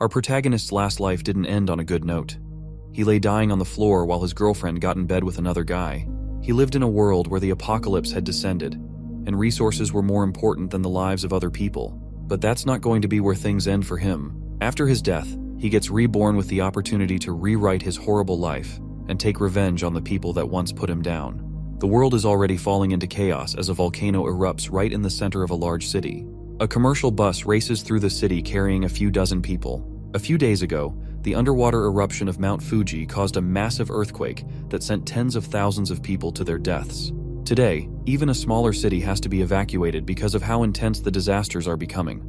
Our protagonist's last life didn't end on a good note. He lay dying on the floor while his girlfriend got in bed with another guy. He lived in a world where the apocalypse had descended, and resources were more important than the lives of other people. But that's not going to be where things end for him. After his death, he gets reborn with the opportunity to rewrite his horrible life and take revenge on the people that once put him down. The world is already falling into chaos as a volcano erupts right in the center of a large city. A commercial bus races through the city carrying a few dozen people. A few days ago, the underwater eruption of Mount Fuji caused a massive earthquake that sent tens of thousands of people to their deaths. Today, even a smaller city has to be evacuated because of how intense the disasters are becoming.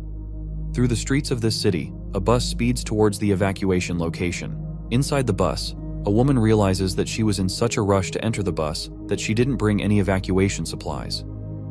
Through the streets of this city, a bus speeds towards the evacuation location. Inside the bus, a woman realizes that she was in such a rush to enter the bus that she didn't bring any evacuation supplies.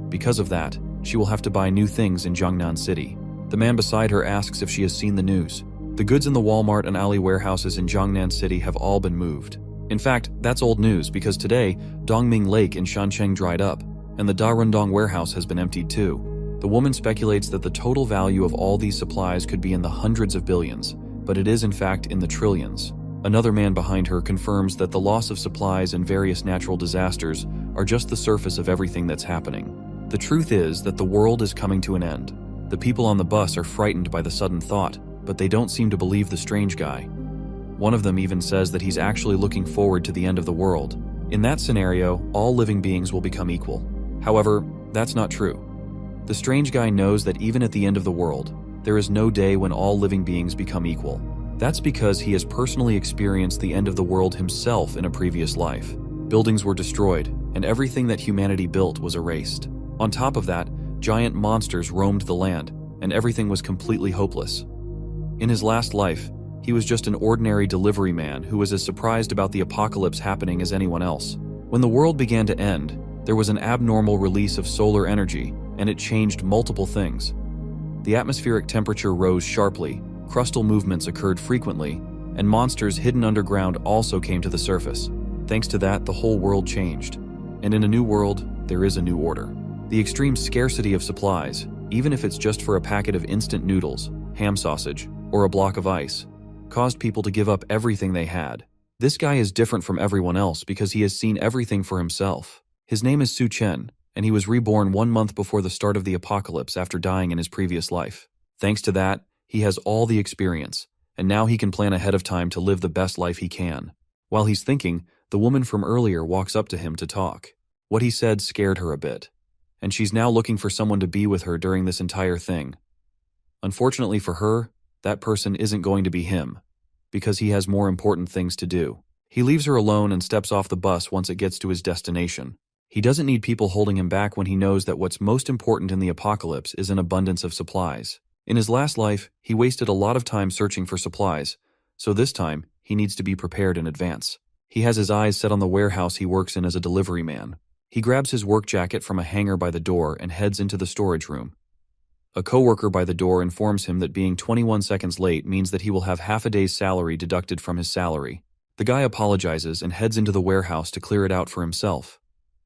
Because of that, she will have to buy new things in Jiangnan City. The man beside her asks if she has seen the news. The goods in the Walmart and Ali warehouses in Jiangnan City have all been moved. In fact, that's old news because today, Dongming Lake in Shancheng dried up, and the Darundong warehouse has been emptied too. The woman speculates that the total value of all these supplies could be in the hundreds of billions, but it is in fact in the trillions. Another man behind her confirms that the loss of supplies and various natural disasters are just the surface of everything that's happening. The truth is that the world is coming to an end. The people on the bus are frightened by the sudden thought, but they don't seem to believe the strange guy. One of them even says that he's actually looking forward to the end of the world. In that scenario, all living beings will become equal. However, that's not true. The strange guy knows that even at the end of the world, there is no day when all living beings become equal. That's because he has personally experienced the end of the world himself in a previous life. Buildings were destroyed, and everything that humanity built was erased. On top of that, giant monsters roamed the land, and everything was completely hopeless. In his last life, he was just an ordinary delivery man who was as surprised about the apocalypse happening as anyone else. When the world began to end, there was an abnormal release of solar energy, and it changed multiple things. The atmospheric temperature rose sharply, crustal movements occurred frequently, and monsters hidden underground also came to the surface. Thanks to that, the whole world changed. And in a new world, there is a new order. The extreme scarcity of supplies, even if it's just for a packet of instant noodles, ham sausage, or a block of ice, caused people to give up everything they had. This guy is different from everyone else because he has seen everything for himself. His name is Su Chen, and he was reborn 1 month before the start of the apocalypse after dying in his previous life. Thanks to that, he has all the experience, and now he can plan ahead of time to live the best life he can. While he's thinking, the woman from earlier walks up to him to talk. What he said scared her a bit, and she's now looking for someone to be with her during this entire thing. Unfortunately for her, that person isn't going to be him, because he has more important things to do. He leaves her alone and steps off the bus once it gets to his destination. He doesn't need people holding him back when he knows that what's most important in the apocalypse is an abundance of supplies. In his last life, he wasted a lot of time searching for supplies, so this time, he needs to be prepared in advance. He has his eyes set on the warehouse he works in as a delivery man. He grabs his work jacket from a hanger by the door and heads into the storage room. A coworker by the door informs him that being 21 seconds late means that he will have half a day's salary deducted from his salary. The guy apologizes and heads into the warehouse to clear it out for himself.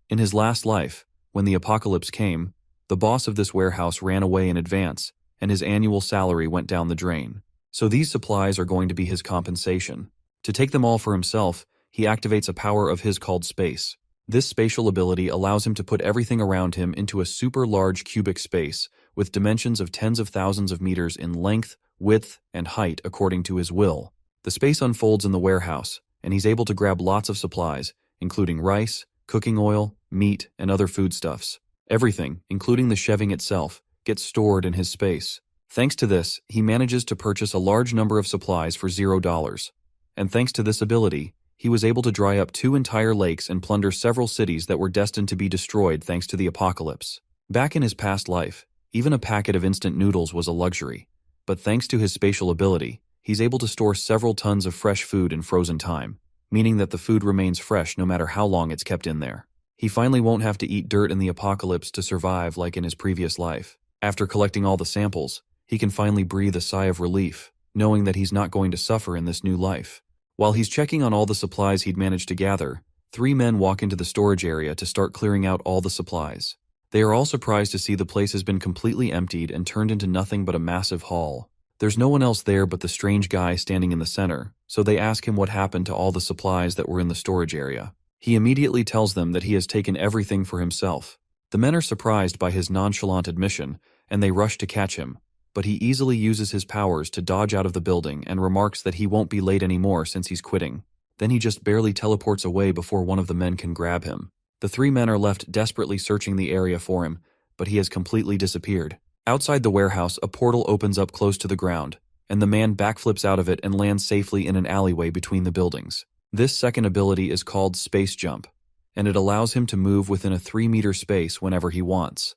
In his last life, when the apocalypse came, the boss of this warehouse ran away in advance, and his annual salary went down the drain. So these supplies are going to be his compensation. To take them all for himself, he activates a power of his called space. This spatial ability allows him to put everything around him into a super large cubic space with dimensions of tens of thousands of meters in length, width, and height according to his will. The space unfolds in the warehouse, and he's able to grab lots of supplies, including rice, cooking oil, meat, and other foodstuffs. Everything, including the shelving itself, gets stored in his space. Thanks to this, he manages to purchase a large number of supplies for $0. And thanks to this ability, he was able to dry up 2 entire lakes and plunder several cities that were destined to be destroyed thanks to the apocalypse. Back in his past life, even a packet of instant noodles was a luxury. But thanks to his spatial ability, he's able to store several tons of fresh food in frozen time, meaning that the food remains fresh no matter how long it's kept in there. He finally won't have to eat dirt in the apocalypse to survive like in his previous life. After collecting all the samples, he can finally breathe a sigh of relief, knowing that he's not going to suffer in this new life. While he's checking on all the supplies he'd managed to gather, 3 men walk into the storage area to start clearing out all the supplies. They are all surprised to see the place has been completely emptied and turned into nothing but a massive haul. There's no one else there but the strange guy standing in the center, so they ask him what happened to all the supplies that were in the storage area. He immediately tells them that he has taken everything for himself. The men are surprised by his nonchalant admission, and they rush to catch him, but he easily uses his powers to dodge out of the building and remarks that he won't be late anymore since he's quitting. Then he just barely teleports away before one of the men can grab him. The three men are left desperately searching the area for him, but he has completely disappeared. Outside the warehouse, a portal opens up close to the ground, and the man backflips out of it and lands safely in an alleyway between the buildings. This second ability is called Space Jump, and it allows him to move within a 3-meter space whenever he wants.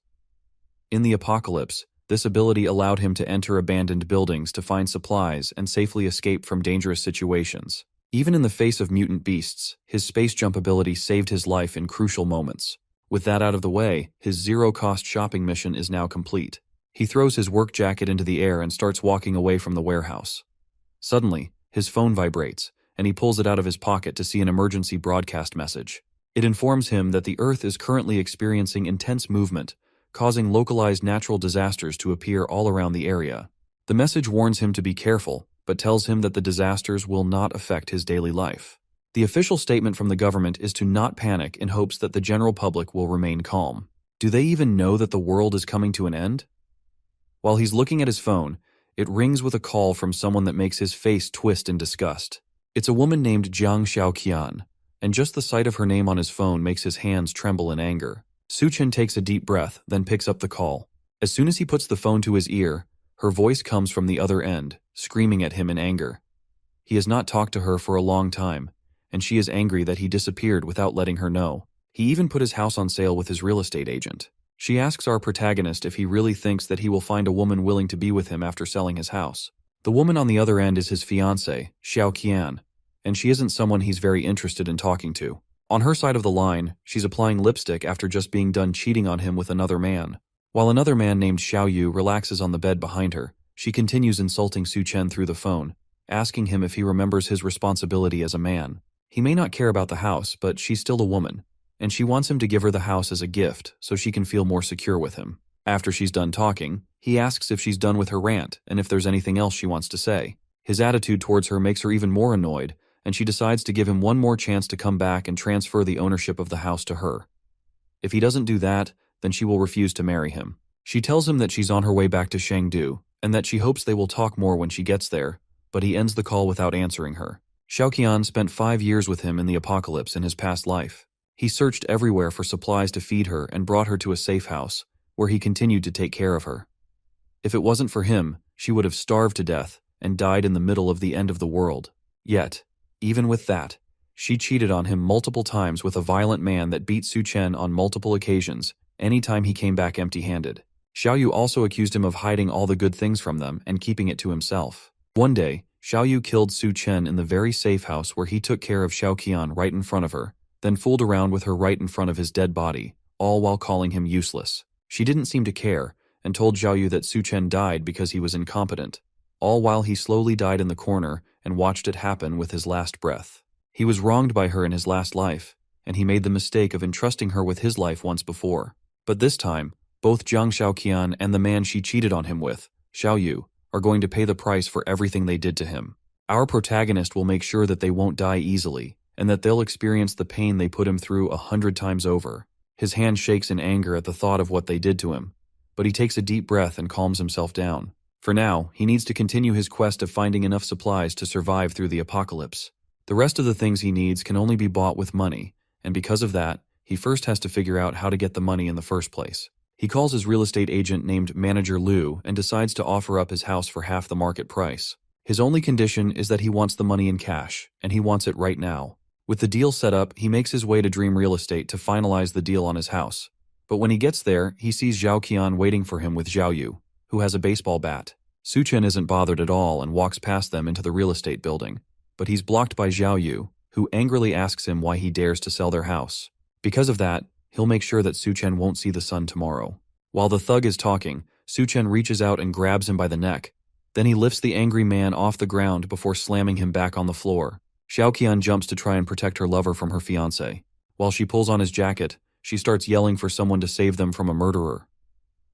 In the apocalypse, this ability allowed him to enter abandoned buildings to find supplies and safely escape from dangerous situations. Even in the face of mutant beasts, his space jump ability saved his life in crucial moments. With that out of the way, his zero-cost shopping mission is now complete. He throws his work jacket into the air and starts walking away from the warehouse. Suddenly, his phone vibrates, and he pulls it out of his pocket to see an emergency broadcast message. It informs him that the Earth is currently experiencing intense movement, causing localized natural disasters to appear all around the area. The message warns him to be careful, but tells him that the disasters will not affect his daily life. The official statement from the government is to not panic in hopes that the general public will remain calm. Do they even know that the world is coming to an end? While he's looking at his phone, it rings with a call from someone that makes his face twist in disgust. It's a woman named Jiang Xiaoqian, and just the sight of her name on his phone makes his hands tremble in anger. Suchen takes a deep breath, then picks up the call. As soon as he puts the phone to his ear, her voice comes from the other end, screaming at him in anger. He has not talked to her for a long time, and she is angry that he disappeared without letting her know. He even put his house on sale with his real estate agent. She asks our protagonist if he really thinks that he will find a woman willing to be with him after selling his house. The woman on the other end is his fiancée, Xiao Qian, and she isn't someone he's very interested in talking to. On her side of the line, she's applying lipstick after just being done cheating on him with another man. While another man named Xiao Yu relaxes on the bed behind her, she continues insulting Su Chen through the phone, asking him if he remembers his responsibility as a man. He may not care about the house, but she's still a woman, and she wants him to give her the house as a gift so she can feel more secure with him. After she's done talking, he asks if she's done with her rant and if there's anything else she wants to say. His attitude towards her makes her even more annoyed, and she decides to give him one more chance to come back and transfer the ownership of the house to her. If he doesn't do that, then she will refuse to marry him. She tells him that she's on her way back to Chengdu, and that she hopes they will talk more when she gets there, but he ends the call without answering her. Xiaoqian spent 5 years with him in the apocalypse in his past life. He searched everywhere for supplies to feed her and brought her to a safe house, where he continued to take care of her. If it wasn't for him, she would have starved to death and died in the middle of the end of the world. Yet, even with that, she cheated on him multiple times with a violent man that beat Su Chen on multiple occasions, anytime he came back empty-handed. Xiao Yu also accused him of hiding all the good things from them and keeping it to himself. One day, Xiao Yu killed Su Chen in the very safe house where he took care of Xiaoqian right in front of her, then fooled around with her right in front of his dead body, all while calling him useless. She didn't seem to care, and told Xiao Yu that Su Chen died because he was incompetent, all while he slowly died in the corner and watched it happen with his last breath. He was wronged by her in his last life, and he made the mistake of entrusting her with his life once before. But this time, both Jiang Xiaoqian and the man she cheated on him with, Xiao Yu, are going to pay the price for everything they did to him. Our protagonist will make sure that they won't die easily, and that they'll experience the pain they put him through 100 times over. His hand shakes in anger at the thought of what they did to him, but he takes a deep breath and calms himself down. For now, he needs to continue his quest of finding enough supplies to survive through the apocalypse. The rest of the things he needs can only be bought with money, and because of that, he first has to figure out how to get the money in the first place. He calls his real estate agent named Manager Liu and decides to offer up his house for half the market price. His only condition is that he wants the money in cash, and he wants it right now. With the deal set up, he makes his way to Dream Real Estate to finalize the deal on his house. But when he gets there, he sees Zhao Qian waiting for him with Xiao Yu, who has a baseball bat. Su Chen isn't bothered at all and walks past them into the real estate building, but he's blocked by Xiao Yu, who angrily asks him why he dares to sell their house. Because of that, he'll make sure that Su Chen won't see the sun tomorrow. While the thug is talking, Su Chen reaches out and grabs him by the neck. Then he lifts the angry man off the ground before slamming him back on the floor. Xiaoqian jumps to try and protect her lover from her fiancé. While she pulls on his jacket, she starts yelling for someone to save them from a murderer.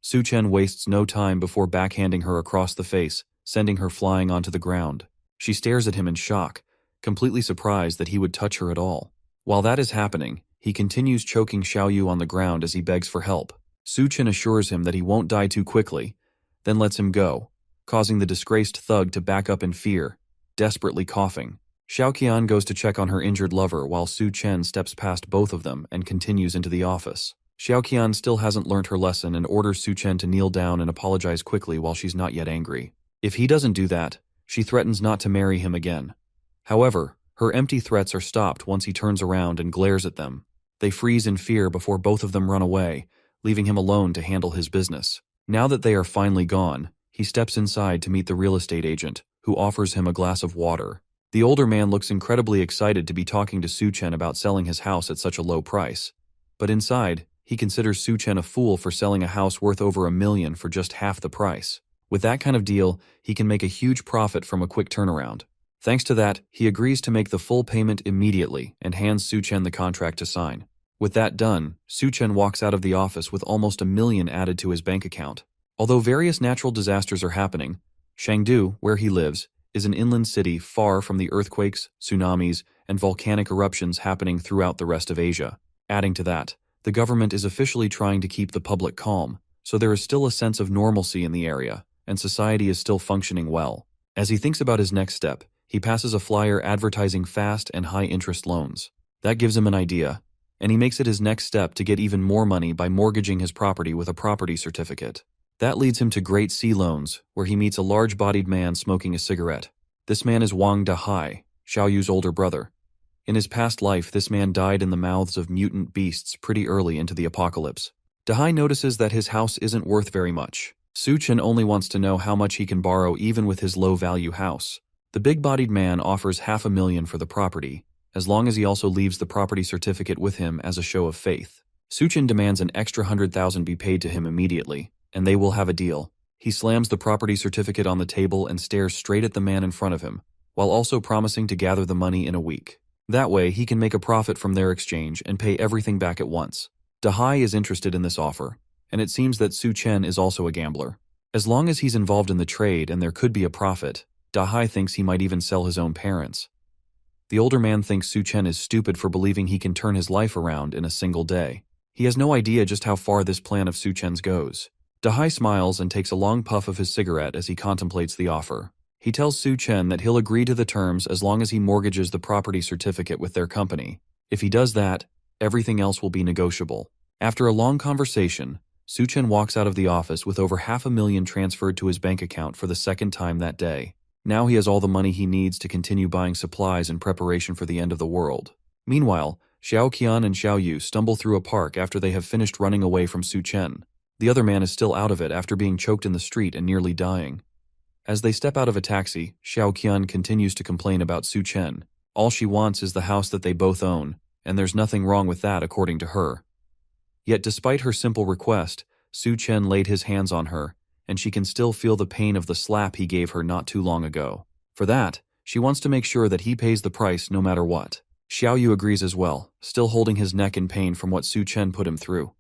Su Chen wastes no time before backhanding her across the face, sending her flying onto the ground. She stares at him in shock, completely surprised that he would touch her at all. While that is happening, he continues choking Xiaoyu on the ground as he begs for help. Su Chen assures him that he won't die too quickly, then lets him go, causing the disgraced thug to back up in fear, desperately coughing. Xiaoqian goes to check on her injured lover while Su Chen steps past both of them and continues into the office. Xiaoqian still hasn't learned her lesson and orders Su Chen to kneel down and apologize quickly while she's not yet angry. If he doesn't do that, she threatens not to marry him again. However, her empty threats are stopped once he turns around and glares at them. They freeze in fear before both of them run away, leaving him alone to handle his business. Now that they are finally gone, he steps inside to meet the real estate agent, who offers him a glass of water. The older man looks incredibly excited to be talking to Su Chen about selling his house at such a low price. But inside, he considers Su Chen a fool for selling a house worth over $1 million for just half the price. With that kind of deal, he can make a huge profit from a quick turnaround. Thanks to that, he agrees to make the full payment immediately and hands Su Chen the contract to sign. With that done, Su Chen walks out of the office with almost $1 million added to his bank account. Although various natural disasters are happening, Chengdu, where he lives, is an inland city far from the earthquakes, tsunamis, and volcanic eruptions happening throughout the rest of Asia. Adding to that, the government is officially trying to keep the public calm, so there is still a sense of normalcy in the area, and society is still functioning well. As he thinks about his next step, he passes a flyer advertising fast and high-interest loans. That gives him an idea, and he makes it his next step to get even more money by mortgaging his property with a property certificate. That leads him to Great Sea Loans, where he meets a large-bodied man smoking a cigarette. This man is Wang Dahai, Xiaoyu's older brother. In his past life, this man died in the mouths of mutant beasts pretty early into the apocalypse. Dahai notices that his house isn't worth very much. Su Chen only wants to know how much he can borrow even with his low-value house. The big-bodied man offers $500,000 for the property, as long as he also leaves the property certificate with him as a show of faith. Su Chen demands an extra $100,000 be paid to him immediately, and they will have a deal. He slams the property certificate on the table and stares straight at the man in front of him, while also promising to gather the money in a week. That way, he can make a profit from their exchange and pay everything back at once. Dahai is interested in this offer, and it seems that Su Chen is also a gambler. As long as he's involved in the trade and there could be a profit, Dahai thinks he might even sell his own parents. The older man thinks Su Chen is stupid for believing he can turn his life around in a single day. He has no idea just how far this plan of Su Chen's goes. Dahai smiles and takes a long puff of his cigarette as he contemplates the offer. He tells Su Chen that he'll agree to the terms as long as he mortgages the property certificate with their company. If he does that, everything else will be negotiable. After a long conversation, Su Chen walks out of the office with over $500,000 transferred to his bank account for the second time that day. Now he has all the money he needs to continue buying supplies in preparation for the end of the world. Meanwhile, Xiaoqian and Xiaoyu stumble through a park after they have finished running away from Su Chen. The other man is still out of it after being choked in the street and nearly dying. As they step out of a taxi, Xiaoqian continues to complain about Su Chen. All she wants is the house that they both own, and there's nothing wrong with that according to her. Yet despite her simple request, Su Chen laid his hands on her, and she can still feel the pain of the slap he gave her not too long ago. For that, she wants to make sure that he pays the price no matter what. Xiaoyu agrees as well, still holding his neck in pain from what Su Chen put him through.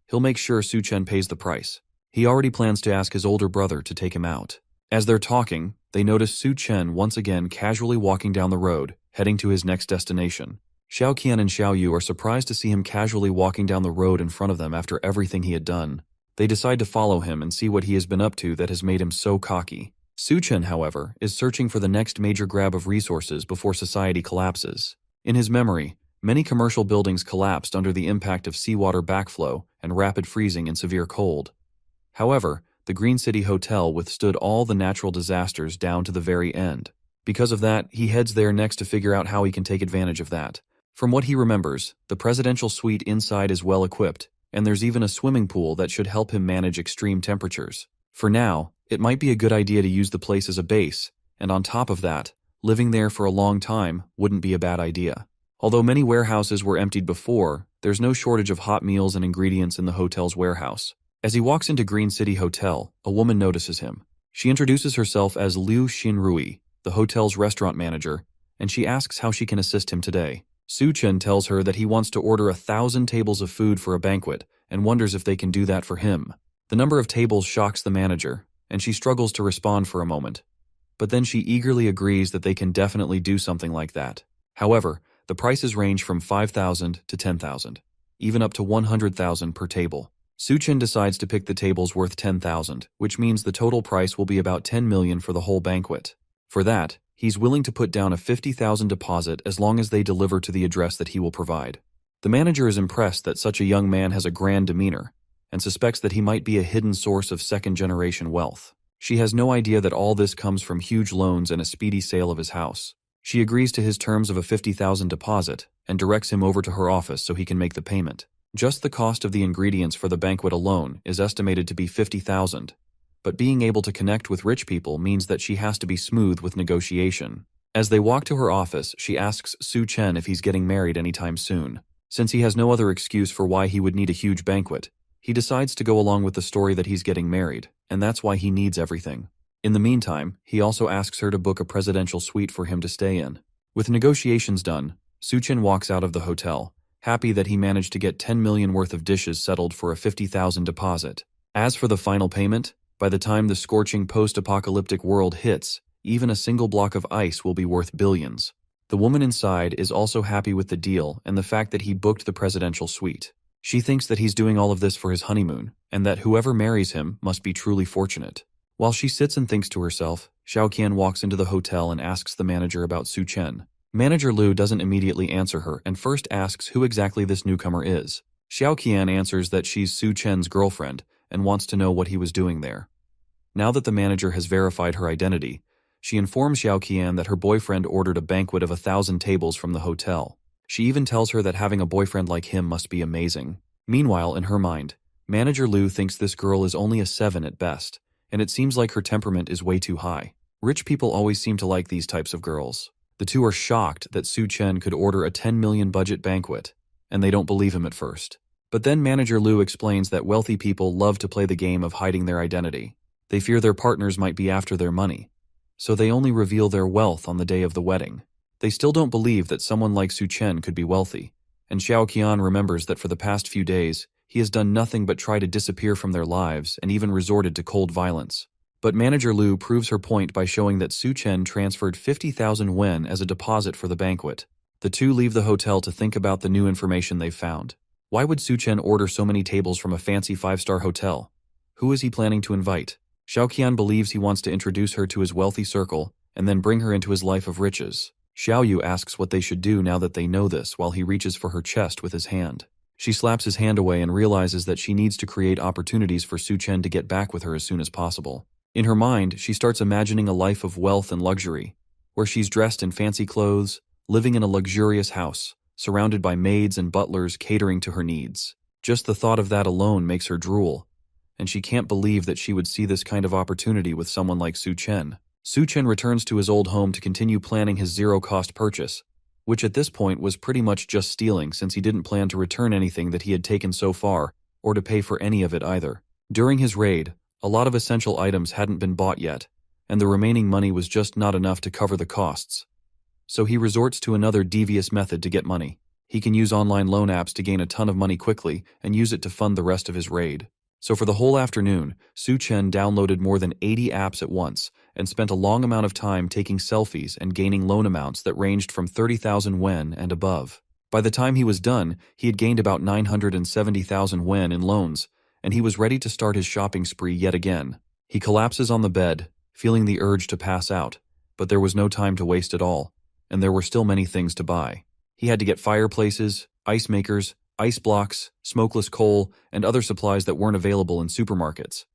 He'll make sure Su Chen pays the price. He already plans to ask his older brother to take him out. As they're talking, they notice Su Chen once again casually walking down the road, heading to his next destination. Xiaoqian and Xiaoyu are surprised to see him casually walking down the road in front of them after everything he had done. They decide to follow him and see what he has been up to that has made him so cocky. Su Chen, however, is searching for the next major grab of resources before society collapses. In his memory, many commercial buildings collapsed under the impact of seawater backflow and rapid freezing in severe cold. However, the Green City Hotel withstood all the natural disasters down to the very end. Because of that, he heads there next to figure out how he can take advantage of that. From what he remembers, the presidential suite inside is well equipped, and there's even a swimming pool that should help him manage extreme temperatures. For now, it might be a good idea to use the place as a base, and on top of that, living there for a long time wouldn't be a bad idea. Although many warehouses were emptied before, there's no shortage of hot meals and ingredients in the hotel's warehouse. As he walks into Green City Hotel, a woman notices him. She introduces herself as Liu Xinrui, the hotel's restaurant manager, and she asks how she can assist him today. Su Chen tells her that he wants to order 1,000 tables of food for a banquet and wonders if they can do that for him. The number of tables shocks the manager, and she struggles to respond for a moment. but then she eagerly agrees that they can definitely do something like that. However, the prices range from 5,000 to 10,000, even up to 100,000 per table. Suchen decides to pick the tables worth 10,000, which means the total price will be about 10 million for the whole banquet. For that, he's willing to put down a 50,000 deposit as long as they deliver to the address that he will provide. The manager is impressed that such a young man has a grand demeanor and suspects that he might be a hidden source of second-generation wealth. She has no idea that all this comes from huge loans and a speedy sale of his house. She agrees to his terms of a 50,000 deposit and directs him over to her office so he can make the payment. Just the cost of the ingredients for the banquet alone is estimated to be 50,000, but being able to connect with rich people means that she has to be smooth with negotiation. As they walk to her office, she asks Su Chen if he's getting married anytime soon. Since he has no other excuse for why he would need a huge banquet, he decides to go along with the story that he's getting married, and that's why he needs everything. In the meantime, he also asks her to book a presidential suite for him to stay in. With negotiations done, Su Chen walks out of the hotel, happy that he managed to get 10 million worth of dishes settled for a 50,000 deposit. As for the final payment, by the time the scorching post-apocalyptic world hits, even a single block of ice will be worth billions. The woman inside is also happy with the deal and the fact that he booked the presidential suite. She thinks that he's doing all of this for his honeymoon, and that whoever marries him must be truly fortunate. While she sits and thinks to herself, Xiaoqian walks into the hotel and asks the manager about Su Chen. Manager Liu doesn't immediately answer her and first asks who exactly this newcomer is. Xiaoqian answers that she's Su Chen's girlfriend and wants to know what he was doing there. Now that the manager has verified her identity, she informs Xiaoqian that her boyfriend ordered a banquet of 1,000 tables from the hotel. She even tells her that having a boyfriend like him must be amazing. Meanwhile, in her mind, Manager Liu thinks this girl is only a 7 at best, and it seems like her temperament is way too high. Rich people always seem to like these types of girls. The two are shocked that Su Chen could order a 10 million budget banquet, and they don't believe him at first. But then Manager Liu explains that wealthy people love to play the game of hiding their identity. They fear their partners might be after their money, so they only reveal their wealth on the day of the wedding. They still don't believe that someone like Su Chen could be wealthy, and Xiaoqian remembers that for the past few days, he has done nothing but try to disappear from their lives and even resorted to cold violence. But Manager Liu proves her point by showing that Su Chen transferred 50,000 wen as a deposit for the banquet. The two leave the hotel to think about the new information they've found. Why would Su Chen order so many tables from a fancy 5-star hotel? Who is he planning to invite? Xiaoqian believes he wants to introduce her to his wealthy circle and then bring her into his life of riches. Xiaoyu asks what they should do now that they know this while he reaches for her chest with his hand. She slaps his hand away and realizes that she needs to create opportunities for Su Chen to get back with her as soon as possible. In her mind, she starts imagining a life of wealth and luxury, where she's dressed in fancy clothes, living in a luxurious house, surrounded by maids and butlers catering to her needs. Just the thought of that alone makes her drool, and she can't believe that she would see this kind of opportunity with someone like Su Chen. Su Chen returns to his old home to continue planning his zero-cost purchase, which at this point was pretty much just stealing since he didn't plan to return anything that he had taken so far, or to pay for any of it either. During his raid, a lot of essential items hadn't been bought yet, and the remaining money was just not enough to cover the costs. So he resorts to another devious method to get money. He can use online loan apps to gain a ton of money quickly and use it to fund the rest of his raid. So for the whole afternoon, Su Chen downloaded more than 80 apps at once and spent a long amount of time taking selfies and gaining loan amounts that ranged from 30,000 wen and above. By the time he was done, he had gained about 970,000 wen in loans, and he was ready to start his shopping spree yet again. He collapses on the bed, feeling the urge to pass out, but there was no time to waste at all, and there were still many things to buy. He had to get fireplaces, ice makers, ice blocks, smokeless coal, and other supplies that weren't available in supermarkets.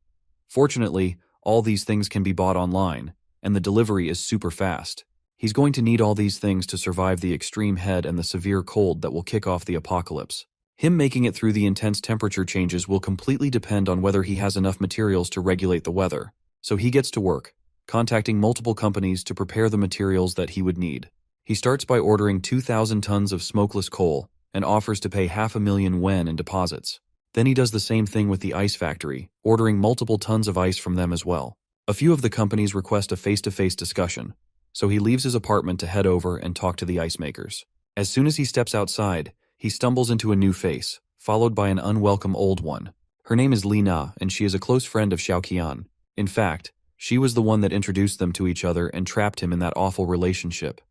Fortunately, all these things can be bought online, and the delivery is super fast. He's going to need all these things to survive the extreme heat and the severe cold that will kick off the apocalypse. Him making it through the intense temperature changes will completely depend on whether he has enough materials to regulate the weather. So he gets to work, contacting multiple companies to prepare the materials that he would need. He starts by ordering 2,000 tons of smokeless coal, and offers to pay 500,000 wen in deposits. Then he does the same thing with the ice factory, ordering multiple tons of ice from them as well. A few of the companies request a face-to-face discussion, so he leaves his apartment to head over and talk to the ice makers. As soon as he steps outside, he stumbles into a new face, followed by an unwelcome old one. Her name is Li Na, and she is a close friend of Xiaoqian. In fact, She was the one that introduced them to each other and trapped him in that awful relationship.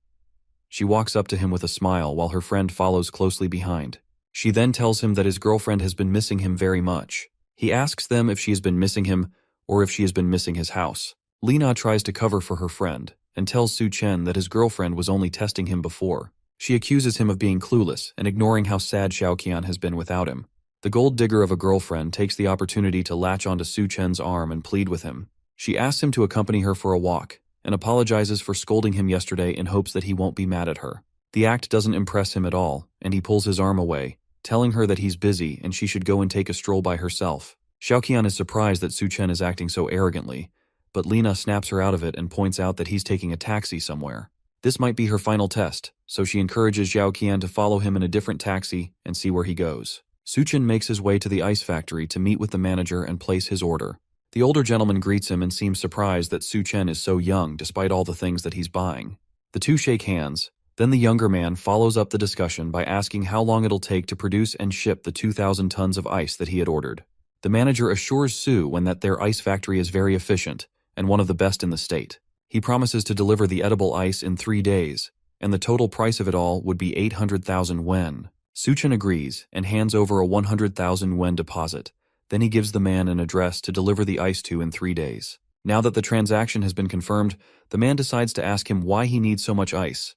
She walks up to him with a smile while her friend follows closely behind. She then tells him that his girlfriend has been missing him very much. He asks them if she has been missing him or if she has been missing his house. Lina tries to cover for her friend and tells Su Chen that his girlfriend was only testing him before. She accuses him of being clueless and ignoring how sad Xiaoqian has been without him. The gold digger of a girlfriend takes the opportunity to latch onto Su Chen's arm and plead with him. She asks him to accompany her for a walk and apologizes for scolding him yesterday in hopes that he won't be mad at her. The act doesn't impress him at all, and he pulls his arm away, telling her that he's busy and she should go and take a stroll by herself. Xiaoqian is surprised that Su Chen is acting so arrogantly, but Lina snaps her out of it and points out that he's taking a taxi somewhere. This might be her final test, so she encourages Xiaoqian to follow him in a different taxi and see where he goes. Su Chen makes his way to the ice factory to meet with the manager and place his order. The older gentleman greets him and seems surprised that Su Chen is so young despite all the things that he's buying. The two shake hands. Then the younger man follows up the discussion by asking how long it'll take to produce and ship the 2,000 tons of ice that he had ordered. The manager assures Su Chen that their ice factory is very efficient and one of the best in the state. He promises to deliver the edible ice in 3 days, and the total price of it all would be 800,000 wen. Su Chen agrees and hands over a 100,000 wen deposit. Then he gives the man an address to deliver the ice to in 3 days. Now that the transaction has been confirmed, the man decides to ask him why he needs so much ice.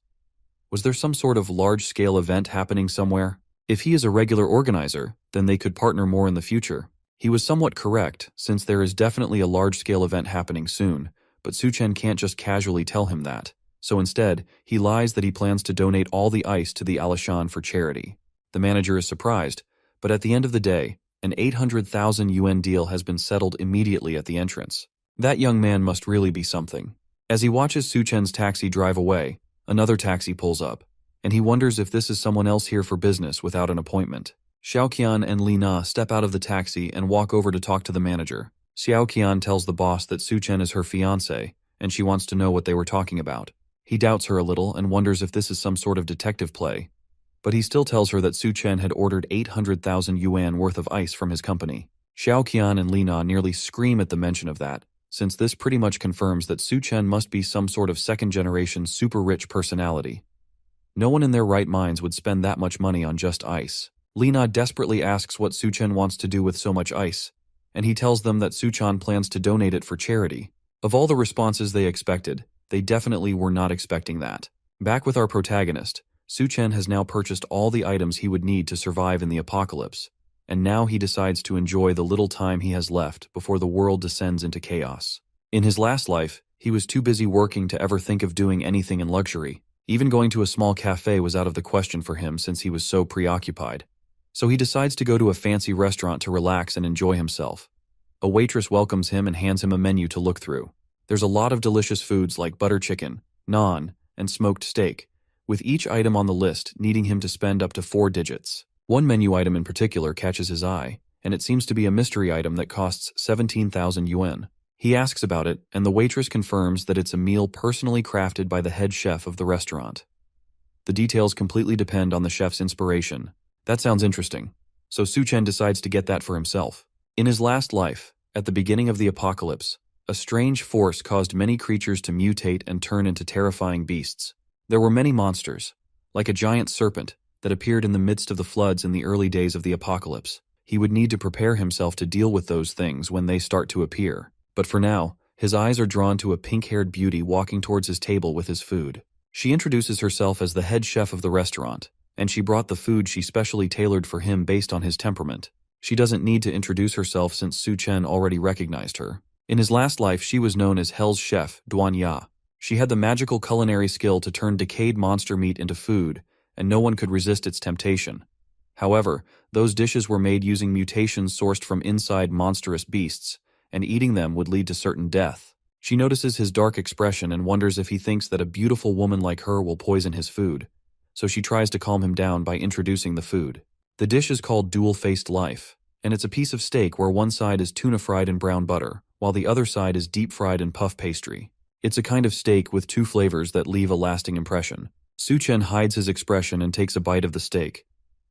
Was there some sort of large-scale event happening somewhere? If he is a regular organizer, then they could partner more in the future. He was somewhat correct, since there is definitely a large-scale event happening soon, but Su Chen can't just casually tell him that. So instead, he lies that he plans to donate all the ice to the Alishan for charity. The manager is surprised, but at the end of the day, an 800,000 yuan deal has been settled immediately at the entrance. That young man must really be something. As he watches Su Chen's taxi drive away, another taxi pulls up, and he wonders if this is someone else here for business without an appointment. Xiaoqian and Lina step out of the taxi and walk over to talk to the manager. Xiaoqian tells the boss that Su Chen is her fiancé, and she wants to know what they were talking about. He doubts her a little and wonders if this is some sort of detective play, but he still tells her that Su Chen had ordered 800,000 yuan worth of ice from his company. Xiaoqian and Lina nearly scream at the mention of that, since this pretty much confirms that Su Chen must be some sort of second-generation super-rich personality. No one in their right minds would spend that much money on just ice. Lina desperately asks what Su Chen wants to do with so much ice, and he tells them that Su Chen plans to donate it for charity. Of all the responses they expected, they definitely were not expecting that. Back with our protagonist, Su Chen has now purchased all the items he would need to survive in the apocalypse, and now he decides to enjoy the little time he has left before the world descends into chaos. In his last life, he was too busy working to ever think of doing anything in luxury. Even going to a small cafe was out of the question for him since he was so preoccupied. So he decides to go to a fancy restaurant to relax and enjoy himself. A waitress welcomes him and hands him a menu to look through. There's a lot of delicious foods like butter chicken, naan, and smoked steak, with each item on the list needing him to spend up to 4 digits. One menu item in particular catches his eye, and it seems to be a mystery item that costs 17,000 yuan. He asks about it, and the waitress confirms that it's a meal personally crafted by the head chef of the restaurant. The details completely depend on the chef's inspiration. That sounds interesting. So Su Chen decides to get that for himself. In his last life, at the beginning of the apocalypse, a strange force caused many creatures to mutate and turn into terrifying beasts. There were many monsters, like a giant serpent, that appeared in the midst of the floods in the early days of the apocalypse. He would need to prepare himself to deal with those things when they start to appear. But for now, his eyes are drawn to a pink-haired beauty walking towards his table with his food. She introduces herself as the head chef of the restaurant, and she brought the food she specially tailored for him based on his temperament. She doesn't need to introduce herself since Su Chen already recognized her. In his last life, she was known as Hell's Chef, Duan Ya. She had the magical culinary skill to turn decayed monster meat into food, and no one could resist its temptation. However, those dishes were made using mutations sourced from inside monstrous beasts, and eating them would lead to certain death. She notices his dark expression and wonders if he thinks that a beautiful woman like her will poison his food, so she tries to calm him down by introducing the food. The dish is called Dual-Faced Life, and it's a piece of steak where one side is tuna fried in brown butter, while the other side is deep fried in puff pastry. It's a kind of steak with 2 flavors that leave a lasting impression. Su Chen hides his expression and takes a bite of the steak.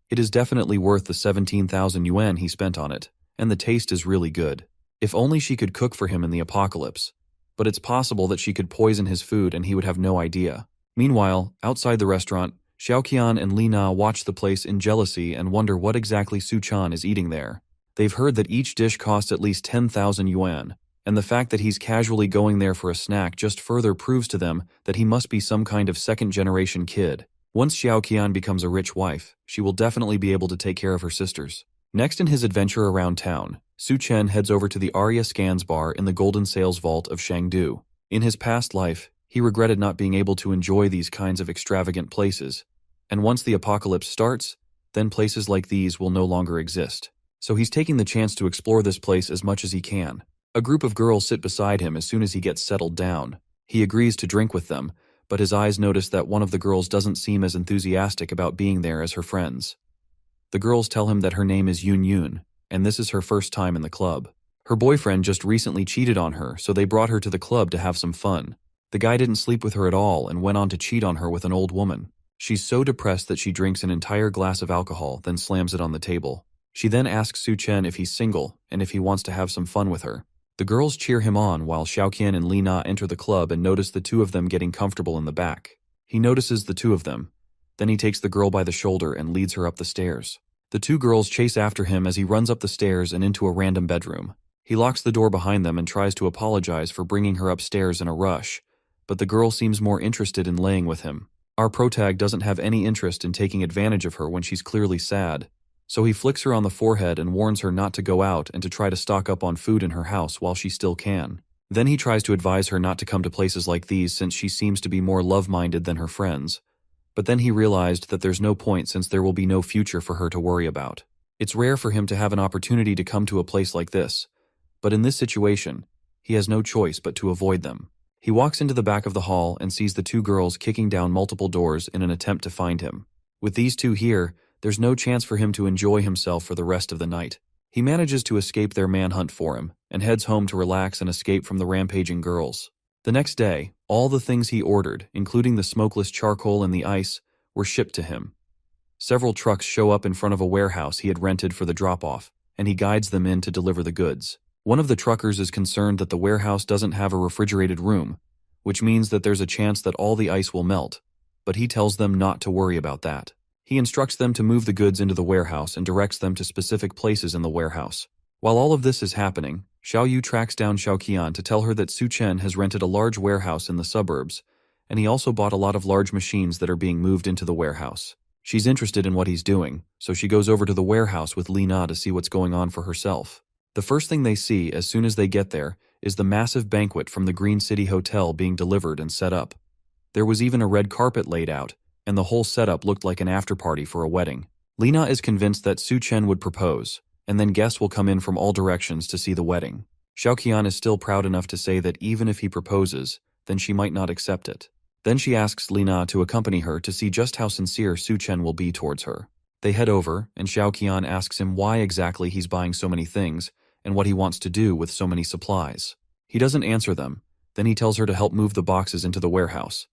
It is definitely worth the 17,000 yuan he spent on it, and the taste is really good. If only she could cook for him in the apocalypse. but it's possible that she could poison his food and he would have no idea. Meanwhile, outside the restaurant, Xiaoqian and Li Na watch the place in jealousy and wonder what exactly Su-chan is eating there. They've heard that each dish costs at least 10,000 yuan, and the fact that he's casually going there for a snack just further proves to them that he must be some kind of second-generation kid. Once Xiaoqian becomes a rich wife, she will definitely be able to take care of her sisters. Next in his adventure around town, Su-chen heads over to the Arya Scans bar in the Golden Sales Vault of Shangdu. In his past life, he regretted not being able to enjoy these kinds of extravagant places, and once the apocalypse starts, then places like these will no longer exist. So he's taking the chance to explore this place as much as he can. A group of girls sit beside him as soon as he gets settled down. He agrees to drink with them, but his eyes notice that one of the girls doesn't seem as enthusiastic about being there as her friends. The girls tell him that her name is Yun Yun, and this is her first time in the club. Her boyfriend just recently cheated on her, so they brought her to the club to have some fun. The guy didn't sleep with her at all and went on to cheat on her with an old woman. She's so depressed that she drinks an entire glass of alcohol, then slams it on the table. She then asks Su-chen if he's single and if he wants to have some fun with her. The girls cheer him on while Xiaoqian and Li Na enter the club and notice the two of them getting comfortable in the back. He notices the two of them. Then he takes the girl by the shoulder and leads her up the stairs. The two girls chase after him as he runs up the stairs and into a random bedroom. He locks the door behind them and tries to apologize for bringing her upstairs in a rush, but the girl seems more interested in laying with him. Our protag doesn't have any interest in taking advantage of her when she's clearly sad, so he flicks her on the forehead and warns her not to go out and to try to stock up on food in her house while she still can. Then he tries to advise her not to come to places like these since she seems to be more love-minded than her friends. But then he realized that there's no point since there will be no future for her to worry about. It's rare for him to have an opportunity to come to a place like this, but in this situation, he has no choice but to avoid them. He walks into the back of the hall and sees the two girls kicking down multiple doors in an attempt to find him. With these two here, there's no chance for him to enjoy himself for the rest of the night. He manages to escape their manhunt for him and heads home to relax and escape from the rampaging girls. The next day, all the things he ordered, including the smokeless charcoal and the ice, were shipped to him. Several trucks show up in front of a warehouse he had rented for the drop-off, and he guides them in to deliver the goods. One of the truckers is concerned that the warehouse doesn't have a refrigerated room, which means that there's a chance that all the ice will melt, but he tells them not to worry about that. He instructs them to move the goods into the warehouse and directs them to specific places in the warehouse. While all of this is happening, Xiao Yu tracks down Xiaoqian to tell her that Su-chen has rented a large warehouse in the suburbs, and he also bought a lot of large machines that are being moved into the warehouse. She's interested in what he's doing, so she goes over to the warehouse with Li Na to see what's going on for herself. The first thing they see as soon as they get there is the massive banquet from the Green City Hotel being delivered and set up. There was even a red carpet laid out, and the whole setup looked like an after-party for a wedding. Li Na is convinced that Su-chen would propose, and then guests will come in from all directions to see the wedding. Xiaoqian is still proud enough to say that even if he proposes, then she might not accept it. Then she asks Li Na to accompany her to see just how sincere Su-chen will be towards her. They head over, and Xiaoqian asks him why exactly he's buying so many things, and what he wants to do with so many supplies. He doesn't answer them. Then he tells her to help move the boxes into the warehouse.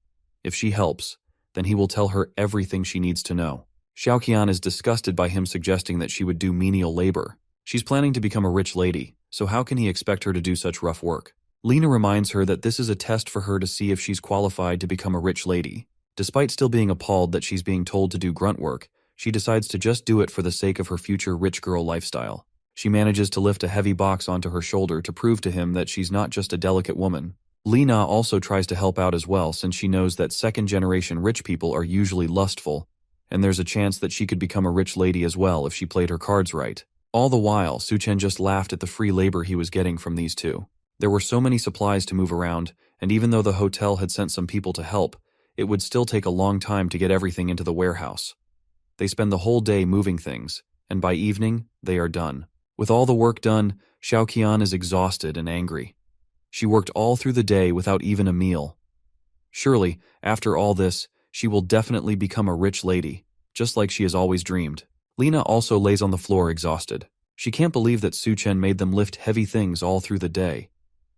If she helps, then he will tell her everything she needs to know. Xiaoqian is disgusted by him suggesting that she would do menial labor. She's planning to become a rich lady, so how can he expect her to do such rough work? Lena reminds her that this is a test for her to see if she's qualified to become a rich lady. Despite still being appalled that she's being told to do grunt work, she decides to just do it for the sake of her future rich girl lifestyle. She manages to lift a heavy box onto her shoulder to prove to him that she's not just a delicate woman. Lena also tries to help out as well since she knows that second-generation rich people are usually lustful, and there's a chance that she could become a rich lady as well if she played her cards right. All the while, Su-chen just laughed at the free labor he was getting from these two. There were so many supplies to move around, and even though the hotel had sent some people to help, it would still take a long time to get everything into the warehouse. They spend the whole day moving things, and by evening, they are done. With all the work done, Xiaoqian is exhausted and angry. She worked all through the day without even a meal. Surely, after all this, she will definitely become a rich lady, just like she has always dreamed. Lena also lays on the floor exhausted. She can't believe that Su-chen made them lift heavy things all through the day.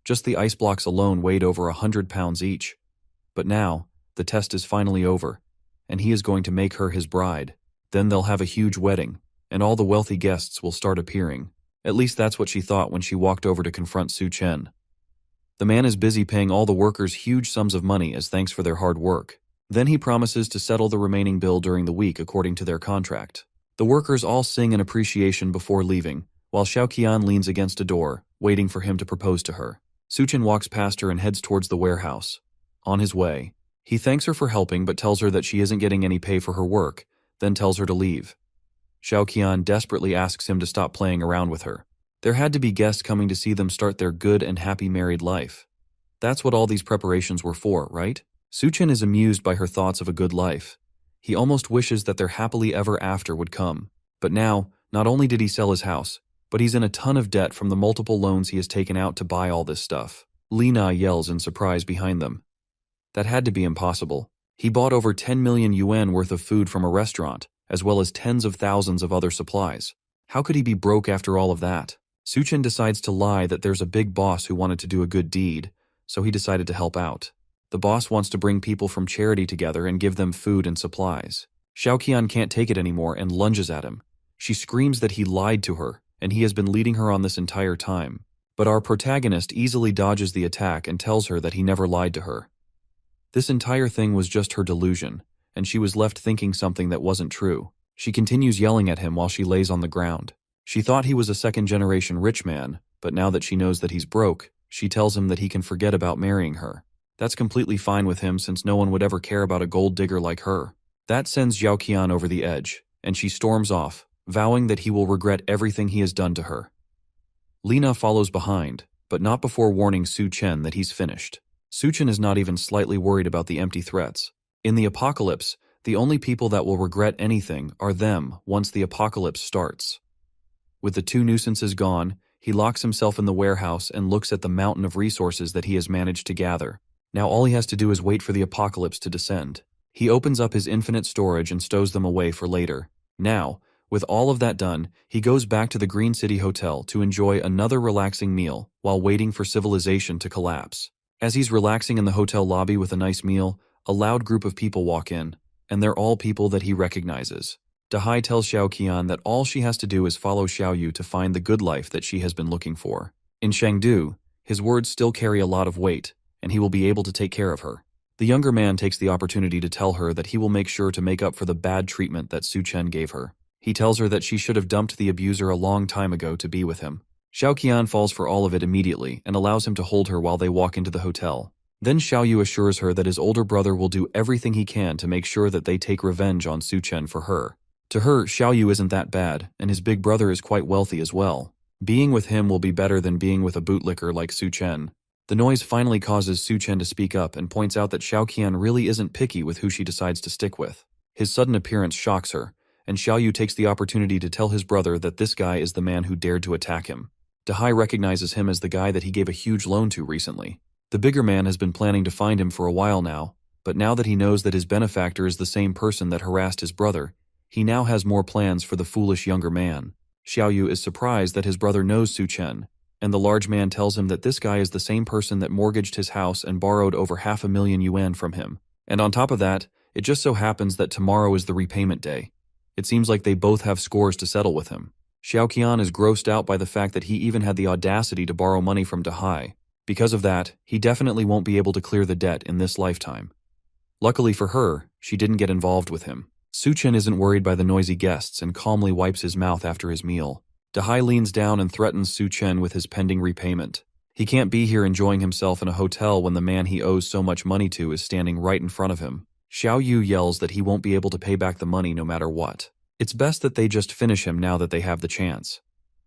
Just the ice blocks alone weighed over 100 pounds each. But now, the test is finally over, and he is going to make her his bride. Then they'll have a huge wedding, and all the wealthy guests will start appearing. At least that's what she thought when she walked over to confront Su-chen. The man is busy paying all the workers huge sums of money as thanks for their hard work. Then he promises to settle the remaining bill during the week according to their contract. The workers all sing in appreciation before leaving, while Xiaoqian leans against a door, waiting for him to propose to her. Suchen walks past her and heads towards the warehouse. On his way, he thanks her for helping but tells her that she isn't getting any pay for her work, then tells her to leave. Xiaoqian desperately asks him to stop playing around with her. There had to be guests coming to see them start their good and happy married life. That's what all these preparations were for, right? Suchen is amused by her thoughts of a good life. He almost wishes that their happily ever after would come. But now, not only did he sell his house, but he's in a ton of debt from the multiple loans he has taken out to buy all this stuff. Lina yells in surprise behind them. That had to be impossible. He bought over 10 million yuan worth of food from a restaurant, as well as tens of thousands of other supplies. How could he be broke after all of that? Suchen decides to lie that there's a big boss who wanted to do a good deed, so he decided to help out. The boss wants to bring people from charity together and give them food and supplies. Xiaoqian can't take it anymore and lunges at him. She screams that he lied to her, and he has been leading her on this entire time. But our protagonist easily dodges the attack and tells her that he never lied to her. This entire thing was just her delusion, and she was left thinking something that wasn't true. She continues yelling at him while she lays on the ground. She thought he was a second-generation rich man, but now that she knows that he's broke, she tells him that he can forget about marrying her. That's completely fine with him since no one would ever care about a gold digger like her. That sends Xiaoqian over the edge, and she storms off, vowing that he will regret everything he has done to her. Lina follows behind, but not before warning Su Chen that he's finished. Su Chen is not even slightly worried about the empty threats. In the apocalypse, the only people that will regret anything are them once the apocalypse starts. With the two nuisances gone, he locks himself in the warehouse and looks at the mountain of resources that he has managed to gather. Now all he has to do is wait for the apocalypse to descend. He opens up his infinite storage and stows them away for later. Now, with all of that done, he goes back to the Green City Hotel to enjoy another relaxing meal while waiting for civilization to collapse. As he's relaxing in the hotel lobby with a nice meal, a loud group of people walk in, and they're all people that he recognizes. Dahai tells Xiaoqian that all she has to do is follow Xiaoyu to find the good life that she has been looking for. In Chengdu, his words still carry a lot of weight, and he will be able to take care of her. The younger man takes the opportunity to tell her that he will make sure to make up for the bad treatment that Su Chen gave her. He tells her that she should have dumped the abuser a long time ago to be with him. Xiaoqian falls for all of it immediately and allows him to hold her while they walk into the hotel. Then Xiaoyu assures her that his older brother will do everything he can to make sure that they take revenge on Su Chen for her. To her, Xiaoyu isn't that bad, and his big brother is quite wealthy as well. Being with him will be better than being with a bootlicker like Su Chen. The noise finally causes Su Chen to speak up and points out that Xiaoqian really isn't picky with who she decides to stick with. His sudden appearance shocks her, and Xiaoyu takes the opportunity to tell his brother that this guy is the man who dared to attack him. Dahai recognizes him as the guy that he gave a huge loan to recently. The bigger man has been planning to find him for a while now, but now that he knows that his benefactor is the same person that harassed his brother, he now has more plans for the foolish younger man. Xiaoyu is surprised that his brother knows Su Chen, and the large man tells him that this guy is the same person that mortgaged his house and borrowed over 500,000 yuan from him. And on top of that, it just so happens that tomorrow is the repayment day. It seems like they both have scores to settle with him. Xiaoqian is grossed out by the fact that he even had the audacity to borrow money from Dahai. Because of that, he definitely won't be able to clear the debt in this lifetime. Luckily for her, she didn't get involved with him. Su Chen isn't worried by the noisy guests and calmly wipes his mouth after his meal. Dahai leans down and threatens Su Chen with his pending repayment. He can't be here enjoying himself in a hotel when the man he owes so much money to is standing right in front of him. Xiaoyu yells that he won't be able to pay back the money no matter what. It's best that they just finish him now that they have the chance.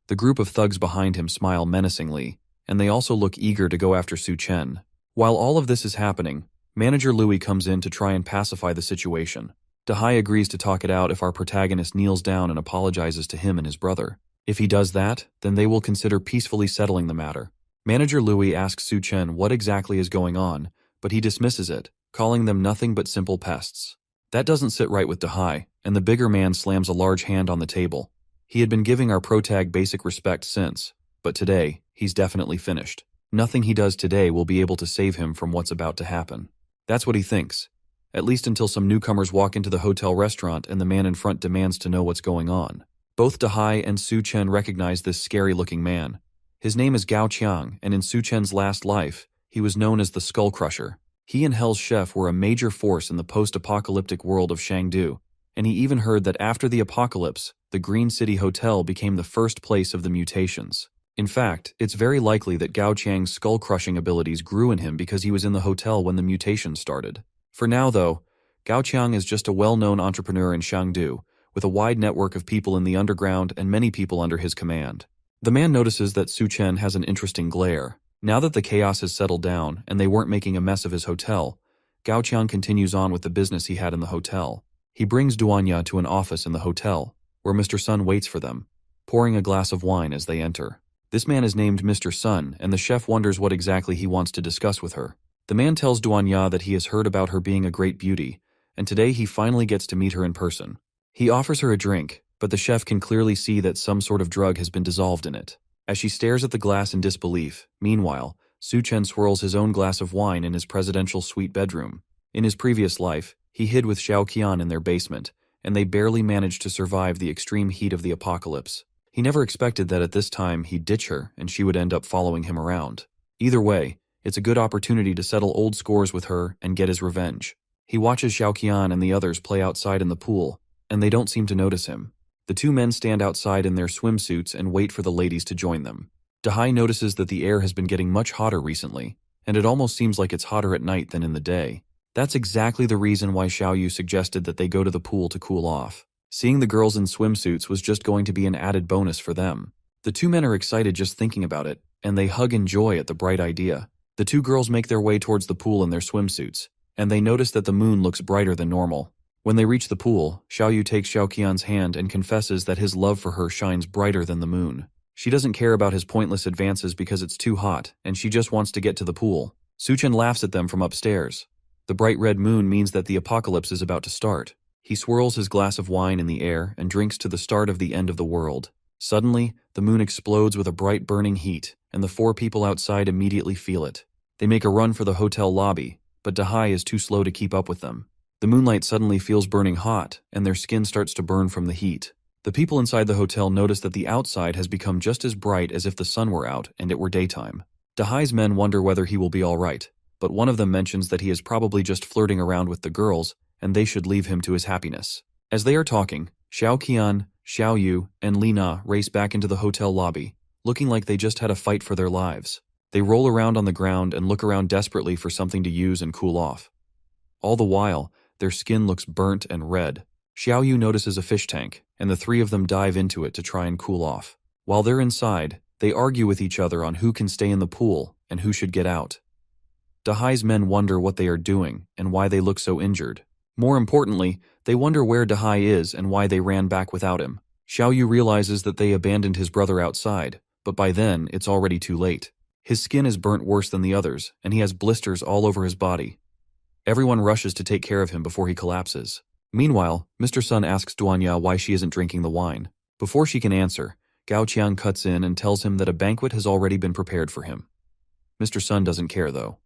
The group of thugs behind him smile menacingly, and they also look eager to go after Su Chen. While all of this is happening, Manager Louis comes in to try and pacify the situation. Dahai agrees to talk it out if our protagonist kneels down and apologizes to him and his brother. If he does that, then they will consider peacefully settling the matter. Manager Louis asks Su Chen what exactly is going on, but he dismisses it, calling them nothing but simple pests. That doesn't sit right with Dahai, and the bigger man slams a large hand on the table. He had been giving our protag basic respect since, but today, he's definitely finished. Nothing he does today will be able to save him from what's about to happen. That's what he thinks, at least until some newcomers walk into the hotel restaurant and the man in front demands to know what's going on. Both Dahai and Su Chen recognize this scary-looking man. His name is Gao Qiang, and in Su Chen's last life, He was known as the Skull Crusher. He and Hell's Chef were a major force in the post-apocalyptic world of Shangdu, and he even heard that after the apocalypse, the Green City Hotel became the first place of the mutations. In fact, it's very likely that Gao Chang's skull-crushing abilities grew in him because he was in the hotel when the mutations started. For now, though, Gao Chang is just a well-known entrepreneur in Shangdu, with a wide network of people in the underground and many people under his command. The man notices that Su Chen has an interesting glare. Now that the chaos has settled down and they weren't making a mess of his hotel, Gao Chang continues on with the business he had in the hotel. He brings Duanya to an office in the hotel, where Mr. Sun waits for them, pouring a glass of wine as they enter. This man is named Mr. Sun, and the chef wonders what exactly he wants to discuss with her. The man tells Duanya that he has heard about her being a great beauty, and today he finally gets to meet her in person. He offers her a drink, but the chef can clearly see that some sort of drug has been dissolved in it. As she stares at the glass in disbelief, meanwhile, Su Chen swirls his own glass of wine in his presidential suite bedroom. In his previous life, he hid with Xiao Qian in their basement, and they barely managed to survive the extreme heat of the apocalypse. He never expected that at this time he'd ditch her and she would end up following him around. Either way, it's a good opportunity to settle old scores with her and get his revenge. He watches Xiao Qian and the others play outside in the pool, and they don't seem to notice him. The two men stand outside in their swimsuits and wait for the ladies to join them. Dahai notices that the air has been getting much hotter recently, and it almost seems like it's hotter at night than in the day. That's exactly the reason why Xiaoyu suggested that they go to the pool to cool off. Seeing the girls in swimsuits was just going to be an added bonus for them. The two men are excited just thinking about it, and they hug in joy at the bright idea. The two girls make their way towards the pool in their swimsuits, and they notice that the moon looks brighter than normal. When they reach the pool, Xiaoyu takes Xiao Qian's hand and confesses that his love for her shines brighter than the moon. She doesn't care about his pointless advances because it's too hot, and she just wants to get to the pool. Su Chen laughs at them from upstairs. The bright red moon means that the apocalypse is about to start. He swirls his glass of wine in the air and drinks to the start of the end of the world. Suddenly, the moon explodes with a bright burning heat, and the four people outside immediately feel it. They make a run for the hotel lobby, but Dahai is too slow to keep up with them. The moonlight suddenly feels burning hot, and their skin starts to burn from the heat. The people inside the hotel notice that the outside has become just as bright as if the sun were out and it were daytime. Dahai's men wonder whether he will be all right, but one of them mentions that he is probably just flirting around with the girls, and they should leave him to his happiness. As they are talking, Xiao Qian, Xiao Yu, and Li Na race back into the hotel lobby, looking like they just had a fight for their lives. They roll around on the ground and look around desperately for something to use and cool off. All the while, their skin looks burnt and red. Xiao Yu notices a fish tank, and the three of them dive into it to try and cool off. While they're inside, they argue with each other on who can stay in the pool and who should get out. Dahai's men wonder what they are doing and why they look so injured. More importantly, they wonder where Dahai is and why they ran back without him. Xiao Yu realizes that they abandoned his brother outside, but by then it's already too late. His skin is burnt worse than the others, and he has blisters all over his body. Everyone rushes to take care of him before he collapses. Meanwhile, Mr. Sun asks Duanya why she isn't drinking the wine. Before she can answer, Gao Qiang cuts in and tells him that a banquet has already been prepared for him. Mr. Sun doesn't care, though.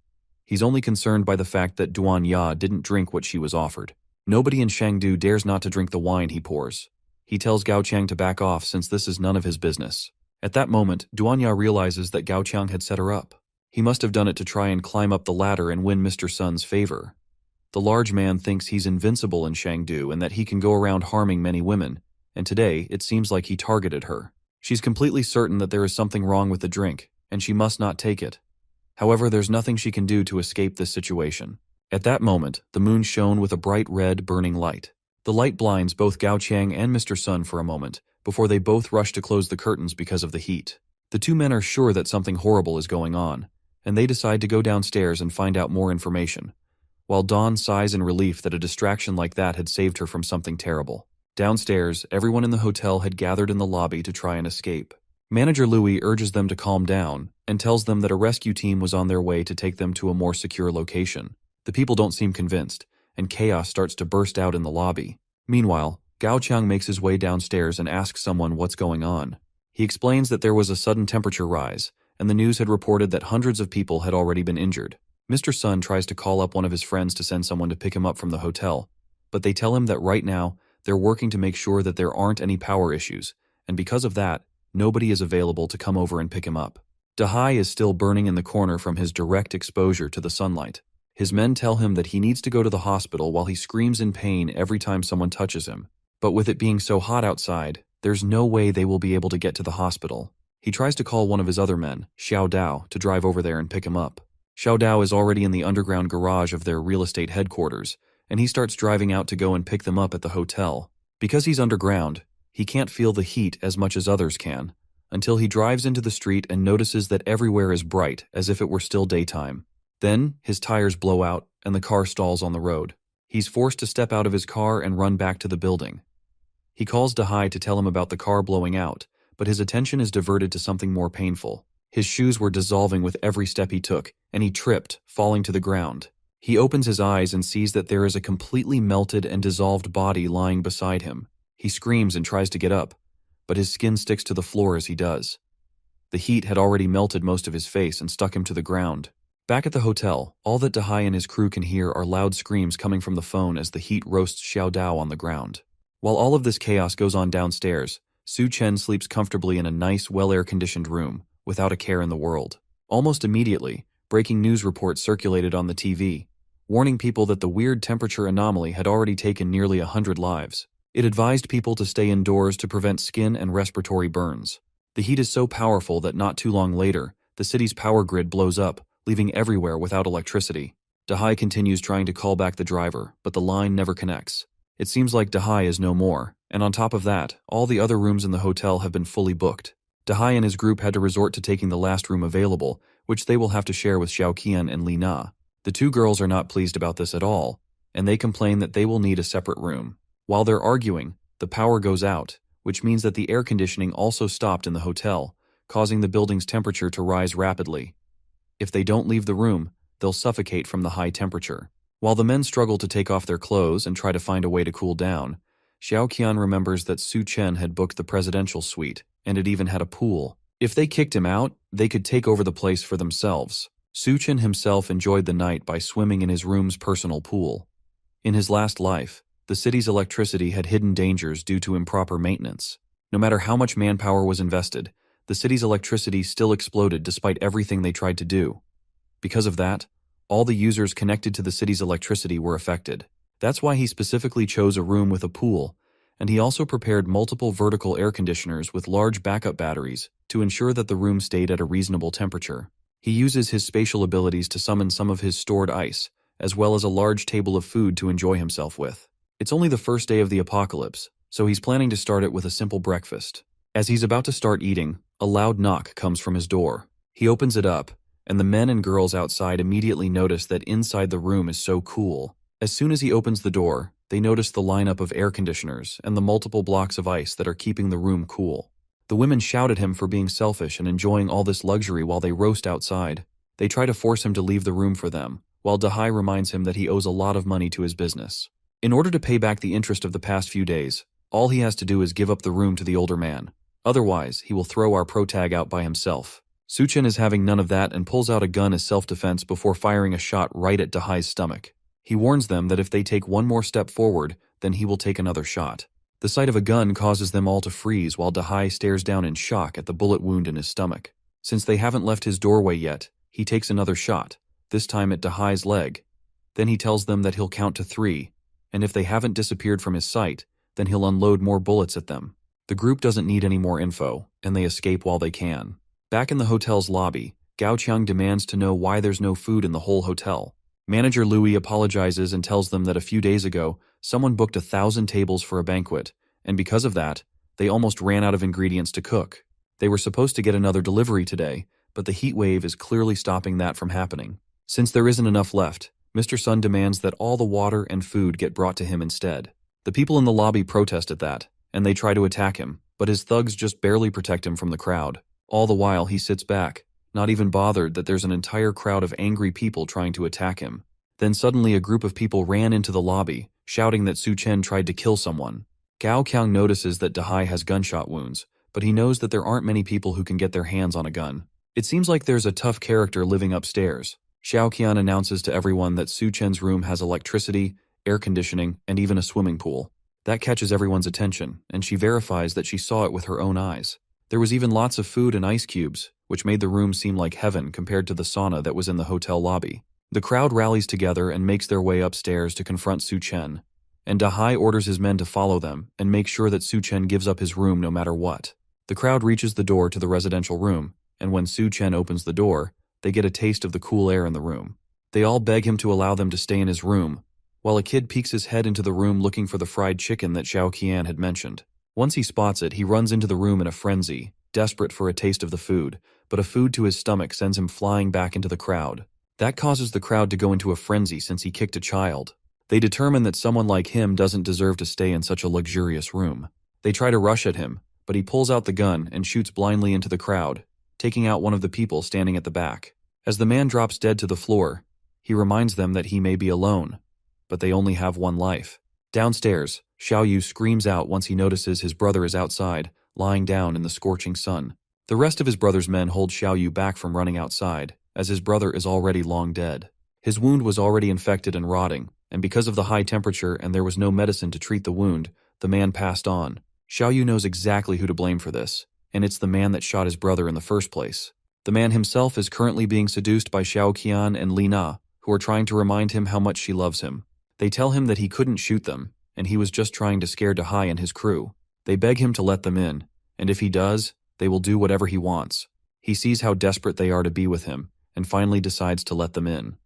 He's only concerned by the fact that Duanya didn't drink what she was offered. Nobody in Shangdu dares not to drink the wine he pours. He tells Gao Qiang to back off since this is none of his business. At that moment, Duanya realizes that Gao Qiang had set her up. He must have done it to try and climb up the ladder and win Mr. Sun's favor. The large man thinks he's invincible in Shangdu and that he can go around harming many women, and today it seems like he targeted her. She's completely certain that there is something wrong with the drink, and she must not take it. However, there's nothing she can do to escape this situation. At that moment, the moon shone with a bright red burning light. The light blinds both Gao Qiang and Mr. Sun for a moment, before they both rush to close the curtains because of the heat. The two men are sure that something horrible is going on, and they decide to go downstairs and find out more information, while Dawn sighs in relief that a distraction like that had saved her from something terrible. Downstairs, everyone in the hotel had gathered in the lobby to try and escape. Manager Louis urges them to calm down and tells them that a rescue team was on their way to take them to a more secure location. The people don't seem convinced, and chaos starts to burst out in the lobby. Meanwhile, Gao Qiang makes his way downstairs and asks someone what's going on. He explains that there was a sudden temperature rise, and the news had reported that hundreds of people had already been injured. Mr. Sun tries to call up one of his friends to send someone to pick him up from the hotel, but they tell him that right now, they're working to make sure that there aren't any power issues, and because of that, nobody is available to come over and pick him up. Dahai is still burning in the corner from his direct exposure to the sunlight. His men tell him that he needs to go to the hospital while he screams in pain every time someone touches him. But with it being so hot outside, there's no way they will be able to get to the hospital. He tries to call one of his other men, Xiao Dao, to drive over there and pick him up. Xiao Dao is already in the underground garage of their real estate headquarters, and he starts driving out to go and pick them up at the hotel. Because he's underground, he can't feel the heat as much as others can, until he drives into the street and notices that everywhere is bright, as if it were still daytime. Then, his tires blow out, and the car stalls on the road. He's forced to step out of his car and run back to the building. He calls Dahai to tell him about the car blowing out, but his attention is diverted to something more painful. His shoes were dissolving with every step he took, and he tripped, falling to the ground. He opens his eyes and sees that there is a completely melted and dissolved body lying beside him. He screams and tries to get up, but his skin sticks to the floor as he does. The heat had already melted most of his face and stuck him to the ground. Back at the hotel, all that Dahai and his crew can hear are loud screams coming from the phone as the heat roasts Xiao Dao on the ground. While all of this chaos goes on downstairs, Su Chen sleeps comfortably in a nice, well-air-conditioned room, without a care in the world. Almost immediately, breaking news reports circulated on the TV, warning people that the weird temperature anomaly had already taken nearly 100 lives. It advised people to stay indoors to prevent skin and respiratory burns. The heat is so powerful that not too long later, the city's power grid blows up, leaving everywhere without electricity. Dahai continues trying to call back the driver, but the line never connects. It seems like Dahai is no more, and on top of that, all the other rooms in the hotel have been fully booked. Dahai and his group had to resort to taking the last room available, which they will have to share with Xiao Qian and Li Na. The two girls are not pleased about this at all, and they complain that they will need a separate room. While they're arguing, the power goes out, which means that the air conditioning also stopped in the hotel, causing the building's temperature to rise rapidly. If they don't leave the room, they'll suffocate from the high temperature. While the men struggle to take off their clothes and try to find a way to cool down, Xiao Qian remembers that Su Chen had booked the presidential suite, and it even had a pool. If they kicked him out, they could take over the place for themselves. Su Chen himself enjoyed the night by swimming in his room's personal pool. In his last life, the city's electricity had hidden dangers due to improper maintenance. No matter how much manpower was invested, the city's electricity still exploded despite everything they tried to do. Because of that, all the users connected to the city's electricity were affected. That's why he specifically chose a room with a pool, and he also prepared multiple vertical air conditioners with large backup batteries to ensure that the room stayed at a reasonable temperature. He uses his spatial abilities to summon some of his stored ice, as well as a large table of food to enjoy himself with. It's only the first day of the apocalypse, so he's planning to start it with a simple breakfast. As he's about to start eating, a loud knock comes from his door. He opens it up, and the men and girls outside immediately notice that inside the room is so cool. As soon as he opens the door, they notice the lineup of air conditioners and the multiple blocks of ice that are keeping the room cool. The women shout at him for being selfish and enjoying all this luxury while they roast outside. They try to force him to leave the room for them, while Dahai reminds him that he owes a lot of money to his business. In order to pay back the interest of the past few days, all he has to do is give up the room to the older man. Otherwise, he will throw our protag out by himself. Su Chen is having none of that and pulls out a gun as self-defense before firing a shot right at Dahai's stomach. He warns them that if they take one more step forward, then he will take another shot. The sight of a gun causes them all to freeze while Dahai stares down in shock at the bullet wound in his stomach. Since they haven't left his doorway yet, he takes another shot, this time at Dahai's leg. Then he tells them that he'll count to 3, and if they haven't disappeared from his sight, then he'll unload more bullets at them. The group doesn't need any more info, and they escape while they can. Back in the hotel's lobby, Gao Qiang demands to know why there's no food in the whole hotel. Manager Louis apologizes and tells them that a few days ago, someone booked 1,000 tables for a banquet, and because of that, they almost ran out of ingredients to cook. They were supposed to get another delivery today, but the heat wave is clearly stopping that from happening. Since there isn't enough left, Mr. Sun demands that all the water and food get brought to him instead. The people in the lobby protest at that, and they try to attack him, but his thugs just barely protect him from the crowd. All the while he sits back, not even bothered that there's an entire crowd of angry people trying to attack him. Then suddenly a group of people ran into the lobby, shouting that Su Chen tried to kill someone. Gao Qiang notices that Dahai has gunshot wounds, but he knows that there aren't many people who can get their hands on a gun. It seems like there's a tough character living upstairs. Xiao Qian announces to everyone that Su Chen's room has electricity, air conditioning, and even a swimming pool. That catches everyone's attention, and she verifies that she saw it with her own eyes. There was even lots of food and ice cubes, which made the room seem like heaven compared to the sauna that was in the hotel lobby. The crowd rallies together and makes their way upstairs to confront Su Chen, and Dahai orders his men to follow them and make sure that Su Chen gives up his room no matter what. The crowd reaches the door to the residential room, and when Su Chen opens the door, they get a taste of the cool air in the room. They all beg him to allow them to stay in his room, while a kid peeks his head into the room looking for the fried chicken that Xiao Qian had mentioned. Once he spots it, he runs into the room in a frenzy, desperate for a taste of the food, but a food to his stomach sends him flying back into the crowd. That causes the crowd to go into a frenzy since he kicked a child. They determine that someone like him doesn't deserve to stay in such a luxurious room. They try to rush at him, but he pulls out the gun and shoots blindly into the crowd, taking out one of the people standing at the back. As the man drops dead to the floor, he reminds them that he may be alone, but they only have one life. Downstairs, Xiao Yu screams out once he notices his brother is outside, lying down in the scorching sun. The rest of his brother's men hold Xiao Yu back from running outside, as his brother is already long dead. His wound was already infected and rotting, and because of the high temperature and there was no medicine to treat the wound, the man passed on. Xiao Yu knows exactly who to blame for this, and it's the man that shot his brother in the first place. The man himself is currently being seduced by Xiao Qian and Li Na, who are trying to remind him how much she loves him. They tell him that he couldn't shoot them, and he was just trying to scare Dahai and his crew. They beg him to let them in, and if he does, they will do whatever he wants. He sees how desperate they are to be with him, and finally decides to let them in.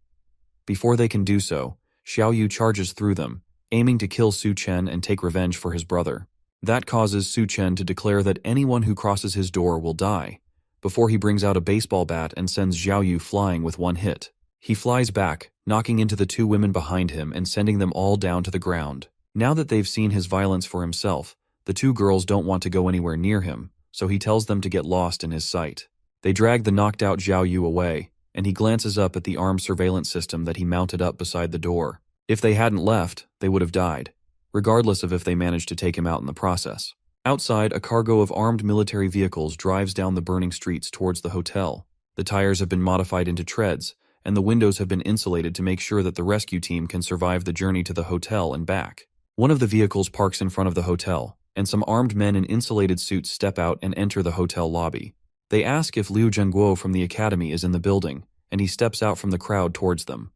Before they can do so, Xiao Yu charges through them, aiming to kill Su Chen and take revenge for his brother. That causes Su Chen to declare that anyone who crosses his door will die, before he brings out a baseball bat and sends Xiao Yu flying with one hit. He flies back, knocking into the two women behind him and sending them all down to the ground. Now that they've seen his violence for himself, the two girls don't want to go anywhere near him, so he tells them to get lost in his sight. They drag the knocked-out Xiao Yu away, and he glances up at the armed surveillance system that he mounted up beside the door. If they hadn't left, they would have died, regardless of if they managed to take him out in the process. Outside, a cargo of armed military vehicles drives down the burning streets towards the hotel. The tires have been modified into treads, and the windows have been insulated to make sure that the rescue team can survive the journey to the hotel and back. One of the vehicles parks in front of the hotel, and some armed men in insulated suits step out and enter the hotel lobby. They ask if Liu Zhengguo from the academy is in the building, and he steps out from the crowd towards them.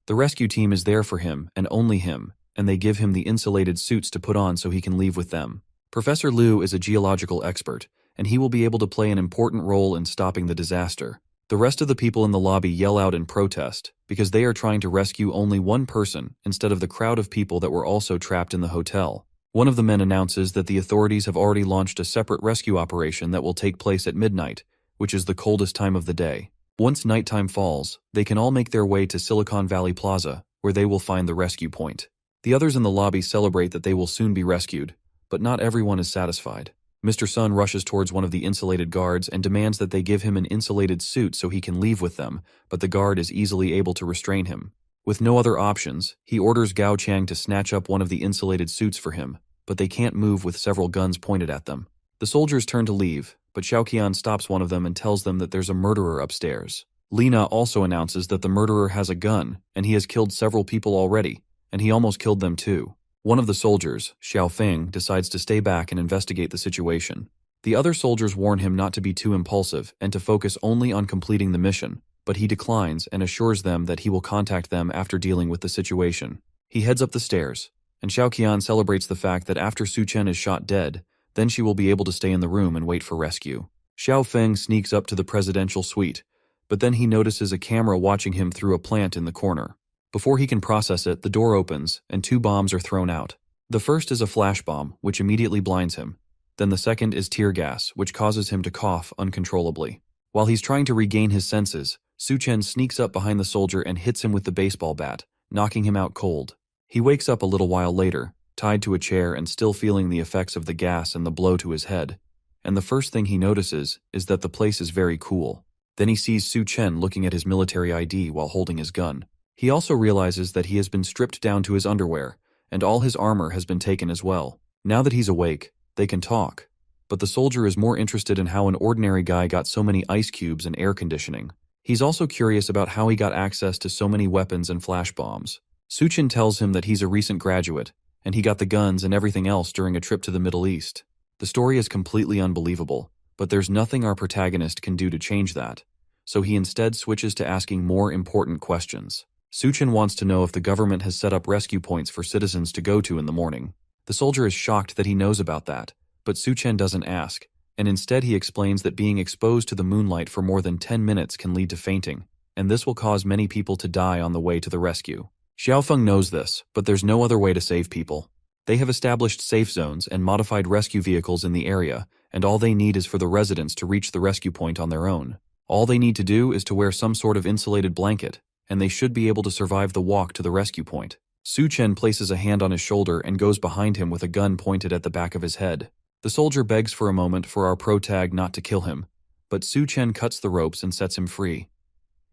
The rescue team is there for him, and only him, and they give him the insulated suits to put on so he can leave with them. Professor Liu is a geological expert, and he will be able to play an important role in stopping the disaster. The rest of the people in the lobby yell out in protest, because they are trying to rescue only one person instead of the crowd of people that were also trapped in the hotel. One of the men announces that the authorities have already launched a separate rescue operation that will take place at midnight, which is the coldest time of the day. Once nighttime falls, they can all make their way to Silicon Valley Plaza, where they will find the rescue point. The others in the lobby celebrate that they will soon be rescued, but not everyone is satisfied. Mr. Sun rushes towards one of the insulated guards and demands that they give him an insulated suit so he can leave with them, but the guard is easily able to restrain him. With no other options, he orders Gao Chang to snatch up one of the insulated suits for him, but they can't move with several guns pointed at them. The soldiers turn to leave, but Xiao Qian stops one of them and tells them that there's a murderer upstairs. Lina also announces that the murderer has a gun, and he has killed several people already, and he almost killed them too. One of the soldiers, Xiao Feng, decides to stay back and investigate the situation. The other soldiers warn him not to be too impulsive and to focus only on completing the mission, but he declines and assures them that he will contact them after dealing with the situation. He heads up the stairs, and Xiao Qian celebrates the fact that after Su Chen is shot dead, then she will be able to stay in the room and wait for rescue. Xiao Feng sneaks up to the presidential suite, but then he notices a camera watching him through a plant in the corner. Before he can process it, the door opens, and two bombs are thrown out. The first is a flash bomb, which immediately blinds him. Then the second is tear gas, which causes him to cough uncontrollably. While he's trying to regain his senses, Su Chen sneaks up behind the soldier and hits him with the baseball bat, knocking him out cold. He wakes up a little while later, tied to a chair and still feeling the effects of the gas and the blow to his head. And the first thing he notices is that the place is very cool. Then he sees Su Chen looking at his military ID while holding his gun. He also realizes that he has been stripped down to his underwear, and all his armor has been taken as well. Now that he's awake, they can talk. But the soldier is more interested in how an ordinary guy got so many ice cubes and air conditioning. He's also curious about how he got access to so many weapons and flash bombs. Su Chen tells him that he's a recent graduate, and he got the guns and everything else during a trip to the Middle East. The story is completely unbelievable, but But there's nothing our protagonist can do to change that, so he instead switches to asking more important questions. Suchen wants to know if the government has set up rescue points for citizens to go to in the morning. The soldier is shocked that he knows about that, but Suchen doesn't ask, and instead he explains that being exposed to the moonlight for more than 10 minutes can lead to fainting, and this will cause many people to die on the way to the rescue. Xiaofeng knows this, but there's no other way to save people. They have established safe zones and modified rescue vehicles in the area, and all they need is for the residents to reach the rescue point on their own. All they need to do is to wear some sort of insulated blanket, and they should be able to survive the walk to the rescue point. Suchen places a hand on his shoulder and goes behind him with a gun pointed at the back of his head. The soldier begs for a moment for our protag not to kill him, but Suchen cuts the ropes and sets him free.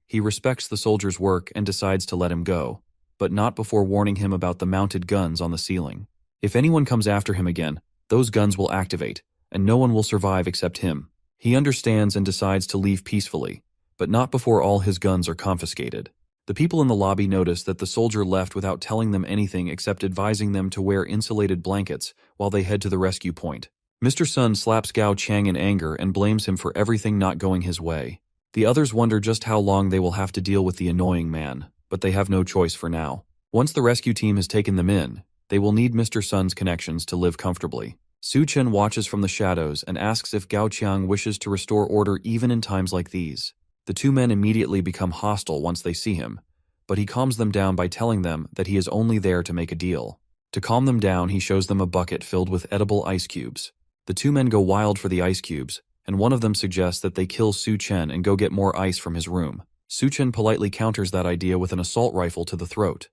He respects the soldier's work and decides to let him go, but not before warning him about the mounted guns on the ceiling. If anyone comes after him again, those guns will activate, and no one will survive except him. He understands and decides to leave peacefully, but not before all his guns are confiscated. The people in the lobby notice that the soldier left without telling them anything except advising them to wear insulated blankets while they head to the rescue point. Mr. Sun slaps Gao Chang in anger and blames him for everything not going his way. The others wonder just how long they will have to deal with the annoying man, but they have no choice for now. Once the rescue team has taken them in, they will need Mr. Sun's connections to live comfortably. Suchen watches from the shadows and asks if Gao Qiang wishes to restore order even in times like these. The two men immediately become hostile once they see him, but he calms them down by telling them that he is only there to make a deal. To calm them down, he shows them a bucket filled with edible ice cubes. The two men go wild for the ice cubes, and one of them suggests that they kill Su Chen and go get more ice from his room. Su Chen politely counters that idea with an assault rifle to the throat.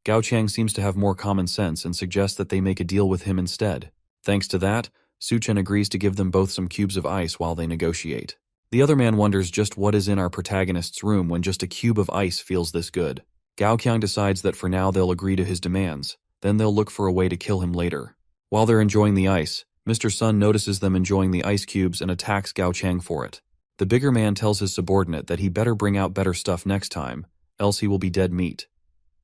Gao Qiang seems to have more common sense and suggests that they make a deal with him instead. Thanks to that, Su Chen agrees to give them both some cubes of ice while they negotiate. The other man wonders just what is in our protagonist's room when just a cube of ice feels this good. Gao Qiang decides that for now they'll agree to his demands, then they'll look for a way to kill him later. While they're enjoying the ice, Mr. Sun notices them enjoying the ice cubes and attacks Gao Qiang for it. The bigger man tells his subordinate that he better bring out better stuff next time, else he will be dead meat.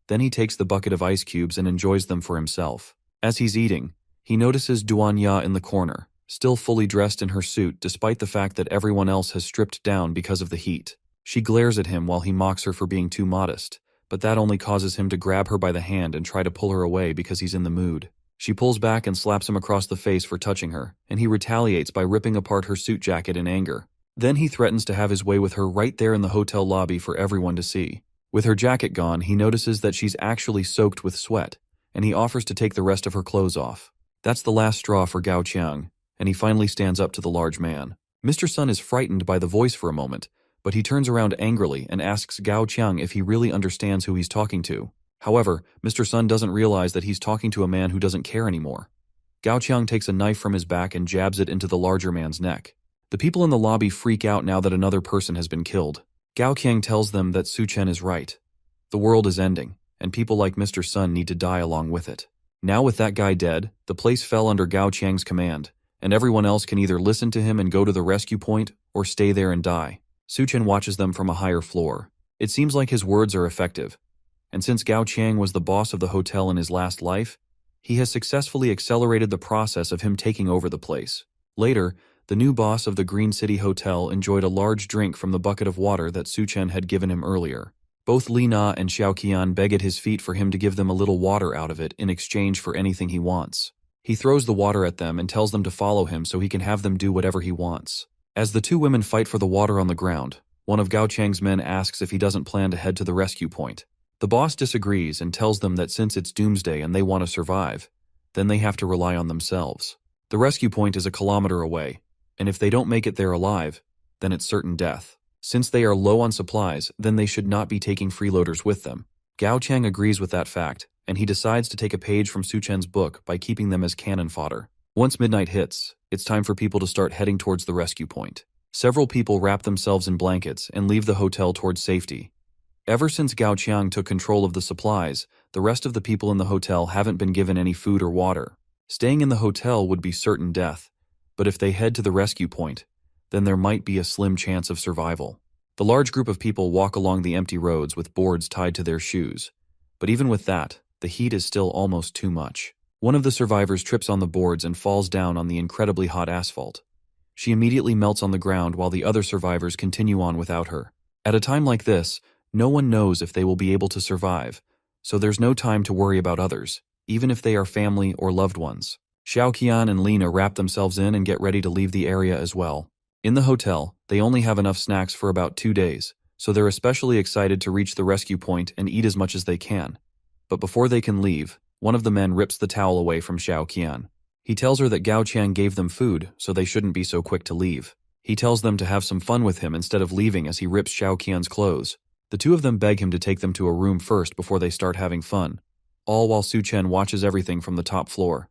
Then he takes the bucket of ice cubes and enjoys them for himself. As he's eating, he notices Duanya in the corner, still fully dressed in her suit despite the fact that everyone else has stripped down because of the heat. She glares at him while he mocks her for being too modest, but that only causes him to grab her by the hand and try to pull her away because he's in the mood. She pulls back and slaps him across the face for touching her, and he retaliates by ripping apart her suit jacket in anger. Then he threatens to have his way with her right there in the hotel lobby for everyone to see. With her jacket gone, he notices that she's actually soaked with sweat, and he offers to take the rest of her clothes off. That's the last straw for Gao Qiang, and he finally stands up to the large man. Mr. Sun is frightened by the voice for a moment, but he turns around angrily and asks Gao Qiang if he really understands who he's talking to. However, Mr. Sun doesn't realize that he's talking to a man who doesn't care anymore. Gao Qiang takes a knife from his back and jabs it into the larger man's neck. The people in the lobby freak out now that another person has been killed. Gao Qiang tells them that Su Chen is right. The world is ending, and people like Mr. Sun need to die along with it. Now with that guy dead, the place fell under Gao Qiang's command, and everyone else can either listen to him and go to the rescue point, or stay there and die. Su Chen watches them from a higher floor. It seems like his words are effective, and since Gao Qiang was the boss of the hotel in his last life, he has successfully accelerated the process of him taking over the place. Later, the new boss of the Green City Hotel enjoyed a large drink from the bucket of water that Su Chen had given him earlier. Both Li Na and Xiao Qian beg at his feet for him to give them a little water out of it in exchange for anything he wants. He throws the water at them and tells them to follow him so he can have them do whatever he wants. As the two women fight for the water on the ground, one of Gao Qiang's men asks if he doesn't plan to head to the rescue point. The boss disagrees and tells them that since it's doomsday and they want to survive, then they have to rely on themselves. The rescue point is a kilometer away, and if they don't make it there alive, then it's certain death. Since they are low on supplies, then they should not be taking freeloaders with them. Gao Qiang agrees with that fact, and he decides to take a page from Su Chen's book by keeping them as cannon fodder. Once midnight hits, it's time for people to start heading towards the rescue point. Several people wrap themselves in blankets and leave the hotel towards safety. Ever since Gao Qiang took control of the supplies, the rest of the people in the hotel haven't been given any food or water. Staying in the hotel would be certain death, but if they head to the rescue point, then there might be a slim chance of survival. The large group of people walk along the empty roads with boards tied to their shoes, but even with that, the heat is still almost too much. One of the survivors trips on the boards and falls down on the incredibly hot asphalt. She immediately melts on the ground while the other survivors continue on without her. At a time like this, no one knows if they will be able to survive, so there's no time to worry about others, even if they are family or loved ones. Xiaoqian and Lina wrap themselves in and get ready to leave the area as well. In the hotel, they only have enough snacks for about 2 days, so they're especially excited to reach the rescue point and eat as much as they can. But before they can leave, one of the men rips the towel away from Xiaoqian. He tells her that Gao Qiang gave them food, so they shouldn't be so quick to leave. He tells them to have some fun with him instead of leaving as he rips Xiaoqian's clothes. The two of them beg him to take them to a room first before they start having fun, all while Su Chen watches everything from the top floor.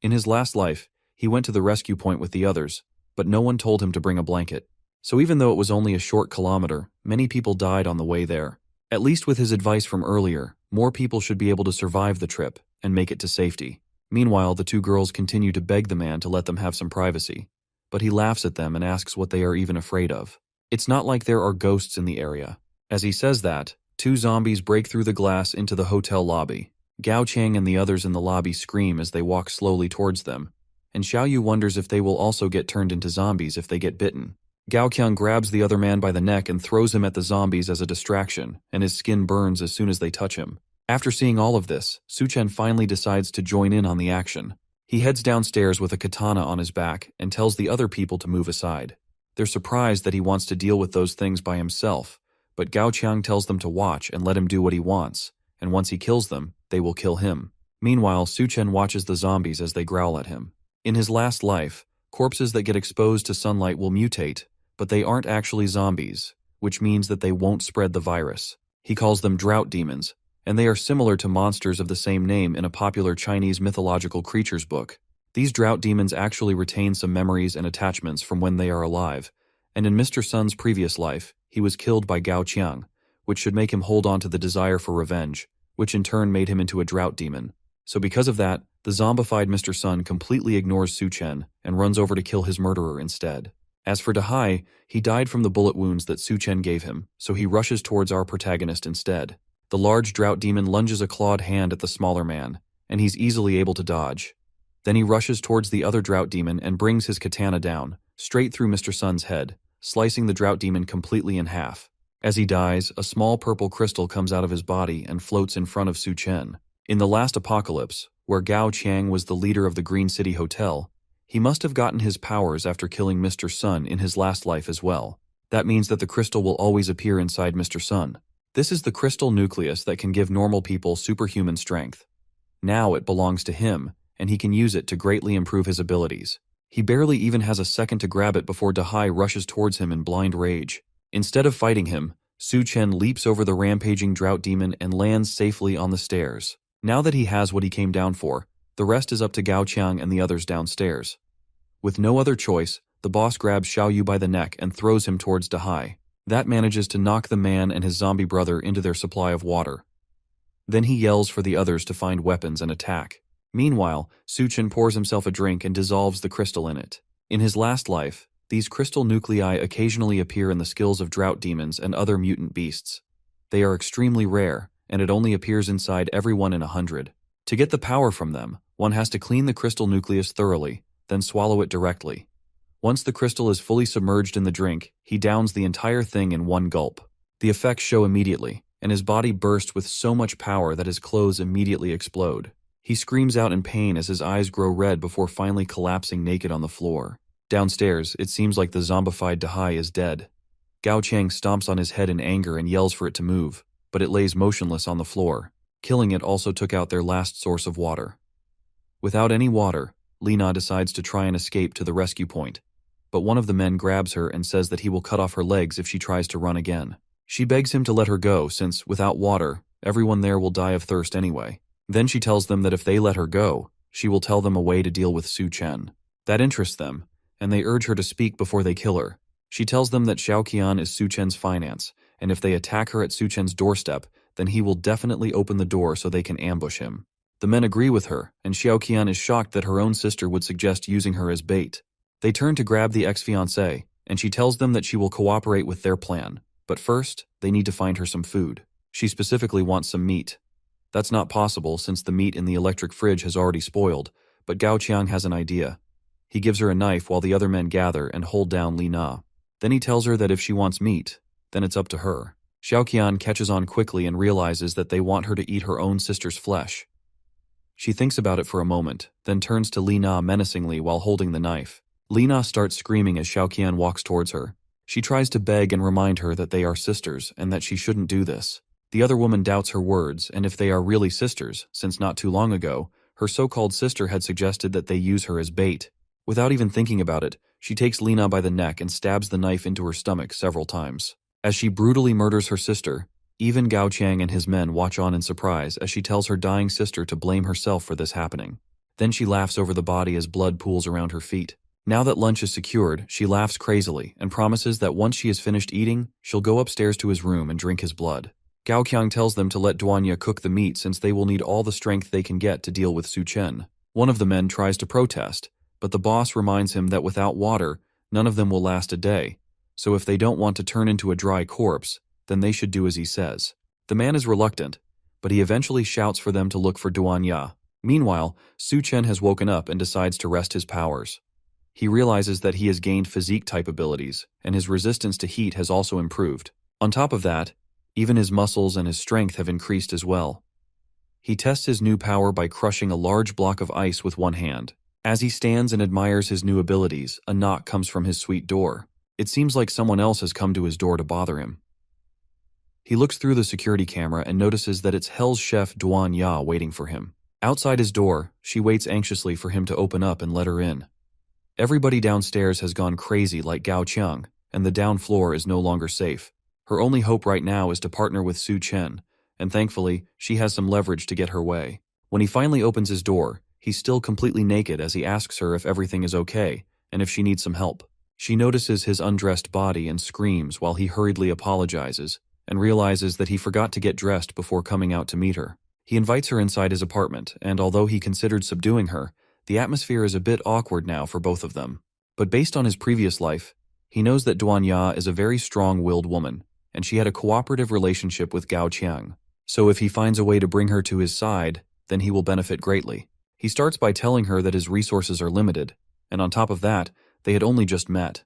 In his last life, he went to the rescue point with the others, but no one told him to bring a blanket. So even though it was only a short kilometer, many people died on the way there. At least with his advice from earlier, more people should be able to survive the trip and make it to safety. Meanwhile, the two girls continue to beg the man to let them have some privacy, but he laughs at them and asks what they are even afraid of. It's not like there are ghosts in the area. As he says that, 2 zombies break through the glass into the hotel lobby. Gao Qiang and the others in the lobby scream as they walk slowly towards them, and Xiaoyu wonders if they will also get turned into zombies if they get bitten. Gao Qiang grabs the other man by the neck and throws him at the zombies as a distraction, and his skin burns as soon as they touch him. After seeing all of this, Su Chen finally decides to join in on the action. He heads downstairs with a katana on his back and tells the other people to move aside. They're surprised that he wants to deal with those things by himself, but Gao Qiang tells them to watch and let him do what he wants, and once he kills them, they will kill him. Meanwhile, Su Chen watches the zombies as they growl at him. In his last life, corpses that get exposed to sunlight will mutate, but they aren't actually zombies, which means that they won't spread the virus. He calls them drought demons, and they are similar to monsters of the same name in a popular Chinese mythological creatures book. These drought demons actually retain some memories and attachments from when they are alive, and in Mr. Sun's previous life, he was killed by Gao Qiang, which should make him hold on to the desire for revenge, which in turn made him into a drought demon. So because of that, the zombified Mr. Sun completely ignores Su Chen and runs over to kill his murderer instead. As for Dahai, he died from the bullet wounds that Su Chen gave him, so he rushes towards our protagonist instead. The large drought demon lunges a clawed hand at the smaller man, and he's easily able to dodge. Then he rushes towards the other drought demon and brings his katana down, straight through Mr. Sun's head, slicing the drought demon completely in half. As he dies, a small purple crystal comes out of his body and floats in front of Su Chen. In the last apocalypse, where Gao Qiang was the leader of the Green City Hotel, he must have gotten his powers after killing Mr. Sun in his last life as well. That means that the crystal will always appear inside Mr. Sun. This is the crystal nucleus that can give normal people superhuman strength. Now it belongs to him, and he can use it to greatly improve his abilities. He barely even has a second to grab it before Dahai rushes towards him in blind rage. Instead of fighting him, Su Chen leaps over the rampaging drought demon and lands safely on the stairs. Now that he has what he came down for, the rest is up to Gao Qiang and the others downstairs. With no other choice, the boss grabs Xiaoyu by the neck and throws him towards Dahai. That manages to knock the man and his zombie brother into their supply of water. Then he yells for the others to find weapons and attack. Meanwhile, Su Chen pours himself a drink and dissolves the crystal in it. In his last life, these crystal nuclei occasionally appear in the skills of drought demons and other mutant beasts. They are extremely rare, and it only appears inside everyone in 100. To get the power from them, one has to clean the crystal nucleus thoroughly, then swallow it directly. Once the crystal is fully submerged in the drink, he downs the entire thing in one gulp. The effects show immediately, and his body bursts with so much power that his clothes immediately explode. He screams out in pain as his eyes grow red before finally collapsing naked on the floor. Downstairs, it seems like the zombified Dahai is dead. Gao Qiang stomps on his head in anger and yells for it to move, but it lays motionless on the floor. Killing it also took out their last source of water. Without any water, Lina decides to try and escape to the rescue point, but one of the men grabs her and says that he will cut off her legs if she tries to run again. She begs him to let her go since, without water, everyone there will die of thirst anyway. Then she tells them that if they let her go, she will tell them a way to deal with Su Chen. That interests them, and they urge her to speak before they kill her. She tells them that Xiaoqian is Su Chen's finance, and if they attack her at Su Chen's doorstep, then he will definitely open the door so they can ambush him. The men agree with her, and Xiaoqian is shocked that her own sister would suggest using her as bait. They turn to grab the ex-fiancé, and she tells them that she will cooperate with their plan. But first, they need to find her some food. She specifically wants some meat. That's not possible since the meat in the electric fridge has already spoiled, but Gao Qiang has an idea. He gives her a knife while the other men gather and hold down Li Na. Then he tells her that if she wants meat, then it's up to her. Xiaoqian catches on quickly and realizes that they want her to eat her own sister's flesh. She thinks about it for a moment, then turns to Li Na menacingly while holding the knife. Li Na starts screaming as Xiaoqian walks towards her. She tries to beg and remind her that they are sisters and that she shouldn't do this. The other woman doubts her words and if they are really sisters, since not too long ago, her so-called sister had suggested that they use her as bait. Without even thinking about it, she takes Li Na by the neck and stabs the knife into her stomach several times. As she brutally murders her sister, even Gao Qiang and his men watch on in surprise as she tells her dying sister to blame herself for this happening. Then she laughs over the body as blood pools around her feet. Now that lunch is secured, she laughs crazily and promises that once she is finished eating, she'll go upstairs to his room and drink his blood. Gao Qiang tells them to let Duanya cook the meat since they will need all the strength they can get to deal with Su Chen. One of the men tries to protest, but the boss reminds him that without water, none of them will last a day, so if they don't want to turn into a dry corpse, then they should do as he says. The man is reluctant, but he eventually shouts for them to look for Duanya. Meanwhile, Su Chen has woken up and decides to rest his powers. He realizes that he has gained physique-type abilities, and his resistance to heat has also improved. On top of that, even his muscles and his strength have increased as well. He tests his new power by crushing a large block of ice with one hand. As he stands and admires his new abilities, a knock comes from his suite door. It seems like someone else has come to his door to bother him. He looks through the security camera and notices that it's Hell's chef Duanya waiting for him. Outside his door, she waits anxiously for him to open up and let her in. Everybody downstairs has gone crazy like Gao Qiang, and the down floor is no longer safe. Her only hope right now is to partner with Su Chen, and thankfully, she has some leverage to get her way. When he finally opens his door, he's still completely naked as he asks her if everything is okay, and if she needs some help. She notices his undressed body and screams while he hurriedly apologizes, and realizes that he forgot to get dressed before coming out to meet her. He invites her inside his apartment, and although he considered subduing her, the atmosphere is a bit awkward now for both of them. But based on his previous life, he knows that Duanya is a very strong-willed woman, and she had a cooperative relationship with Gao Qiang. So if he finds a way to bring her to his side, then he will benefit greatly. He starts by telling her that his resources are limited, and on top of that, they had only just met.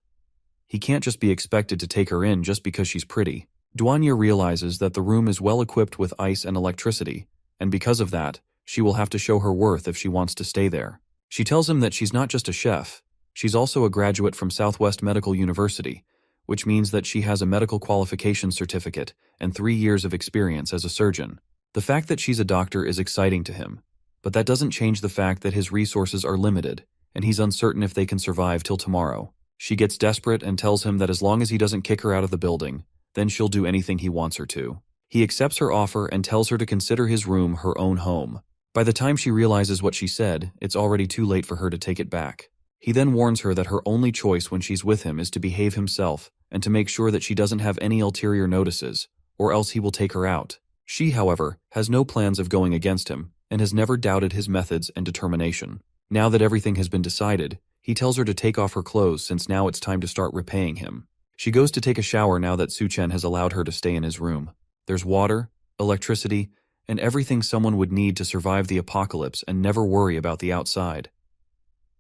He can't just be expected to take her in just because she's pretty. Duanya realizes that the room is well equipped with ice and electricity, and because of that, she will have to show her worth if she wants to stay there. She tells him that she's not just a chef, she's also a graduate from Southwest Medical University, which means that she has a medical qualification certificate and 3 years of experience as a surgeon. The fact that she's a doctor is exciting to him, but that doesn't change the fact that his resources are limited, and he's uncertain if they can survive till tomorrow. She gets desperate and tells him that as long as he doesn't kick her out of the building, then she'll do anything he wants her to. He accepts her offer and tells her to consider his room her own home. By the time she realizes what she said, it's already too late for her to take it back. He then warns her that her only choice when she's with him is to behave himself and to make sure that she doesn't have any ulterior notices, or else he will take her out. She, however, has no plans of going against him and has never doubted his methods and determination. Now that everything has been decided, he tells her to take off her clothes since now it's time to start repaying him. She goes to take a shower now that Su Chen has allowed her to stay in his room. There's water, electricity, and everything someone would need to survive the apocalypse and never worry about the outside.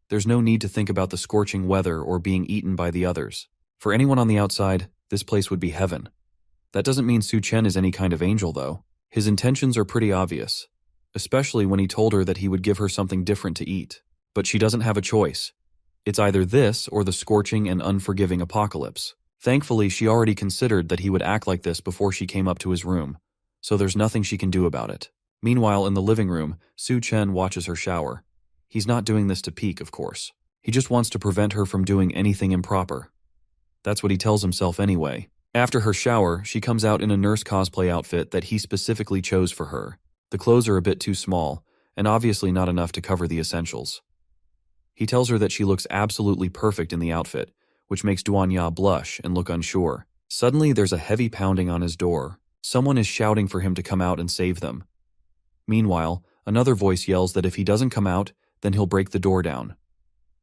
There's no need to think about the scorching weather or being eaten by the others. For anyone on the outside, this place would be heaven. That doesn't mean Su Chen is any kind of angel, though. His intentions are pretty obvious, especially when he told her that he would give her something different to eat. But she doesn't have a choice. It's either this or the scorching and unforgiving apocalypse. Thankfully, she already considered that he would act like this before she came up to his room, so there's nothing she can do about it. Meanwhile, in the living room, Su Chen watches her shower. He's not doing this to peek, of course. He just wants to prevent her from doing anything improper. That's what he tells himself anyway. After her shower, she comes out in a nurse cosplay outfit that he specifically chose for her. The clothes are a bit too small, and obviously not enough to cover the essentials. He tells her that she looks absolutely perfect in the outfit, which makes Duanya blush and look unsure. Suddenly, there's a heavy pounding on his door. Someone is shouting for him to come out and save them. Meanwhile, another voice yells that if he doesn't come out, then he'll break the door down.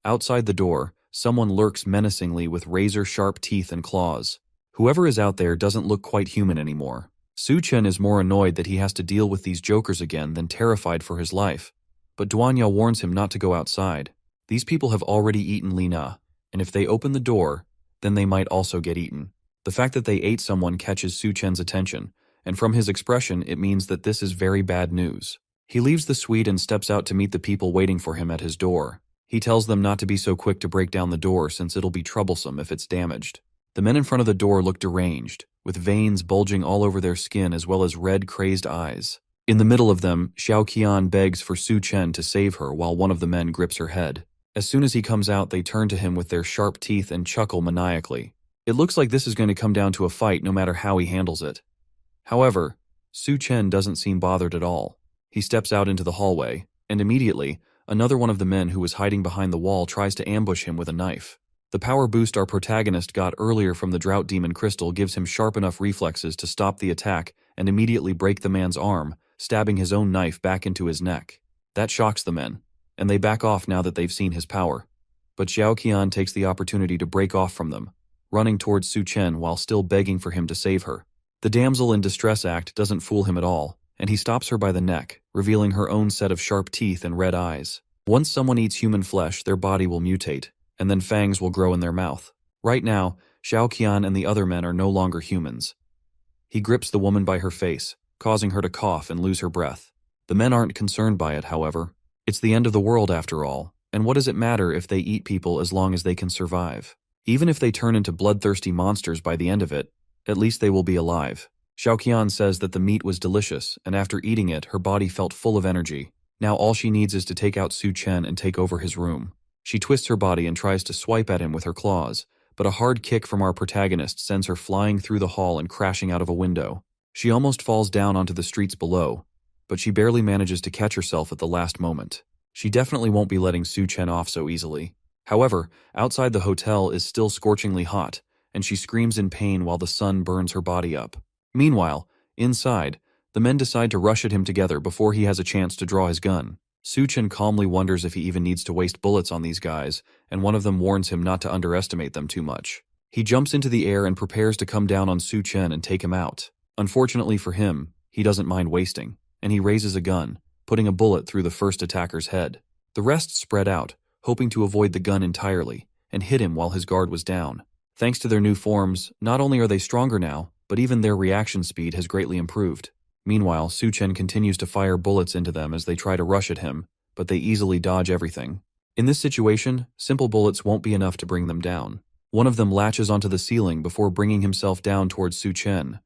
Outside the door, someone lurks menacingly with razor-sharp teeth and claws. Whoever is out there doesn't look quite human anymore. Su Chen is more annoyed that he has to deal with these jokers again than terrified for his life, but Duanya warns him not to go outside. These people have already eaten Lina, and if they open the door, then they might also get eaten. The fact that they ate someone catches Su Chen's attention, and from his expression it means that this is very bad news. He leaves the suite and steps out to meet the people waiting for him at his door. He tells them not to be so quick to break down the door since it'll be troublesome if it's damaged. The men in front of the door look deranged, with veins bulging all over their skin as well as red, crazed eyes. In the middle of them, Xiao Qian begs for Su Chen to save her while one of the men grips her head. As soon as he comes out, they turn to him with their sharp teeth and chuckle maniacally. It looks like this is going to come down to a fight no matter how he handles it. However, Su Chen doesn't seem bothered at all. He steps out into the hallway, and immediately, another one of the men who was hiding behind the wall tries to ambush him with a knife. The power boost our protagonist got earlier from the Drought Demon Crystal gives him sharp enough reflexes to stop the attack and immediately break the man's arm, stabbing his own knife back into his neck. That shocks the men, and they back off now that they've seen his power. But Xiao Qian takes the opportunity to break off from them, running towards Su Chen while still begging for him to save her. The damsel in distress act doesn't fool him at all, and he stops her by the neck, revealing her own set of sharp teeth and red eyes. Once someone eats human flesh, their body will mutate, and then fangs will grow in their mouth. Right now, Xiao Qian and the other men are no longer humans. He grips the woman by her face, causing her to cough and lose her breath. The men aren't concerned by it, however. It's the end of the world after all, and what does it matter if they eat people as long as they can survive? Even if they turn into bloodthirsty monsters by the end of it, at least they will be alive. Xiao Qian says that the meat was delicious, and after eating it, her body felt full of energy. Now all she needs is to take out Su Chen and take over his room. She twists her body and tries to swipe at him with her claws, but a hard kick from our protagonist sends her flying through the hall and crashing out of a window. She almost falls down onto the streets below, but she barely manages to catch herself at the last moment. She definitely won't be letting Su Chen off so easily. However, outside the hotel is still scorchingly hot, and she screams in pain while the sun burns her body up. Meanwhile, inside, the men decide to rush at him together before he has a chance to draw his gun. Su Chen calmly wonders if he even needs to waste bullets on these guys, and one of them warns him not to underestimate them too much. He jumps into the air and prepares to come down on Su Chen and take him out. Unfortunately for him, he doesn't mind wasting, and he raises a gun, putting a bullet through the first attacker's head. The rest spread out, hoping to avoid the gun entirely, and hit him while his guard was down. Thanks to their new forms, not only are they stronger now, but even their reaction speed has greatly improved. Meanwhile, Su Chen continues to fire bullets into them as they try to rush at him, but they easily dodge everything. In this situation, simple bullets won't be enough to bring them down. One of them latches onto the ceiling before bringing himself down towards Su Chen.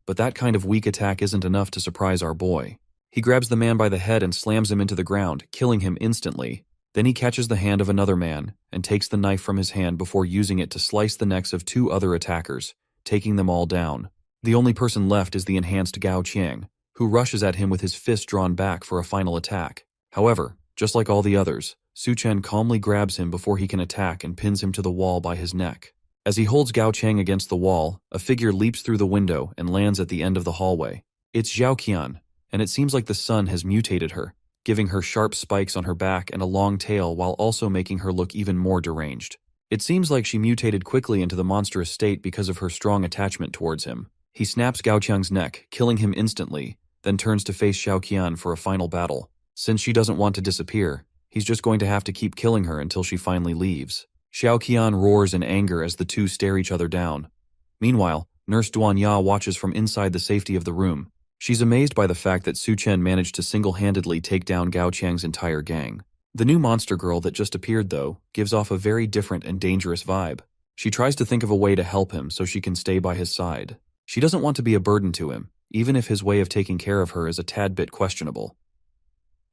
But that kind of weak attack isn't enough to surprise our boy. He grabs the man by the head and slams him into the ground, killing him instantly. Then he catches the hand of another man and takes the knife from his hand before using it to slice the necks of 2 other attackers, taking them all down. The only person left is the enhanced Gao Qiang, who rushes at him with his fist drawn back for a final attack. However, just like all the others, Su Chen calmly grabs him before he can attack and pins him to the wall by his neck. As he holds Gao Qiang against the wall, a figure leaps through the window and lands at the end of the hallway. It's Xiao Qian, and it seems like the sun has mutated her, giving her sharp spikes on her back and a long tail while also making her look even more deranged. It seems like she mutated quickly into the monstrous state because of her strong attachment towards him. He snaps Gao Qiang's neck, killing him instantly, then turns to face Xiao Qian for a final battle. Since she doesn't want to disappear, he's just going to have to keep killing her until she finally leaves. Xiao Qian roars in anger as the two stare each other down. Meanwhile, Nurse Duanya watches from inside the safety of the room. She's amazed by the fact that Su Chen managed to single-handedly take down Gao Qiang's entire gang. The new monster girl that just appeared, though, gives off a very different and dangerous vibe. She tries to think of a way to help him so she can stay by his side. She doesn't want to be a burden to him, even if his way of taking care of her is a tad bit questionable.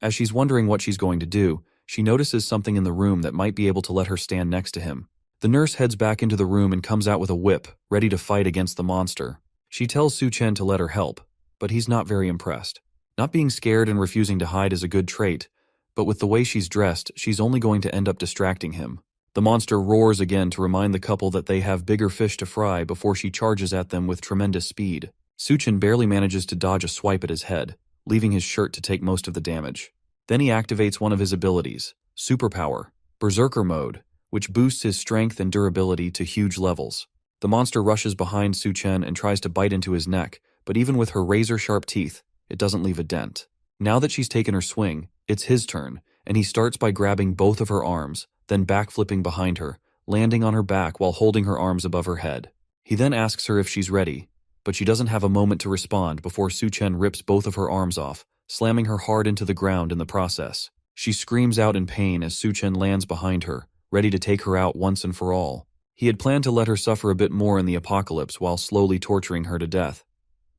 As she's wondering what she's going to do, she notices something in the room that might be able to let her stand next to him. The nurse heads back into the room and comes out with a whip, ready to fight against the monster. She tells Su Chen to let her help, but he's not very impressed. Not being scared and refusing to hide is a good trait, but with the way she's dressed, she's only going to end up distracting him. The monster roars again to remind the couple that they have bigger fish to fry before she charges at them with tremendous speed. Su Chen barely manages to dodge a swipe at his head, leaving his shirt to take most of the damage. Then he activates one of his abilities, Superpower, Berserker Mode, which boosts his strength and durability to huge levels. The monster rushes behind Su Chen and tries to bite into his neck, but even with her razor-sharp teeth, it doesn't leave a dent. Now that she's taken her swing, it's his turn, and he starts by grabbing both of her arms, then backflipping behind her, landing on her back while holding her arms above her head. He then asks her if she's ready, but she doesn't have a moment to respond before Su-chen rips both of her arms off, slamming her hard into the ground in the process. She screams out in pain as Su-chen lands behind her, ready to take her out once and for all. He had planned to let her suffer a bit more in the apocalypse while slowly torturing her to death,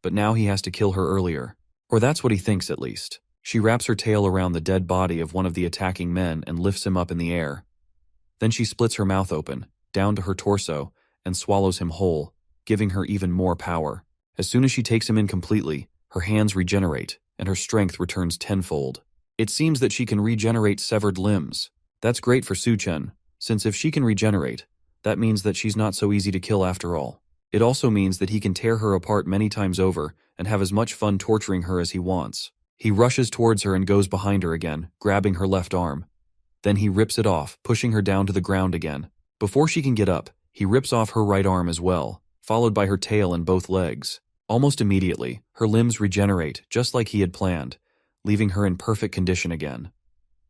but now he has to kill her earlier. Or that's what he thinks at least. She wraps her tail around the dead body of one of the attacking men and lifts him up in the air. Then she splits her mouth open, down to her torso, and swallows him whole, giving her even more power. As soon as she takes him in completely, her hands regenerate, and her strength returns tenfold. It seems that she can regenerate severed limbs. That's great for Su-chen, since if she can regenerate, that means that she's not so easy to kill after all. It also means that he can tear her apart many times over and have as much fun torturing her as he wants. He rushes towards her and goes behind her again, grabbing her left arm. Then he rips it off, pushing her down to the ground again. Before she can get up, he rips off her right arm as well, followed by her tail and both legs. Almost immediately, her limbs regenerate, just like he had planned, leaving her in perfect condition again.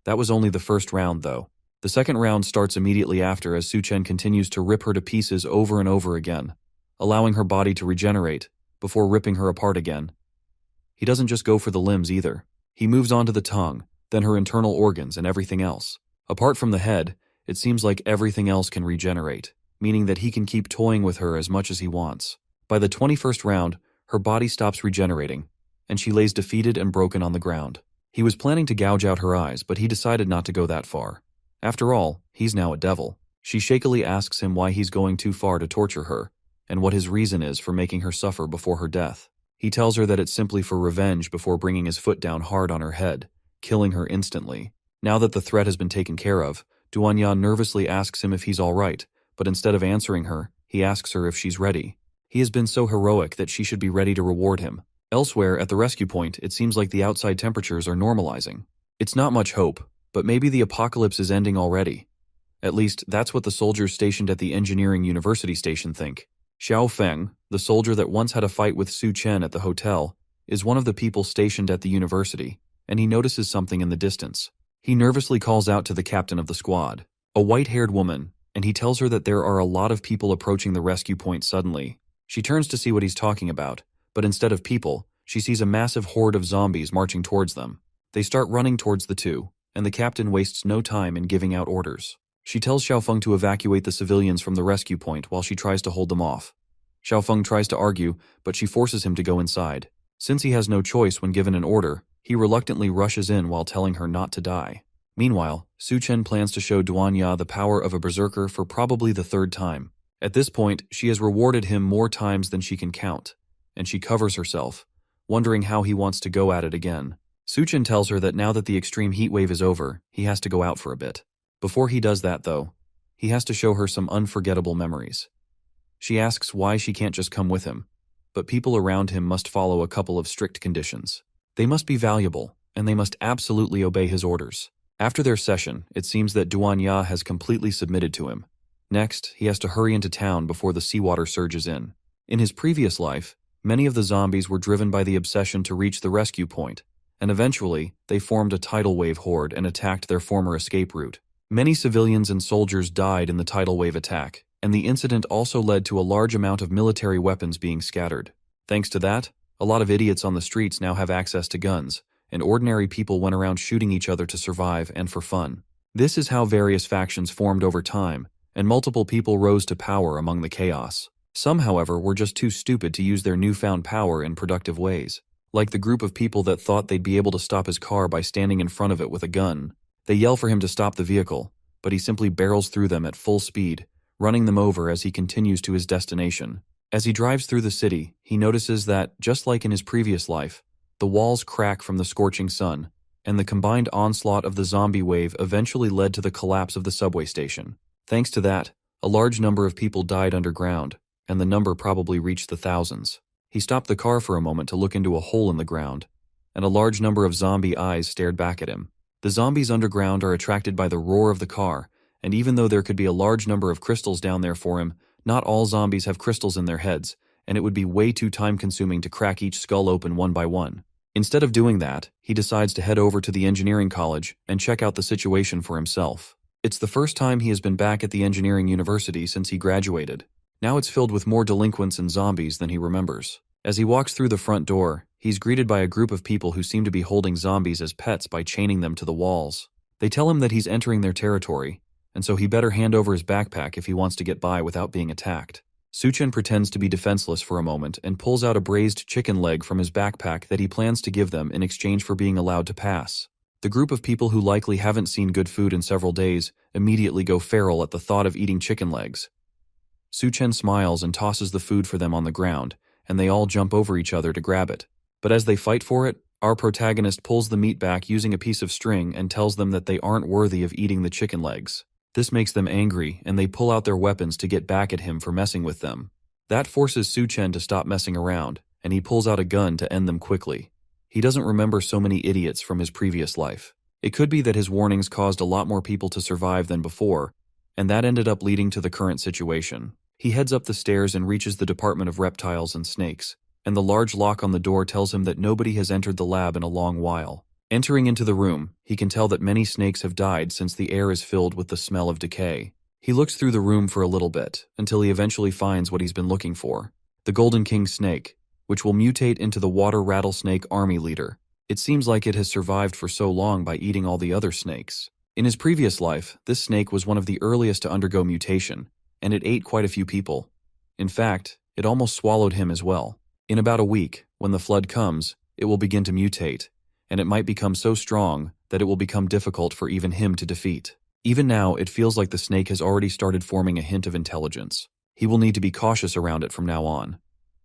That was only the first round, though. The second round starts immediately after as Su-chen continues to rip her to pieces over and over again, allowing her body to regenerate, before ripping her apart again. He doesn't just go for the limbs either. He moves on to the tongue, then her internal organs and everything else. Apart from the head, it seems like everything else can regenerate, meaning that he can keep toying with her as much as he wants. By the 21st round, her body stops regenerating, and she lays defeated and broken on the ground. He was planning to gouge out her eyes, but he decided not to go that far. After all, he's now a devil. She shakily asks him why he's going too far to torture her, and what his reason is for making her suffer before her death. He tells her that it's simply for revenge before bringing his foot down hard on her head, killing her instantly. Now that the threat has been taken care of, Duanya nervously asks him if he's all right, but instead of answering her, he asks her if she's ready. He has been so heroic that she should be ready to reward him. Elsewhere, at the rescue point, it seems like the outside temperatures are normalizing. It's not much hope, but maybe the apocalypse is ending already. At least, that's what the soldiers stationed at the engineering university station think. Xiao Feng, the soldier that once had a fight with Su-chen at the hotel, is one of the people stationed at the university, and he notices something in the distance. He nervously calls out to the captain of the squad, a white-haired woman, and he tells her that there are a lot of people approaching the rescue point suddenly. She turns to see what he's talking about, but instead of people, she sees a massive horde of zombies marching towards them. They start running towards the two, and the captain wastes no time in giving out orders. She tells Xiaofeng to evacuate the civilians from the rescue point while she tries to hold them off. Xiaofeng tries to argue, but she forces him to go inside. Since he has no choice when given an order, he reluctantly rushes in while telling her not to die. Meanwhile, Su-chen plans to show Duanya the power of a berserker for probably the third time. At this point, she has rewarded him more times than she can count, and she covers herself, wondering how he wants to go at it again. Su-chen tells her that now that the extreme heat wave is over, he has to go out for a bit. Before he does that, though, he has to show her some unforgettable memories. She asks why she can't just come with him, but people around him must follow a couple of strict conditions. They must be valuable, and they must absolutely obey his orders. After their session, it seems that Duanya has completely submitted to him. Next, he has to hurry into town before the seawater surges in. In his previous life, many of the zombies were driven by the obsession to reach the rescue point, and eventually, they formed a tidal wave horde and attacked their former escape route. Many civilians and soldiers died in the tidal wave attack, and the incident also led to a large amount of military weapons being scattered. Thanks to that, a lot of idiots on the streets now have access to guns, and ordinary people went around shooting each other to survive and for fun. This is how various factions formed over time, and multiple people rose to power among the chaos. Some, however, were just too stupid to use their newfound power in productive ways. Like the group of people that thought they'd be able to stop his car by standing in front of it with a gun. They yell for him to stop the vehicle, but he simply barrels through them at full speed, running them over as he continues to his destination. As he drives through the city, he notices that, just like in his previous life, the walls crack from the scorching sun, and the combined onslaught of the zombie wave eventually led to the collapse of the subway station. Thanks to that, a large number of people died underground, and the number probably reached the thousands. He stopped the car for a moment to look into a hole in the ground, and a large number of zombie eyes stared back at him. The zombies underground are attracted by the roar of the car, and even though there could be a large number of crystals down there for him, not all zombies have crystals in their heads, and it would be way too time-consuming to crack each skull open one by one. Instead of doing that, he decides to head over to the engineering college and check out the situation for himself. It's the first time he has been back at the engineering university since he graduated. Now it's filled with more delinquents and zombies than he remembers. As he walks through the front door, he's greeted by a group of people who seem to be holding zombies as pets by chaining them to the walls. They tell him that he's entering their territory, and so he better hand over his backpack if he wants to get by without being attacked. Suchen pretends to be defenseless for a moment and pulls out a braised chicken leg from his backpack that he plans to give them in exchange for being allowed to pass. The group of people who likely haven't seen good food in several days immediately go feral at the thought of eating chicken legs. Suchen smiles and tosses the food for them on the ground, and they all jump over each other to grab it. But as they fight for it, our protagonist pulls the meat back using a piece of string and tells them that they aren't worthy of eating the chicken legs. This makes them angry, and they pull out their weapons to get back at him for messing with them. That forces Suchen to stop messing around, and he pulls out a gun to end them quickly. He doesn't remember so many idiots from his previous life. It could be that his warnings caused a lot more people to survive than before, and that ended up leading to the current situation. He heads up the stairs and reaches the Department of Reptiles and Snakes, and the large lock on the door tells him that nobody has entered the lab in a long while. Entering into the room, he can tell that many snakes have died since the air is filled with the smell of decay. He looks through the room for a little bit, until he eventually finds what he's been looking for: the Golden King snake, which will mutate into the water rattlesnake army leader. It seems like it has survived for so long by eating all the other snakes. In his previous life, this snake was one of the earliest to undergo mutation, and it ate quite a few people. In fact, it almost swallowed him as well. In about a week, when the flood comes, it will begin to mutate, and it might become so strong that it will become difficult for even him to defeat. Even now, it feels like the snake has already started forming a hint of intelligence. He will need to be cautious around it from now on.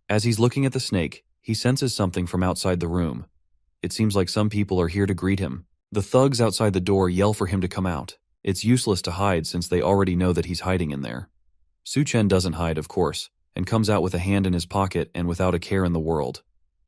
As he's looking at the snake, he senses something from outside the room. It seems like some people are here to greet him. The thugs outside the door yell for him to come out. It's useless to hide since they already know that he's hiding in there. Suchen doesn't hide, of course, and comes out with a hand in his pocket and without a care in the world.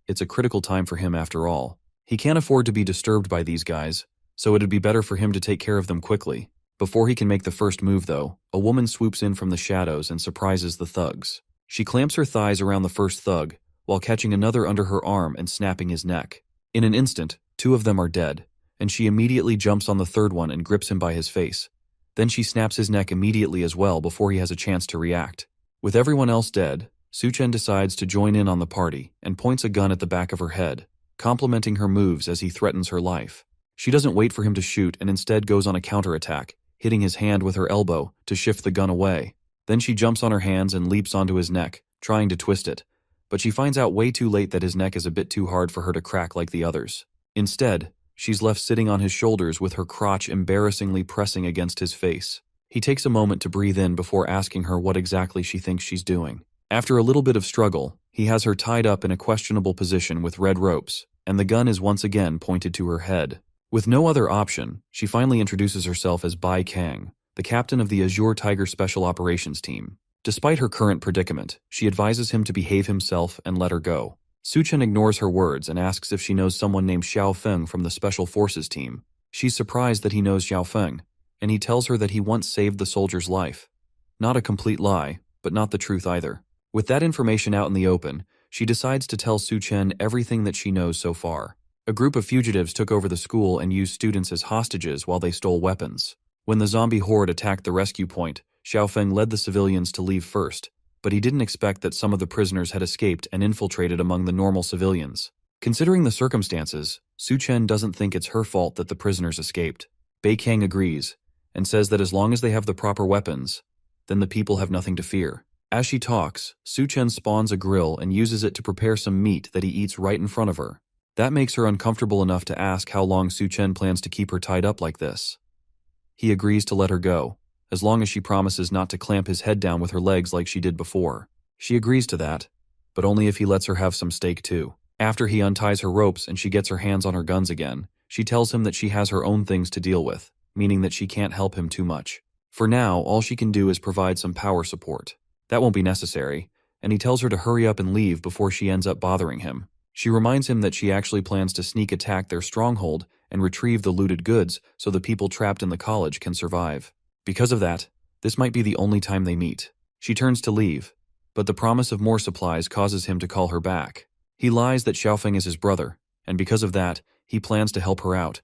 It's a critical time for him after all. He can't afford to be disturbed by these guys, so it'd be better for him to take care of them quickly. Before he can make the first move, though, a woman swoops in from the shadows and surprises the thugs. She clamps her thighs around the first thug, while catching another under her arm and snapping his neck. In an instant, two of them are dead, and she immediately jumps on the third one and grips him by his face. Then she snaps his neck immediately as well before he has a chance to react. With everyone else dead, Suchen decides to join in on the party and points a gun at the back of her head, complimenting her moves as he threatens her life. She doesn't wait for him to shoot and instead goes on a counterattack, hitting his hand with her elbow to shift the gun away. Then she jumps on her hands and leaps onto his neck, trying to twist it, but she finds out way too late that his neck is a bit too hard for her to crack like the others. Instead, she's left sitting on his shoulders with her crotch embarrassingly pressing against his face. He takes a moment to breathe in before asking her what exactly she thinks she's doing. After a little bit of struggle, he has her tied up in a questionable position with red ropes, and the gun is once again pointed to her head. With no other option, she finally introduces herself as Bai Kang, the captain of the Azure Tiger Special Operations Team. Despite her current predicament, she advises him to behave himself and let her go. Suchen ignores her words and asks if she knows someone named Xiao Feng from the Special Forces team. She's surprised that he knows Xiao Feng, and he tells her that he once saved the soldier's life. Not a complete lie, but not the truth either. With that information out in the open, she decides to tell Suchen everything that she knows so far. A group of fugitives took over the school and used students as hostages while they stole weapons. When the zombie horde attacked the rescue point, Xiao Feng led the civilians to leave first, but he didn't expect that some of the prisoners had escaped and infiltrated among the normal civilians. Considering the circumstances, Suchen doesn't think it's her fault that the prisoners escaped. Bai Kang agrees, and says that as long as they have the proper weapons, then the people have nothing to fear. As she talks, Suchen spawns a grill and uses it to prepare some meat that he eats right in front of her. That makes her uncomfortable enough to ask how long Suchen plans to keep her tied up like this. He agrees to let her go, as long as she promises not to clamp his head down with her legs like she did before. She agrees to that, but only if he lets her have some steak too. After he unties her ropes and she gets her hands on her guns again, she tells him that she has her own things to deal with, meaning that she can't help him too much. For now, all she can do is provide some power support. That won't be necessary, and he tells her to hurry up and leave before she ends up bothering him. She reminds him that she actually plans to sneak attack their stronghold and retrieve the looted goods so the people trapped in the college can survive. Because of that, this might be the only time they meet. She turns to leave, but the promise of more supplies causes him to call her back. He lies that Xiaofeng is his brother, and because of that, he plans to help her out.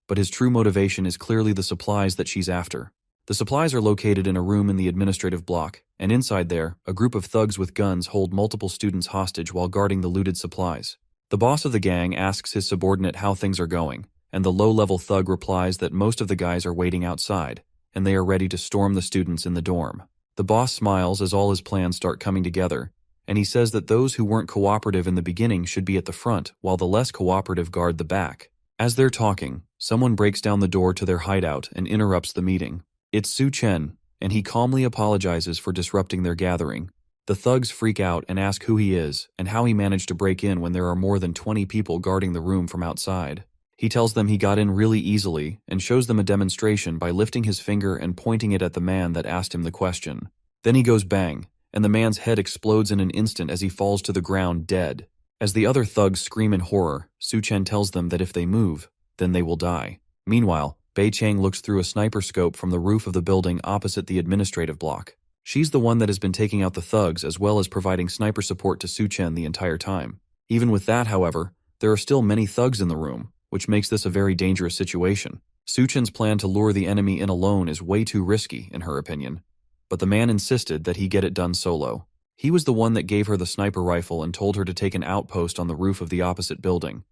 But his true motivation is clearly the supplies that she's after. The supplies are located in a room in the administrative block, and inside there, a group of thugs with guns hold multiple students hostage while guarding the looted supplies. The boss of the gang asks his subordinate how things are going, and the low-level thug replies that most of the guys are waiting outside, and they are ready to storm the students in the dorm. The boss smiles as all his plans start coming together, and he says that those who weren't cooperative in the beginning should be at the front, while the less cooperative guard the back. As they're talking, someone breaks down the door to their hideout and interrupts the meeting. It's Su Chen, and he calmly apologizes for disrupting their gathering. The thugs freak out and ask who he is and how he managed to break in when there are more than 20 people guarding the room from outside. He tells them he got in really easily and shows them a demonstration by lifting his finger and pointing it at the man that asked him the question. Then he goes bang, and the man's head explodes in an instant as he falls to the ground dead. As the other thugs scream in horror, Su Chen tells them that if they move, then they will die. Meanwhile, Bei Chang looks through a sniper scope from the roof of the building opposite the administrative block. She's the one that has been taking out the thugs as well as providing sniper support to Su Chen the entire time. Even with that, however, there are still many thugs in the room, which makes this a very dangerous situation. Su Chen's plan to lure the enemy in alone is way too risky, in her opinion, but the man insisted that he get it done solo. He was the one that gave her the sniper rifle and told her to take an outpost on the roof of the opposite building.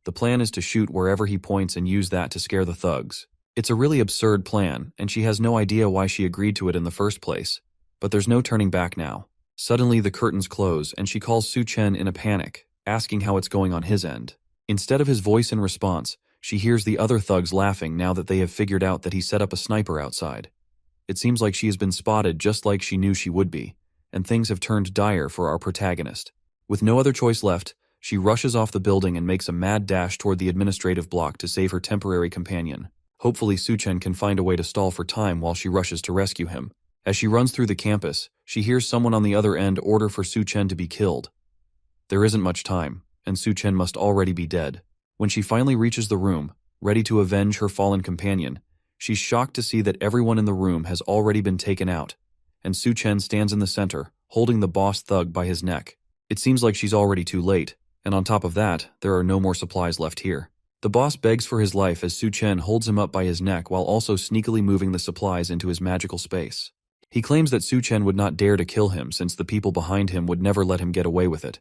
The plan is to shoot wherever he points and use that to scare the thugs. It's a really absurd plan, and she has no idea why she agreed to it in the first place. But there's no turning back now. Suddenly the curtains close, and she calls Su Chen in a panic, asking how it's going on his end. Instead of his voice in response, she hears the other thugs laughing now that they have figured out that he set up a sniper outside. It seems like she has been spotted just like she knew she would be, and things have turned dire for our protagonist. With no other choice left, she rushes off the building and makes a mad dash toward the administrative block to save her temporary companion. Hopefully Su Chen can find a way to stall for time while she rushes to rescue him. As she runs through the campus, she hears someone on the other end order for Su Chen to be killed. There isn't much time, and Su Chen must already be dead. When she finally reaches the room, ready to avenge her fallen companion, she's shocked to see that everyone in the room has already been taken out, and Su Chen stands in the center, holding the boss thug by his neck. It seems like she's already too late, and on top of that, there are no more supplies left here. The boss begs for his life as Su Chen holds him up by his neck while also sneakily moving the supplies into his magical space. He claims that Su Chen would not dare to kill him since the people behind him would never let him get away with it.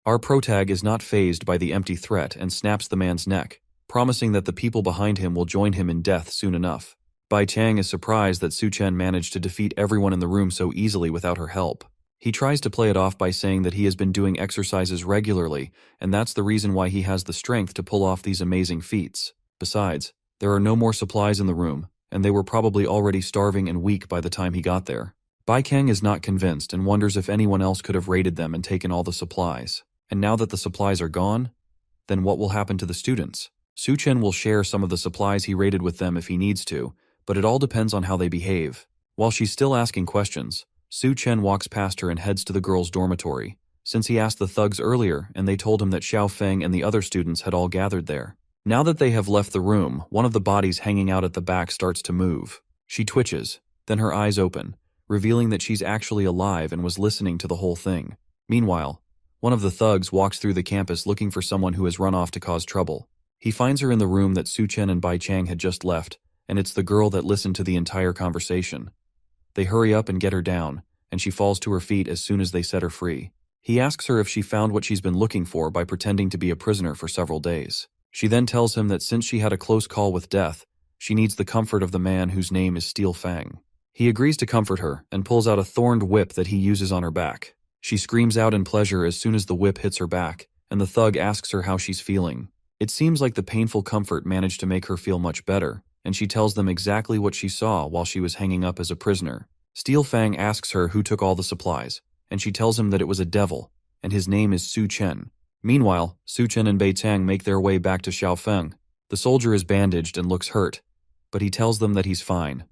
Our protag is not fazed by the empty threat and snaps the man's neck, promising that the people behind him will join him in death soon enough. Bai Chang is surprised that Su Chen managed to defeat everyone in the room so easily without her help. He tries to play it off by saying that he has been doing exercises regularly, and that's the reason why he has the strength to pull off these amazing feats. Besides, there are no more supplies in the room, and they were probably already starving and weak by the time he got there. Bai Kang is not convinced and wonders if anyone else could have raided them and taken all the supplies. And now that the supplies are gone, then what will happen to the students? Su Chen will share some of the supplies he raided with them if he needs to, but it all depends on how they behave. While she's still asking questions, Su Chen walks past her and heads to the girls' dormitory, since he asked the thugs earlier and they told him that Xiao Feng and the other students had all gathered there. Now that they have left the room, one of the bodies hanging out at the back starts to move. She twitches, then her eyes open, revealing that she's actually alive and was listening to the whole thing. Meanwhile, one of the thugs walks through the campus looking for someone who has run off to cause trouble. He finds her in the room that Su Chen and Bai Chang had just left, and it's the girl that listened to the entire conversation. They hurry up and get her down, and she falls to her feet as soon as they set her free. He asks her if she found what she's been looking for by pretending to be a prisoner for several days. She then tells him that since she had a close call with death, she needs the comfort of the man whose name is Steel Fang. He agrees to comfort her and pulls out a thorned whip that he uses on her back. She screams out in pleasure as soon as the whip hits her back, and the thug asks her how she's feeling. It seems like the painful comfort managed to make her feel much better, and she tells them exactly what she saw while she was hanging up as a prisoner. Steel Fang asks her who took all the supplies, and she tells him that it was a devil, and his name is Su Chen. Meanwhile, Su Chen and Bei Tang make their way back to Xiao Feng. The soldier is bandaged and looks hurt, but he tells them that he's fine.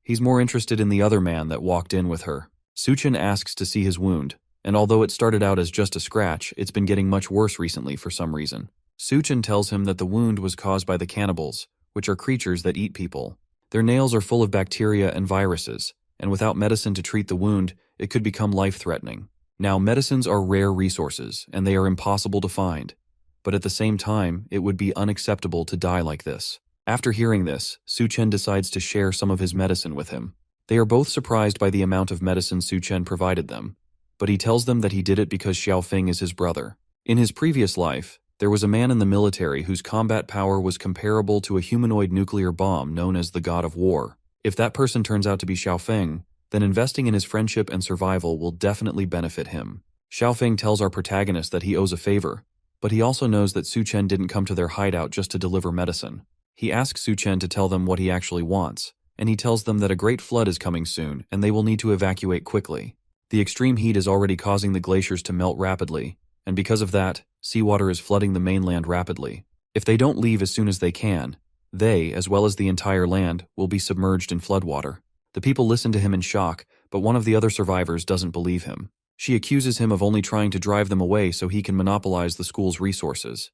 He's more interested in the other man that walked in with her. Su Chen asks to see his wound, and although it started out as just a scratch, it's been getting much worse recently for some reason. Su Chen tells him that the wound was caused by the cannibals, which are creatures that eat people. Their nails are full of bacteria and viruses, and without medicine to treat the wound, it could become life-threatening. Now, medicines are rare resources, and they are impossible to find. but at the same time, it would be unacceptable to die like this. After hearing this, Su Chen decides to share some of his medicine with him. They are both surprised by the amount of medicine Su Chen provided them, but he tells them that he did it because Xiaofeng is his brother. In his previous life, there was a man in the military whose combat power was comparable to a humanoid nuclear bomb known as the God of War. If that person turns out to be Xiaofeng, then investing in his friendship and survival will definitely benefit him. Xiaofeng tells our protagonist that he owes a favor, but he also knows that Su Chen didn't come to their hideout just to deliver medicine. He asks Su Chen to tell them what he actually wants, and he tells them that a great flood is coming soon and they will need to evacuate quickly. The extreme heat is already causing the glaciers to melt rapidly, and because of that, seawater is flooding the mainland rapidly. If they don't leave as soon as they can, they, as well as the entire land, will be submerged in floodwater. The people listen to him in shock, but one of the other survivors doesn't believe him. She accuses him of only trying to drive them away so he can monopolize the school's resources.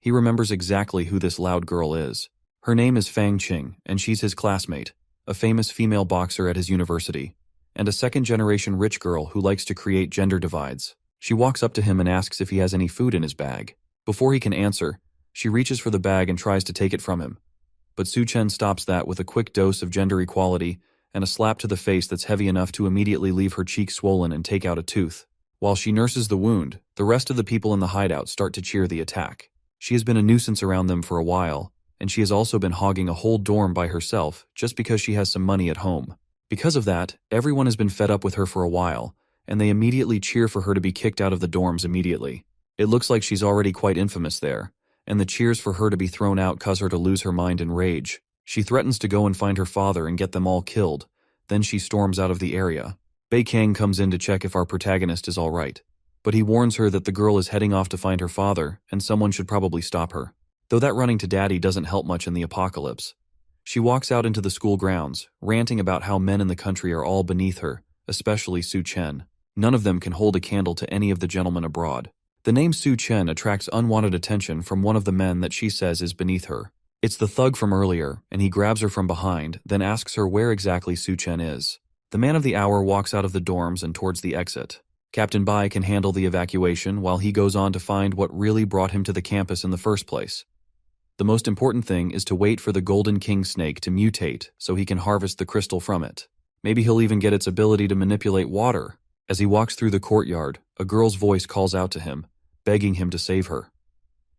He remembers exactly who this loud girl is. Her name is Fang Qing, and she's his classmate, a famous female boxer at his university, and a second-generation rich girl who likes to create gender divides. She walks up to him and asks if he has any food in his bag. Before he can answer, she reaches for the bag and tries to take it from him. But Su Chen stops that with a quick dose of gender equality and a slap to the face that's heavy enough to immediately leave her cheek swollen and take out a tooth. While she nurses the wound, the rest of the people in the hideout start to cheer the attack. She has been a nuisance around them for a while, and she has also been hogging a whole dorm by herself just because she has some money at home. Because of that, everyone has been fed up with her for a while, and they immediately cheer for her to be kicked out of the dorms immediately. It looks like she's already quite infamous there, and the cheers for her to be thrown out cause her to lose her mind in rage. She threatens to go and find her father and get them all killed. Then she storms out of the area. Bei Kang comes in to check if our protagonist is all right, but he warns her that the girl is heading off to find her father and someone should probably stop her. Though that running to daddy doesn't help much in the apocalypse. She walks out into the school grounds, ranting about how men in the country are all beneath her, especially Su Chen. None of them can hold a candle to any of the gentlemen abroad. The name Su Chen attracts unwanted attention from one of the men that she says is beneath her. It's the thug from earlier, and he grabs her from behind, then asks her where exactly Su Chen is. The man of the hour walks out of the dorms and towards the exit. Captain Bai can handle the evacuation while he goes on to find what really brought him to the campus in the first place. The most important thing is to wait for the Golden King snake to mutate so he can harvest the crystal from it. Maybe he'll even get its ability to manipulate water. As he walks through the courtyard, a girl's voice calls out to him, begging him to save her.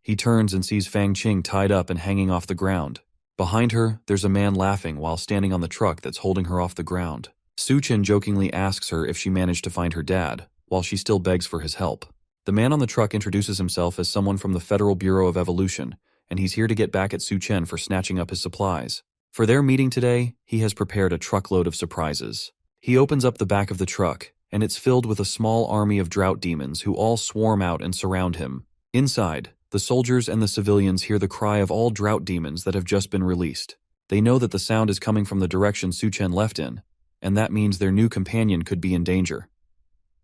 He turns and sees Fang Qing tied up and hanging off the ground. Behind her, there's a man laughing while standing on the truck that's holding her off the ground. Su Chen jokingly asks her if she managed to find her dad, while she still begs for his help. The man on the truck introduces himself as someone from the Federal Bureau of Evolution, and he's here to get back at Su Chen for snatching up his supplies. For their meeting today, he has prepared a truckload of surprises. He opens up the back of the truck, and it's filled with a small army of drought demons who all swarm out and surround him. Inside, the soldiers and the civilians hear the cry of all drought demons that have just been released. They know that the sound is coming from the direction Su Chen left in, and that means their new companion could be in danger.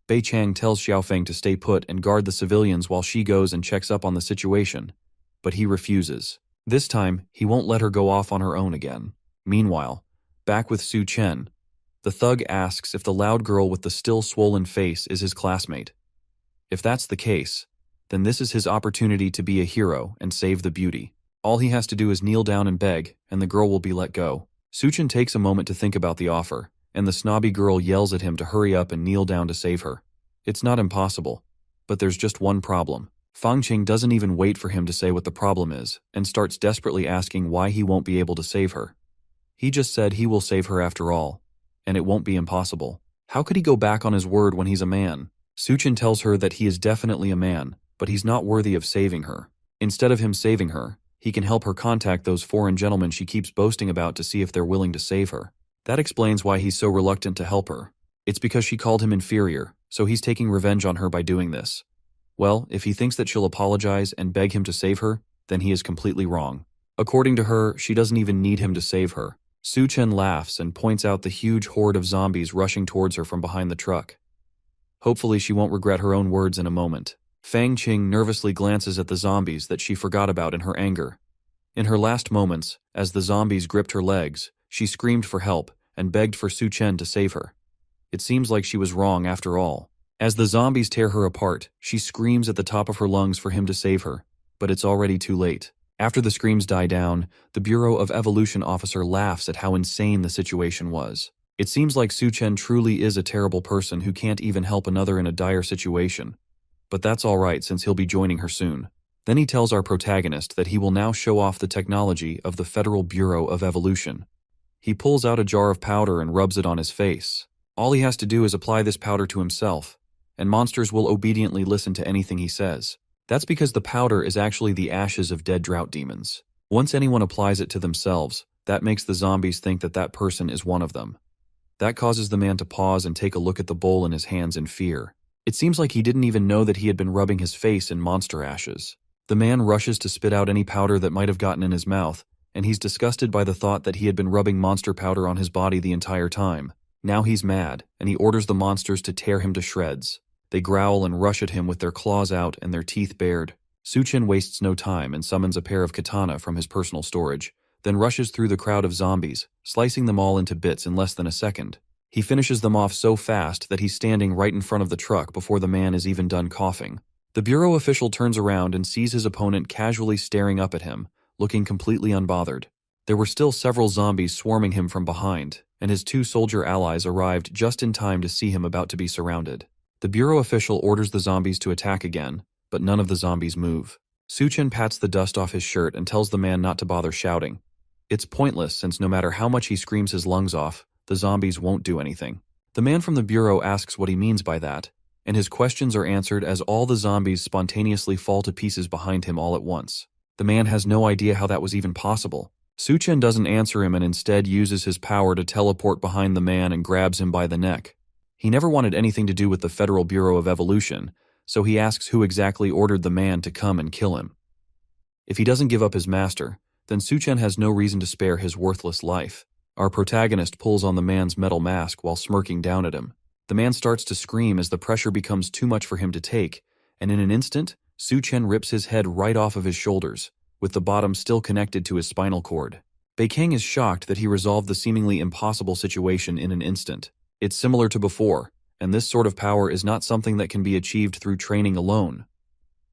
Bei Chang tells Xiaofeng to stay put and guard the civilians while she goes and checks up on the situation, but he refuses. This time, he won't let her go off on her own again. Meanwhile, back with Su Chen, the thug asks if the loud girl with the still swollen face is his classmate. If that's the case, then this is his opportunity to be a hero and save the beauty. All he has to do is kneel down and beg, and the girl will be let go. Su Chen takes a moment to think about the offer, and the snobby girl yells at him to hurry up and kneel down to save her. It's not impossible, but there's just one problem. Fang Qing doesn't even wait for him to say what the problem is, and starts desperately asking why he won't be able to save her. He just said he will save her after all, and it won't be impossible. How could he go back on his word when he's a man? Su Chen tells her that he is definitely a man, but he's not worthy of saving her. Instead of him saving her, he can help her contact those foreign gentlemen she keeps boasting about to see if they're willing to save her. That explains why he's so reluctant to help her. It's because she called him inferior, so he's taking revenge on her by doing this. Well, if he thinks that she'll apologize and beg him to save her, then he is completely wrong. According to her, she doesn't even need him to save her. Su Chen laughs and points out the huge horde of zombies rushing towards her from behind the truck. Hopefully she won't regret her own words in a moment. Fang Qing nervously glances at the zombies that she forgot about in her anger. In her last moments, as the zombies gripped her legs, she screamed for help and begged for Su Chen to save her. It seems like she was wrong after all. As the zombies tear her apart, she screams at the top of her lungs for him to save her, but it's already too late. After the screams die down, the Bureau of Evolution officer laughs at how insane the situation was. It seems like Su-chen truly is a terrible person who can't even help another in a dire situation. But that's alright since he'll be joining her soon. Then he tells our protagonist that he will now show off the technology of the Federal Bureau of Evolution. He pulls out a jar of powder and rubs it on his face. All he has to do is apply this powder to himself, and monsters will obediently listen to anything he says. That's because the powder is actually the ashes of dead drought demons. Once anyone applies it to themselves, that makes the zombies think that that person is one of them. That causes the man to pause and take a look at the bowl in his hands in fear. It seems like he didn't even know that he had been rubbing his face in monster ashes. The man rushes to spit out any powder that might have gotten in his mouth, and he's disgusted by the thought that he had been rubbing monster powder on his body the entire time. Now he's mad, and he orders the monsters to tear him to shreds. They growl and rush at him with their claws out and their teeth bared. Su-chen wastes no time and summons a pair of katana from his personal storage, then rushes through the crowd of zombies, slicing them all into bits in less than a second. He finishes them off so fast that he's standing right in front of the truck before the man is even done coughing. The bureau official turns around and sees his opponent casually staring up at him, looking completely unbothered. There were still several zombies swarming him from behind, and his two soldier allies arrived just in time to see him about to be surrounded. The bureau official orders the zombies to attack again, but none of the zombies move. Su-chen pats the dust off his shirt and tells the man not to bother shouting. It's pointless since no matter how much he screams his lungs off, the zombies won't do anything. The man from the bureau asks what he means by that, and his questions are answered as all the zombies spontaneously fall to pieces behind him all at once. The man has no idea how that was even possible. Su-chen doesn't answer him and instead uses his power to teleport behind the man and grabs him by the neck. He never wanted anything to do with the Federal Bureau of Evolution, so he asks who exactly ordered the man to come and kill him. If he doesn't give up his master, then Su-chen has no reason to spare his worthless life. Our protagonist pulls on the man's metal mask while smirking down at him. The man starts to scream as the pressure becomes too much for him to take, and in an instant, Su-chen rips his head right off of his shoulders, with the bottom still connected to his spinal cord. Beikang is shocked that he resolved the seemingly impossible situation in an instant. It's similar to before, and this sort of power is not something that can be achieved through training alone.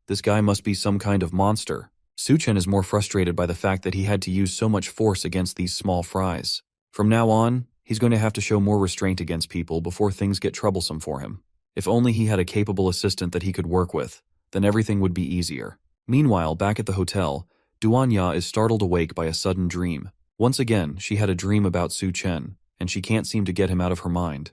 This guy must be some kind of monster. Su-chen is more frustrated by the fact that he had to use so much force against these small fries. From now on, he's going to have to show more restraint against people before things get troublesome for him. If only he had a capable assistant that he could work with, then everything would be easier. Meanwhile, back at the hotel, Duanya is startled awake by a sudden dream. Once again, she had a dream about Su-chen, and she can't seem to get him out of her mind.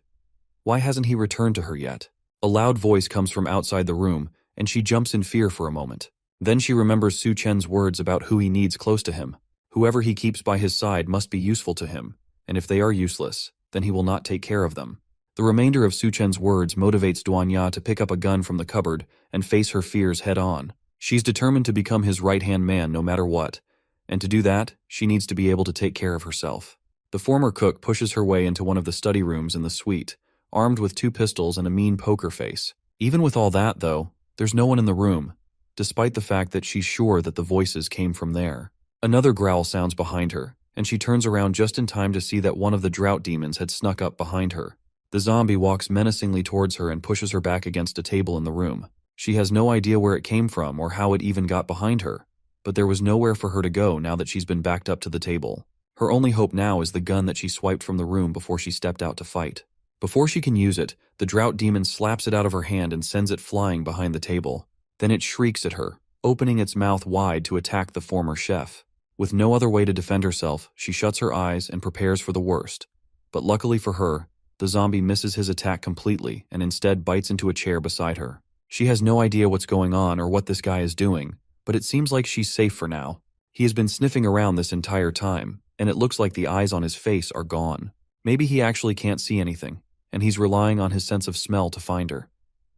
Why hasn't he returned to her yet? A loud voice comes from outside the room, and she jumps in fear for a moment. Then she remembers Su-chen's words about who he needs close to him. Whoever he keeps by his side must be useful to him, and if they are useless, then he will not take care of them. The remainder of Su-chen's words motivates Duanya to pick up a gun from the cupboard and face her fears head-on. She's determined to become his right-hand man no matter what, and to do that, she needs to be able to take care of herself. The former cook pushes her way into one of the study rooms in the suite, armed with 2 pistols and a mean poker face. Even with all that, though, there's no one in the room, despite the fact that she's sure that the voices came from there. Another growl sounds behind her, and she turns around just in time to see that one of the drought demons had snuck up behind her. The zombie walks menacingly towards her and pushes her back against a table in the room. She has no idea where it came from or how it even got behind her, but there was nowhere for her to go now that she's been backed up to the table. Her only hope now is the gun that she swiped from the room before she stepped out to fight. Before she can use it, the drought demon slaps it out of her hand and sends it flying behind the table. Then it shrieks at her, opening its mouth wide to attack the former chef. With no other way to defend herself, she shuts her eyes and prepares for the worst. But luckily for her, the zombie misses his attack completely and instead bites into a chair beside her. She has no idea what's going on or what this guy is doing, but it seems like she's safe for now. He has been sniffing around this entire time, and it looks like the eyes on his face are gone. Maybe he actually can't see anything, and he's relying on his sense of smell to find her.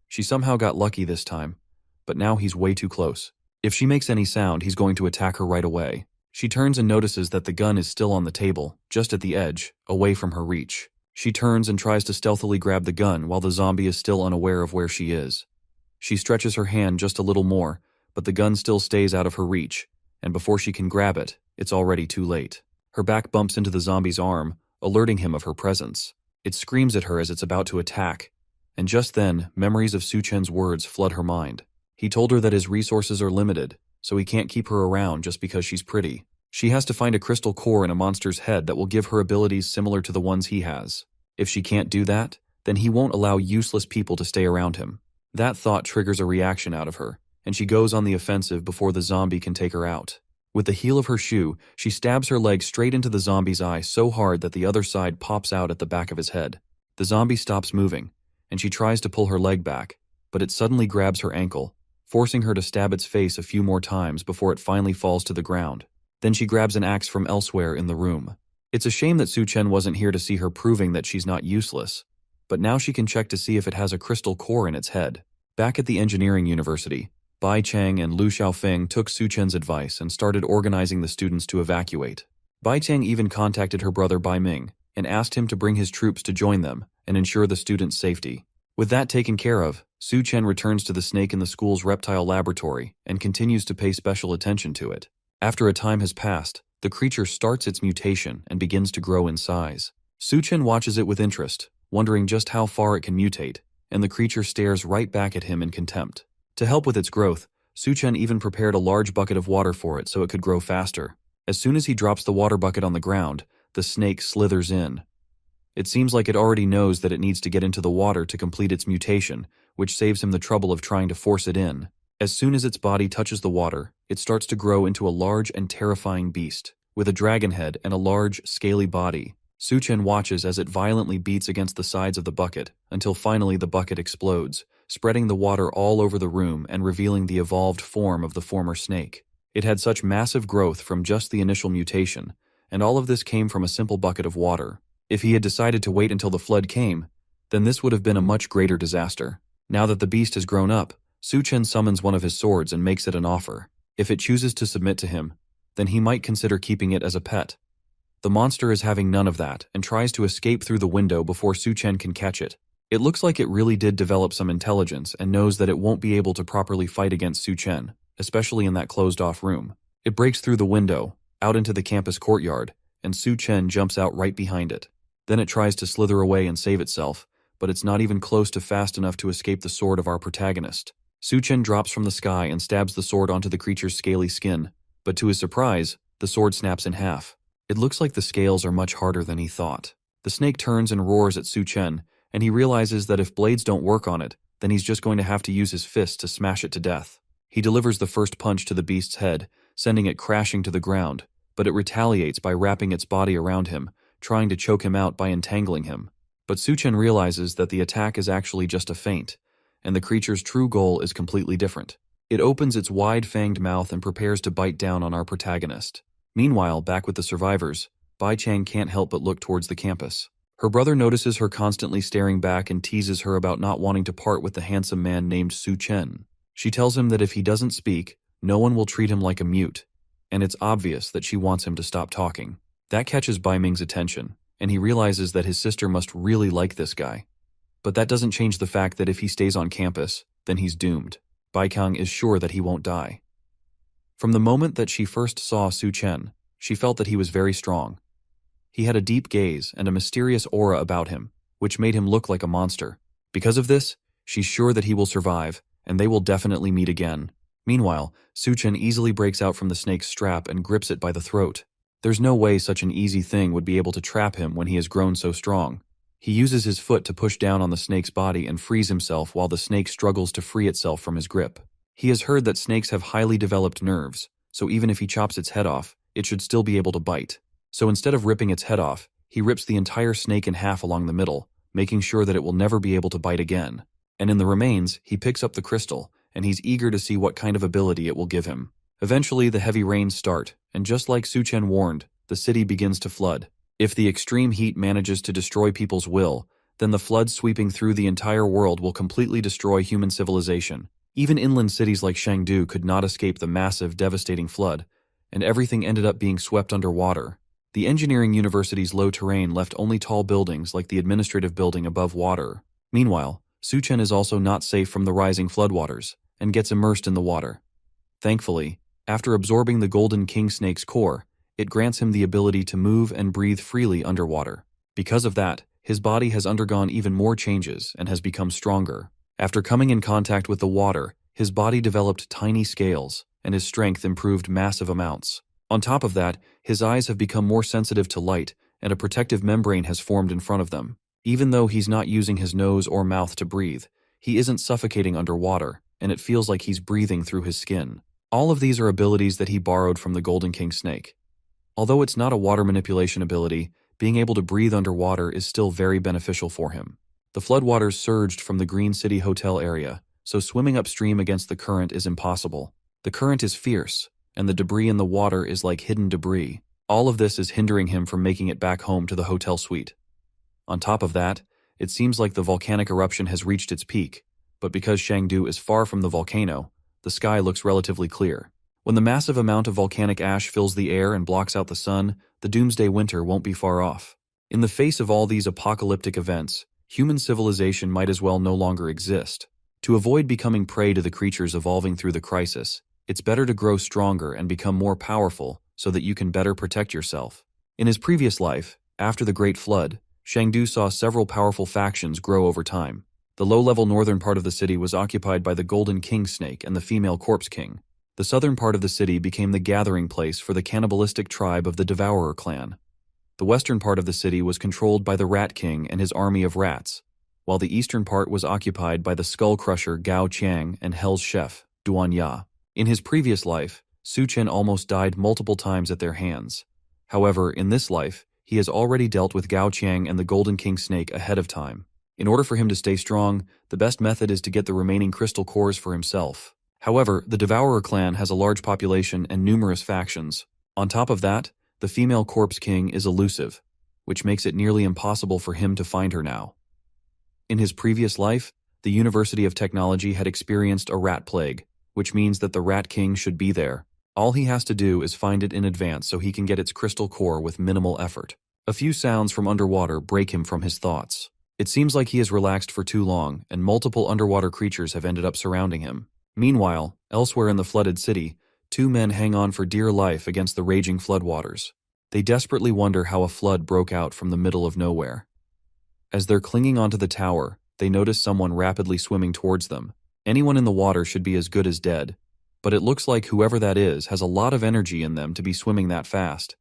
She somehow got lucky this time, but now he's way too close. If she makes any sound, he's going to attack her right away. She turns and notices that the gun is still on the table, just at the edge, away from her reach. She turns and tries to stealthily grab the gun while the zombie is still unaware of where she is. She stretches her hand just a little more, but the gun still stays out of her reach, and before she can grab it, it's already too late. Her back bumps into the zombie's arm, alerting him of her presence. It screams at her as it's about to attack, and just then, memories of Su-chen's words flood her mind. He told her that his resources are limited, so he can't keep her around just because she's pretty. She has to find a crystal core in a monster's head that will give her abilities similar to the ones he has. If she can't do that, then he won't allow useless people to stay around him. That thought triggers a reaction out of her, and she goes on the offensive before the zombie can take her out. With the heel of her shoe, she stabs her leg straight into the zombie's eye so hard that the other side pops out at the back of his head. The zombie stops moving, and she tries to pull her leg back, but it suddenly grabs her ankle, forcing her to stab its face a few more times before it finally falls to the ground. Then she grabs an axe from elsewhere in the room. It's a shame that Su-Chen wasn't here to see her proving that she's not useless, but now she can check to see if it has a crystal core in its head. Back at the engineering university, Bai Chang and Lu Xiaofeng took Su-Chen's advice and started organizing the students to evacuate. Bai Chang even contacted her brother Bai Ming and asked him to bring his troops to join them and ensure the students' safety. With that taken care of, Su-Chen returns to the snake in the school's reptile laboratory and continues to pay special attention to it. After a time has passed, the creature starts its mutation and begins to grow in size. Su-Chen watches it with interest, wondering just how far it can mutate, and the creature stares right back at him in contempt. To help with its growth, Su-Chen even prepared a large bucket of water for it so it could grow faster. As soon as he drops the water bucket on the ground, the snake slithers in. It seems like it already knows that it needs to get into the water to complete its mutation, which saves him the trouble of trying to force it in. As soon as its body touches the water, it starts to grow into a large and terrifying beast, with a dragon head and a large, scaly body. Su-Chen watches as it violently beats against the sides of the bucket, until finally the bucket explodes, spreading the water all over the room and revealing the evolved form of the former snake. It had such massive growth from just the initial mutation, and all of this came from a simple bucket of water. If he had decided to wait until the flood came, then this would have been a much greater disaster. Now that the beast has grown up, Su-Chen summons one of his swords and makes it an offer. If it chooses to submit to him, then he might consider keeping it as a pet. The monster is having none of that and tries to escape through the window before Su-Chen can catch it. It looks like it really did develop some intelligence and knows that it won't be able to properly fight against Su-Chen, especially in that closed-off room. It breaks through the window, out into the campus courtyard, and Su-Chen jumps out right behind it. Then it tries to slither away and save itself, but it's not even close to fast enough to escape the sword of our protagonist. Su-Chen drops from the sky and stabs the sword onto the creature's scaly skin, but to his surprise, the sword snaps in half. It looks like the scales are much harder than he thought. The snake turns and roars at Su-Chen, and he realizes that if blades don't work on it, then he's just going to have to use his fists to smash it to death. He delivers the first punch to the beast's head, sending it crashing to the ground, but it retaliates by wrapping its body around him, trying to choke him out by entangling him. But Su-Chen realizes that the attack is actually just a feint, and the creature's true goal is completely different. It opens its wide-fanged mouth and prepares to bite down on our protagonist. Meanwhile, back with the survivors, Bai Chang can't help but look towards the campus. Her brother notices her constantly staring back and teases her about not wanting to part with the handsome man named Su-Chen. She tells him that if he doesn't speak, no one will treat him like a mute, and it's obvious that she wants him to stop talking. That catches Bai Ming's attention, and he realizes that his sister must really like this guy. But that doesn't change the fact that if he stays on campus, then he's doomed. Bai Kang is sure that he won't die. From the moment that she first saw Su-Chen, she felt that he was very strong. He had a deep gaze and a mysterious aura about him, which made him look like a monster. Because of this, she's sure that he will survive, and they will definitely meet again. Meanwhile, Su-Chen easily breaks out from the snake's strap and grips it by the throat. There's no way such an easy thing would be able to trap him when he has grown so strong. He uses his foot to push down on the snake's body and frees himself while the snake struggles to free itself from his grip. He has heard that snakes have highly developed nerves, so even if he chops its head off, it should still be able to bite. So instead of ripping its head off, he rips the entire snake in half along the middle, making sure that it will never be able to bite again. And in the remains, he picks up the crystal, and he's eager to see what kind of ability it will give him. Eventually, the heavy rains start, and just like Su-Chen warned, the city begins to flood. If the extreme heat manages to destroy people's will, then the flood sweeping through the entire world will completely destroy human civilization. Even inland cities like Chengdu could not escape the massive, devastating flood, and everything ended up being swept underwater. The engineering university's low terrain left only tall buildings like the administrative building above water. Meanwhile, Su-Chen is also not safe from the rising floodwaters, and gets immersed in the water. Thankfully, after absorbing the golden king snake's core, it grants him the ability to move and breathe freely underwater. Because of that, his body has undergone even more changes and has become stronger. After coming in contact with the water, his body developed tiny scales, and his strength improved massive amounts. On top of that, his eyes have become more sensitive to light, and a protective membrane has formed in front of them. Even though he's not using his nose or mouth to breathe, he isn't suffocating underwater, and it feels like he's breathing through his skin. All of these are abilities that he borrowed from the Golden King snake. Although it's not a water manipulation ability, being able to breathe underwater is still very beneficial for him. The floodwaters surged from the Green City Hotel area, so swimming upstream against the current is impossible. The current is fierce, and the debris in the water is like hidden debris. All of this is hindering him from making it back home to the hotel suite. On top of that, it seems like the volcanic eruption has reached its peak, but because Shangdu is far from the volcano, the sky looks relatively clear. When the massive amount of volcanic ash fills the air and blocks out the sun, the doomsday winter won't be far off. In the face of all these apocalyptic events, human civilization might as well no longer exist. To avoid becoming prey to the creatures evolving through the crisis, it's better to grow stronger and become more powerful so that you can better protect yourself. In his previous life, after the Great Flood, Shangdu saw several powerful factions grow over time. The low-level northern part of the city was occupied by the Golden King Snake and the female Corpse King. The southern part of the city became the gathering place for the cannibalistic tribe of the Devourer clan. The western part of the city was controlled by the Rat King and his army of rats, while the eastern part was occupied by the Skull Crusher Gao Qiang and Hell's Chef, Duan Ya. In his previous life, Su Chen almost died multiple times at their hands. However, in this life, he has already dealt with Gao Qiang and the Golden King Snake ahead of time. In order for him to stay strong, the best method is to get the remaining crystal cores for himself. However, the Devourer clan has a large population and numerous factions. On top of that, the female Corpse King is elusive, which makes it nearly impossible for him to find her now. In his previous life, the University of Technology had experienced a rat plague, which means that the Rat King should be there. All he has to do is find it in advance so he can get its crystal core with minimal effort. A few sounds from underwater break him from his thoughts. It seems like he has relaxed for too long, and multiple underwater creatures have ended up surrounding him. Meanwhile, elsewhere in the flooded city, two men hang on for dear life against the raging floodwaters. They desperately wonder how a flood broke out from the middle of nowhere. As they're clinging onto the tower, they notice someone rapidly swimming towards them. Anyone in the water should be as good as dead, but it looks like whoever that is has a lot of energy in them to be swimming that fast.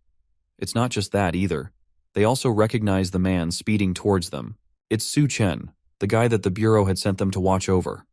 It's not just that either. They also recognize the man speeding towards them. It's Su Chen, the guy that the Bureau had sent them to watch over.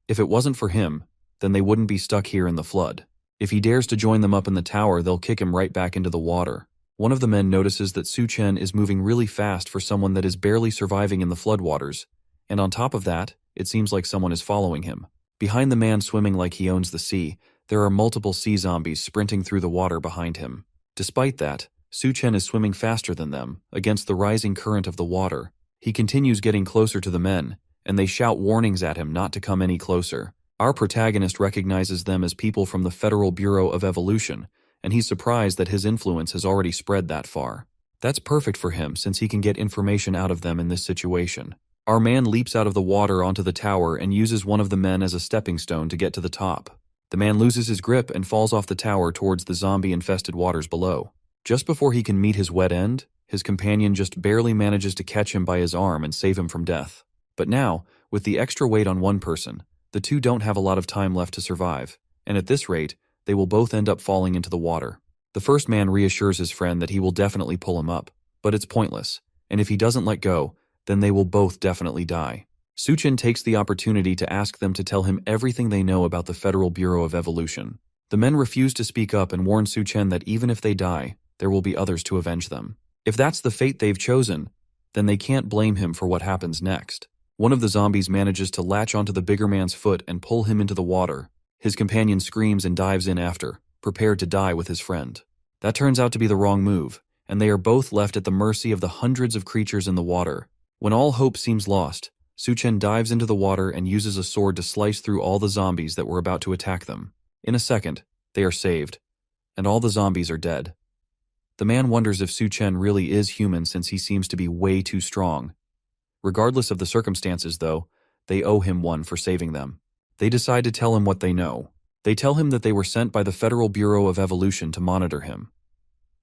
If it wasn't for him, then they wouldn't be stuck here in the flood. If he dares to join them up in the tower, they'll kick him right back into the water. One of the men notices that Su Chen is moving really fast for someone that is barely surviving in the floodwaters, and on top of that, it seems like someone is following him. Behind the man swimming like he owns the sea, there are multiple sea zombies sprinting through the water behind him. Despite that, Su Chen is swimming faster than them, against the rising current of the water. He continues getting closer to the men, and they shout warnings at him not to come any closer. Our protagonist recognizes them as people from the Federal Bureau of Evolution, and he's surprised that his influence has already spread that far. That's perfect for him since he can get information out of them in this situation. Our man leaps out of the water onto the tower and uses one of the men as a stepping stone to get to the top. The man loses his grip and falls off the tower towards the zombie-infested waters below. Just before he can meet his wet end, his companion just barely manages to catch him by his arm and save him from death. But now, with the extra weight on one person, the two don't have a lot of time left to survive, and at this rate, they will both end up falling into the water. The first man reassures his friend that he will definitely pull him up, but it's pointless, and if he doesn't let go, then they will both definitely die. Su Chen takes the opportunity to ask them to tell him everything they know about the Federal Bureau of Evolution. The men refuse to speak up and warn Su Chen that even if they die, there will be others to avenge them. If that's the fate they've chosen, then they can't blame him for what happens next. One of the zombies manages to latch onto the bigger man's foot and pull him into the water. His companion screams and dives in after, prepared to die with his friend. That turns out to be the wrong move, and they are both left at the mercy of the hundreds of creatures in the water. When all hope seems lost, Su Chen dives into the water and uses a sword to slice through all the zombies that were about to attack them. In a second, they are saved, and all the zombies are dead. The man wonders if Su Chen really is human since he seems to be way too strong. Regardless of the circumstances, though, they owe him one for saving them. They decide to tell him what they know. They tell him that they were sent by the Federal Bureau of Evolution to monitor him.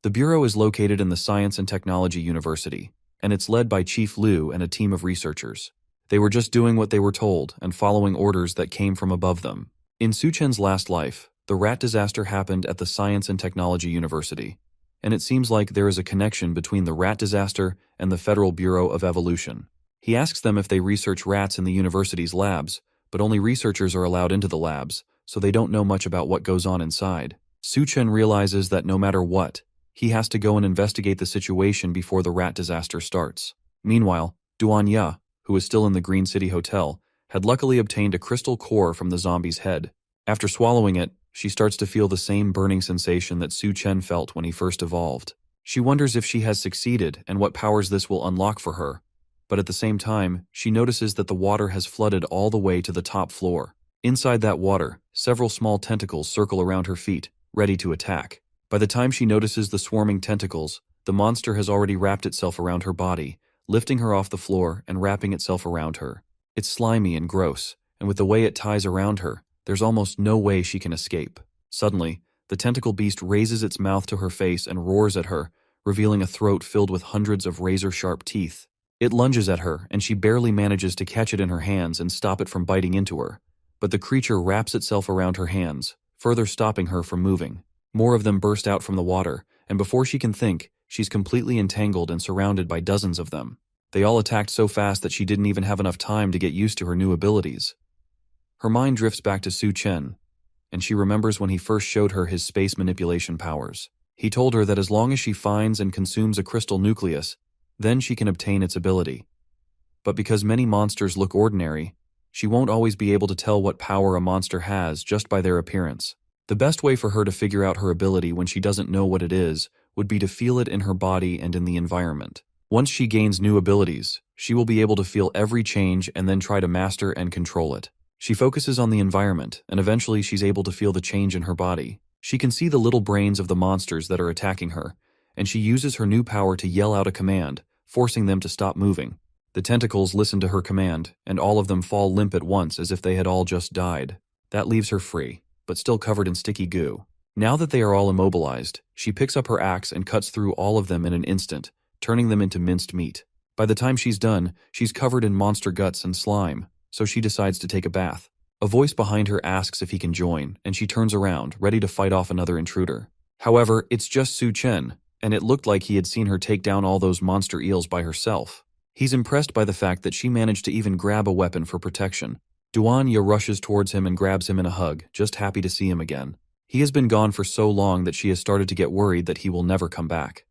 The Bureau is located in the Science and Technology University, and it's led by Chief Liu and a team of researchers. They were just doing what they were told and following orders that came from above them. In Su Chen's last life, The rat disaster happened at the Science and Technology University, and it seems like there is a connection between the rat disaster and the Federal Bureau of Evolution. He asks them if they research rats in the university's labs, but only researchers are allowed into the labs, so they don't know much about what goes on inside. Su-chen realizes that no matter what, he has to go and investigate the situation before the rat disaster starts. Meanwhile, Duanya, who is still in the Green City Hotel, had luckily obtained a crystal core from the zombie's head. After swallowing it, she starts to feel the same burning sensation that Su-chen felt when he first evolved. She wonders if she has succeeded and what powers this will unlock for her, but at the same time, she notices that the water has flooded all the way to the top floor. Inside that water, several small tentacles circle around her feet, ready to attack. By the time she notices the swarming tentacles, the monster has already wrapped itself around her body, lifting her off the floor and wrapping itself around her. It's slimy and gross, and with the way it ties around her, there's almost no way she can escape. Suddenly, the tentacle beast raises its mouth to her face and roars at her, revealing a throat filled with hundreds of razor-sharp teeth. It lunges at her, and she barely manages to catch it in her hands and stop it from biting into her. But the creature wraps itself around her hands, further stopping her from moving. More of them burst out from the water, and before she can think, she's completely entangled and surrounded by dozens of them. They all attacked so fast that she didn't even have enough time to get used to her new abilities. Her mind drifts back to Su-chen, and she remembers when he first showed her his space manipulation powers. He told her that as long as she finds and consumes a crystal nucleus, then she can obtain its ability. But because many monsters look ordinary, she won't always be able to tell what power a monster has just by their appearance. The best way for her to figure out her ability when she doesn't know what it is would be to feel it in her body and in the environment. Once she gains new abilities, she will be able to feel every change and then try to master and control it. She focuses on the environment, and eventually she's able to feel the change in her body. She can see the little brains of the monsters that are attacking her, and she uses her new power to yell out a command, forcing them to stop moving. The tentacles listen to her command, and all of them fall limp at once as if they had all just died. That leaves her free, but still covered in sticky goo. Now that they are all immobilized, she picks up her axe and cuts through all of them in an instant, turning them into minced meat. By the time she's done, she's covered in monster guts and slime, so she decides to take a bath. A voice behind her asks if he can join, and she turns around, ready to fight off another intruder. However, it's just Su-chen, and it looked like he had seen her take down all those monster eels by herself. He's impressed by the fact that she managed to even grab a weapon for protection. Duanya rushes towards him and grabs him in a hug, just happy to see him again. He has been gone for so long that she has started to get worried that he will never come back.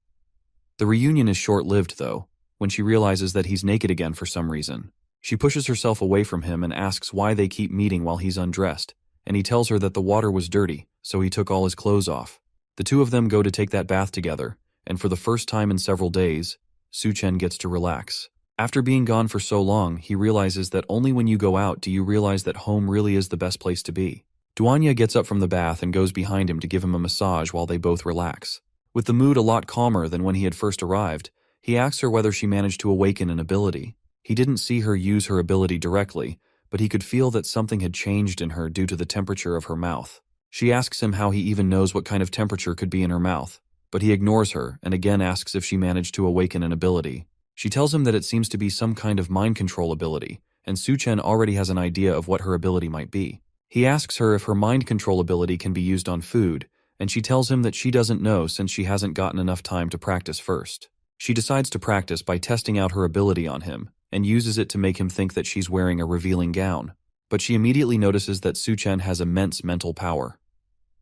The reunion is short-lived, though, when she realizes that he's naked again for some reason. She pushes herself away from him and asks why they keep meeting while he's undressed, and he tells her that the water was dirty, so he took all his clothes off. The two of them go to take that bath together, and for the first time in several days, Su-chen gets to relax. After being gone for so long, he realizes that only when you go out do you realize that home really is the best place to be. Duanya gets up from the bath and goes behind him to give him a massage while they both relax. With the mood a lot calmer than when he had first arrived, he asks her whether she managed to awaken an ability. He didn't see her use her ability directly, but he could feel that something had changed in her due to the temperature of her mouth. She asks him how he even knows what kind of temperature could be in her mouth, but he ignores her and again asks if she managed to awaken an ability. She tells him that it seems to be some kind of mind control ability, and Su-chen already has an idea of what her ability might be. He asks her if her mind control ability can be used on food, and she tells him that she doesn't know since she hasn't gotten enough time to practice first. She decides to practice by testing out her ability on him, and uses it to make him think that she's wearing a revealing gown. But she immediately notices that Su-chen has immense mental power.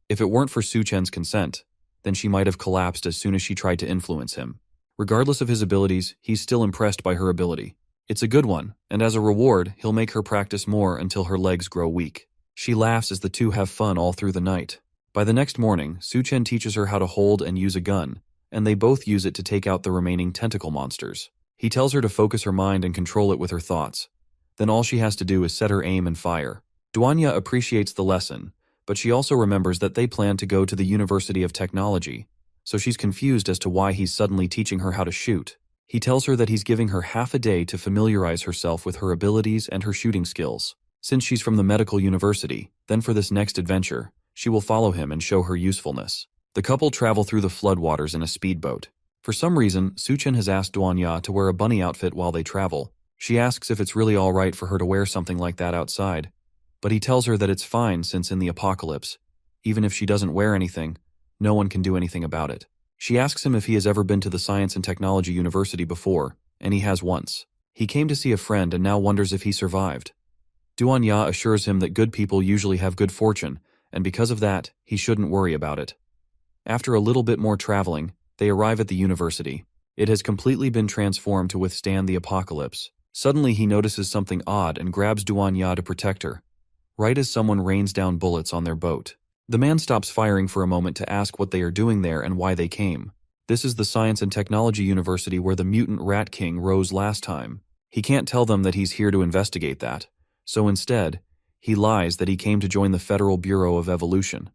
If it weren't for Su-chen's consent, then she might have collapsed as soon as she tried to influence him. Regardless of his abilities, he's still impressed by her ability. It's a good one, and as a reward, he'll make her practice more until her legs grow weak. She laughs as the two have fun all through the night. By the next morning, Su-chen teaches her how to hold and use a gun, and they both use it to take out the remaining tentacle monsters. He tells her to focus her mind and control it with her thoughts. Then all she has to do is set her aim and fire. Duanya appreciates the lesson, but she also remembers that they plan to go to the University of Technology, so she's confused as to why he's suddenly teaching her how to shoot. He tells her that he's giving her half a day to familiarize herself with her abilities and her shooting skills. Since she's from the medical university, then for this next adventure, she will follow him and show her usefulness. The couple travel through the floodwaters in a speedboat. For some reason, Su-chen has asked Duanya to wear a bunny outfit while they travel. She asks if it's really alright for her to wear something like that outside, but he tells her that it's fine since in the apocalypse, even if she doesn't wear anything, no one can do anything about it. She asks him if he has ever been to the Science and Technology University before, and he has once. He came to see a friend and now wonders if he survived. Duanya assures him that good people usually have good fortune, and because of that, he shouldn't worry about it. After a little bit more traveling, they arrive at the university. It has completely been transformed to withstand the apocalypse. Suddenly he notices something odd and grabs Duanya to protect her, right as someone rains down bullets on their boat. The man stops firing for a moment to ask what they are doing there and why they came. This is the Science and Technology University where the mutant Rat King rose last time. He can't tell them that he's here to investigate that, so instead, he lies that he came to join the Federal Bureau of Evolution.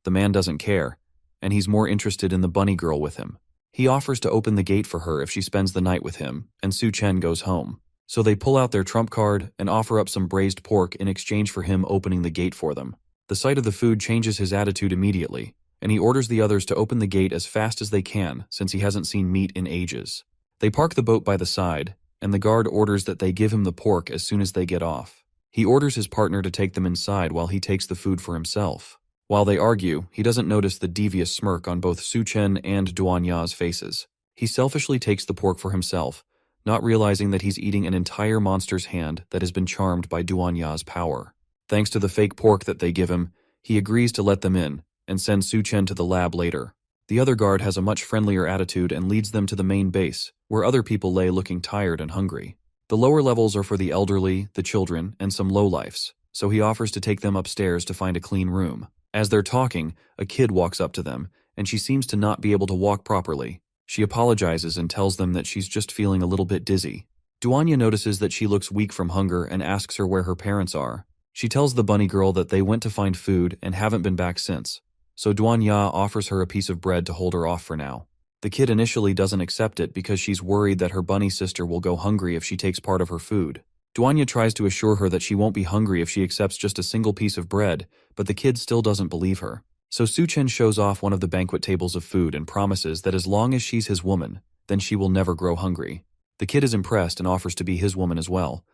The man doesn't care, and he's more interested in the bunny girl with him. He offers to open the gate for her if she spends the night with him, and Su Chen goes home. So they pull out their trump card and offer up some braised pork in exchange for him opening the gate for them. The sight of the food changes his attitude immediately, and he orders the others to open the gate as fast as they can since he hasn't seen meat in ages. They park the boat by the side, and the guard orders that they give him the pork as soon as they get off. He orders his partner to take them inside while he takes the food for himself. While they argue, he doesn't notice the devious smirk on both Su Chen and Duanya's faces. He selfishly takes the pork for himself, not realizing that he's eating an entire monster's hand that has been charmed by Duanya's power. Thanks to the fake pork that they give him, he agrees to let them in and send Su Chen to the lab later. The other guard has a much friendlier attitude and leads them to the main base, where other people lay looking tired and hungry. The lower levels are for the elderly, the children, and some lowlifes, so he offers to take them upstairs to find a clean room. As they're talking, a kid walks up to them, and she seems to not be able to walk properly. She apologizes and tells them that she's just feeling a little bit dizzy. Duanya notices that she looks weak from hunger and asks her where her parents are. She tells the bunny girl that they went to find food and haven't been back since, so Duanya offers her a piece of bread to hold her off for now. The kid initially doesn't accept it because she's worried that her bunny sister will go hungry if she takes part of her food. Duanya tries to assure her that she won't be hungry if she accepts just a single piece of bread, but the kid still doesn't believe her. So Su Chen shows off one of the banquet tables of food and promises that as long as she's his woman, then she will never grow hungry. The kid is impressed and offers to be his woman as well,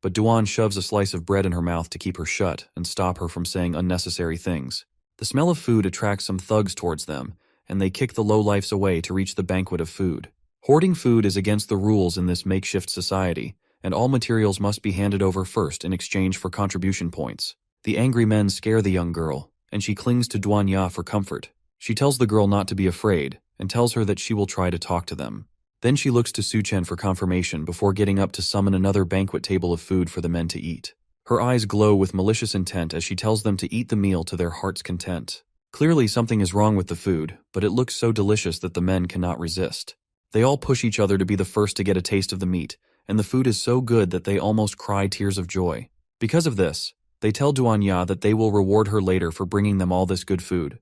but Duan shoves a slice of bread in her mouth to keep her shut and stop her from saying unnecessary things. The smell of food attracts some thugs towards them, and they kick the lowlifes away to reach the banquet of food. Hoarding food is against the rules in this makeshift society, and all materials must be handed over first in exchange for contribution points. The angry men scare the young girl, and she clings to Duanya for comfort. She tells the girl not to be afraid, and tells her that she will try to talk to them. Then she looks to Su Chen for confirmation before getting up to summon another banquet table of food for the men to eat. Her eyes glow with malicious intent as she tells them to eat the meal to their heart's content. Clearly something is wrong with the food, but it looks so delicious that the men cannot resist. They all push each other to be the first to get a taste of the meat, and the food is so good that they almost cry tears of joy. Because of this, they tell Duanya that they will reward her later for bringing them all this good food.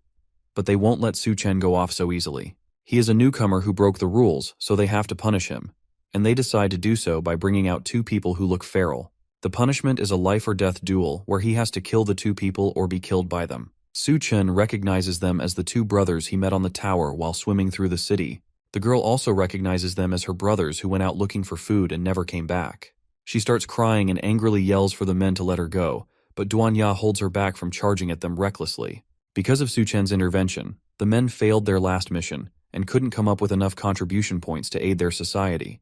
But they won't let Su Chen go off so easily. He is a newcomer who broke the rules, so they have to punish him, and they decide to do so by bringing out two people who look feral. The punishment is a life-or-death duel where he has to kill the two people or be killed by them. Su Chen recognizes them as the two brothers he met on the tower while swimming through the city. The girl also recognizes them as her brothers who went out looking for food and never came back. She starts crying and angrily yells for the men to let her go, but Duanya holds her back from charging at them recklessly. Because of Su Chen's intervention, the men failed their last mission and couldn't come up with enough contribution points to aid their society.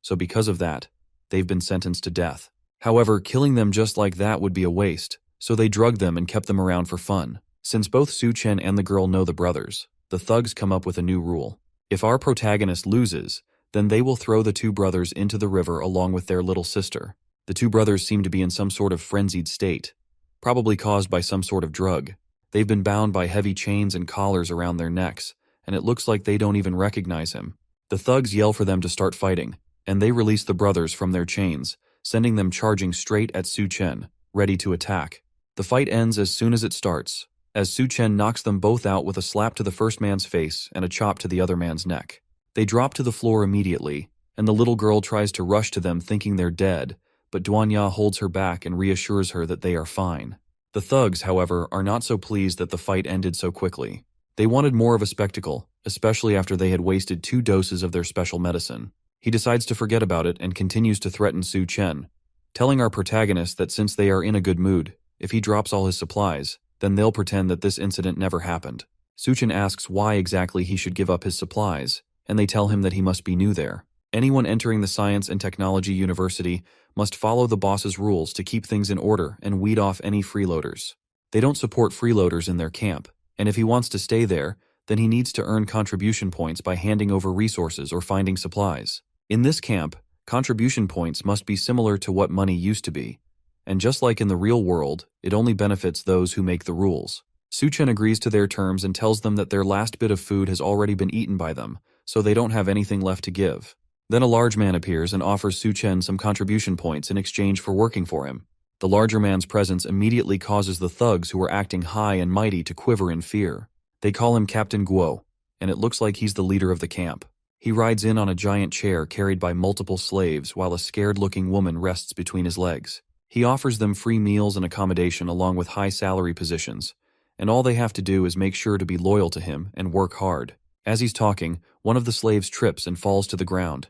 So because of that, they've been sentenced to death. However, killing them just like that would be a waste, so they drugged them and kept them around for fun. Since both Su Chen and the girl know the brothers, the thugs come up with a new rule. If our protagonist loses, then they will throw the two brothers into the river along with their little sister. The two brothers seem to be in some sort of frenzied state, probably caused by some sort of drug. They've been bound by heavy chains and collars around their necks, and it looks like they don't even recognize him. The thugs yell for them to start fighting, and they release the brothers from their chains, sending them charging straight at Su Chen, ready to attack. The fight ends as soon as it starts, as Su Chen knocks them both out with a slap to the first man's face and a chop to the other man's neck. They drop to the floor immediately, and the little girl tries to rush to them thinking they're dead, but Duanya holds her back and reassures her that they are fine. The thugs, however, are not so pleased that the fight ended so quickly. They wanted more of a spectacle, especially after they had wasted 2 doses of their special medicine. He decides to forget about it and continues to threaten Su Chen, telling our protagonist that since they are in a good mood, if he drops all his supplies, Then they'll pretend that this incident never happened. Suchen asks why exactly he should give up his supplies, and they tell him that he must be new there. Anyone entering the Science and Technology University must follow the boss's rules to keep things in order and weed off any freeloaders. They don't support freeloaders in their camp, and if he wants to stay there, then he needs to earn contribution points by handing over resources or finding supplies. In this camp, contribution points must be similar to what money used to be, and just like in the real world, it only benefits those who make the rules. Suchen agrees to their terms and tells them that their last bit of food has already been eaten by them, so they don't have anything left to give. Then a large man appears and offers Suchen some contribution points in exchange for working for him. The larger man's presence immediately causes the thugs who are acting high and mighty to quiver in fear. They call him Captain Guo, and it looks like he's the leader of the camp. He rides in on a giant chair carried by multiple slaves while a scared-looking woman rests between his legs. He offers them free meals and accommodation along with high salary positions, and all they have to do is make sure to be loyal to him and work hard. As he's talking, one of the slaves trips and falls to the ground.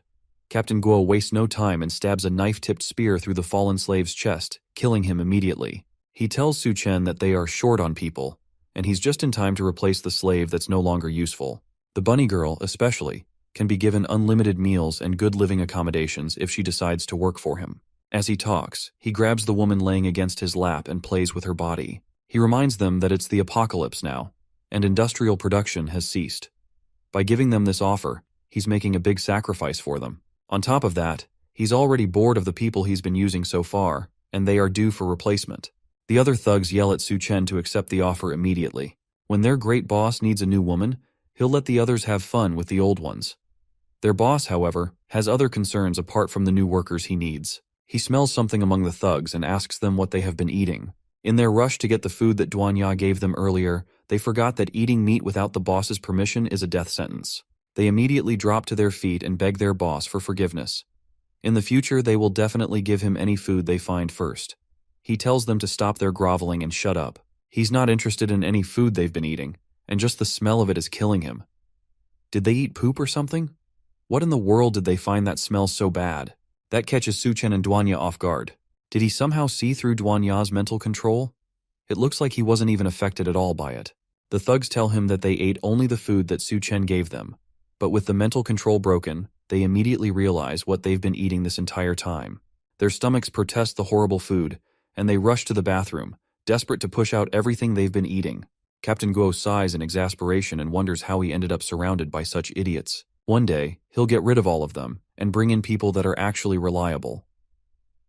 Captain Guo wastes no time and stabs a knife-tipped spear through the fallen slave's chest, killing him immediately. He tells Suchen that they are short on people, and he's just in time to replace the slave that's no longer useful. The bunny girl, especially, can be given unlimited meals and good living accommodations if she decides to work for him. As he talks, he grabs the woman laying against his lap and plays with her body. He reminds them that it's the apocalypse now, and industrial production has ceased. By giving them this offer, he's making a big sacrifice for them. On top of that, he's already bored of the people he's been using so far, and they are due for replacement. The other thugs yell at Suchen to accept the offer immediately. When their great boss needs a new woman, he'll let the others have fun with the old ones. Their boss, however, has other concerns apart from the new workers he needs. He smells something among the thugs and asks them what they have been eating. In their rush to get the food that Duanya gave them earlier, they forgot that eating meat without the boss's permission is a death sentence. They immediately drop to their feet and beg their boss for forgiveness. In the future, they will definitely give him any food they find first. He tells them to stop their groveling and shut up. He's not interested in any food they've been eating, and just the smell of it is killing him. Did they eat poop or something? What in the world did they find that smells so bad? That catches Suchen and Duanya off guard. Did he somehow see through Duanya's mental control? It looks like he wasn't even affected at all by it. The thugs tell him that they ate only the food that Suchen gave them. But with the mental control broken, they immediately realize what they've been eating this entire time. Their stomachs protest the horrible food, and they rush to the bathroom, desperate to push out everything they've been eating. Captain Guo sighs in exasperation and wonders how he ended up surrounded by such idiots. One day, he'll get rid of all of them, and bring in people that are actually reliable.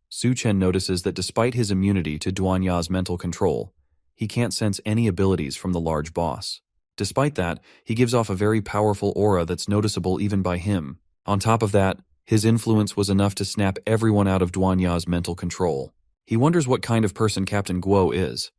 Suchen notices that despite his immunity to Duanya's mental control, he can't sense any abilities from the large boss. Despite that, he gives off a very powerful aura that's noticeable even by him. On top of that, his influence was enough to snap everyone out of Duanya's mental control. He wonders what kind of person Captain Guo is,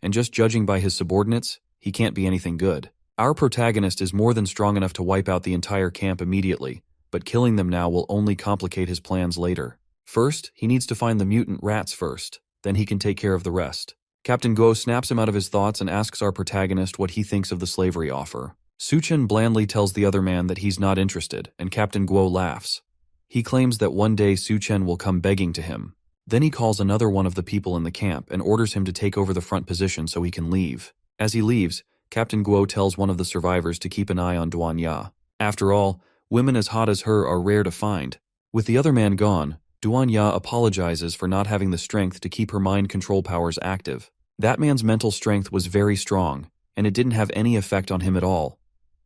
and just judging by his subordinates, he can't be anything good. Our protagonist is more than strong enough to wipe out the entire camp immediately, but killing them now will only complicate his plans later. First, he needs to find the mutant rats first, then he can take care of the rest. Captain Guo snaps him out of his thoughts and asks our protagonist what he thinks of the slavery offer. Suchen blandly tells the other man that he's not interested, and Captain Guo laughs. He claims that one day Suchen will come begging to him. Then he calls another one of the people in the camp and orders him to take over the front position so he can leave. As he leaves, Captain Guo tells one of the survivors to keep an eye on Duanya. After all, women as hot as her are rare to find. With the other man gone, Duanya apologizes for not having the strength to keep her mind control powers active. That man's mental strength was very strong, and it didn't have any effect on him at all.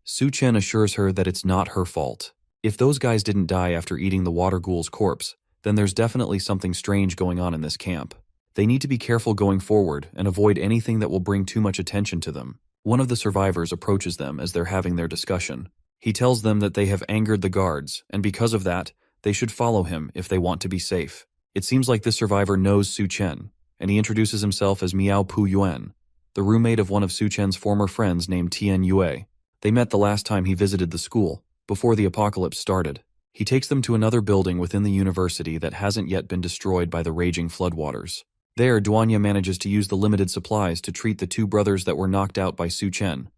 Suchen assures her that it's not her fault. If those guys didn't die after eating the water ghoul's corpse, then there's definitely something strange going on in this camp. They need to be careful going forward and avoid anything that will bring too much attention to them. One of the survivors approaches them as they're having their discussion. He tells them that they have angered the guards, and because of that, they should follow him if they want to be safe. It seems like this survivor knows Suchen, and he introduces himself as Miao Pu Yuan, the roommate of one of Suchen's former friends named Tian Yue. They met the last time he visited the school, before the apocalypse started. He takes them to another building within the university that hasn't yet been destroyed by the raging floodwaters. There, Duanya manages to use the limited supplies to treat the two brothers that were knocked out by Suchen.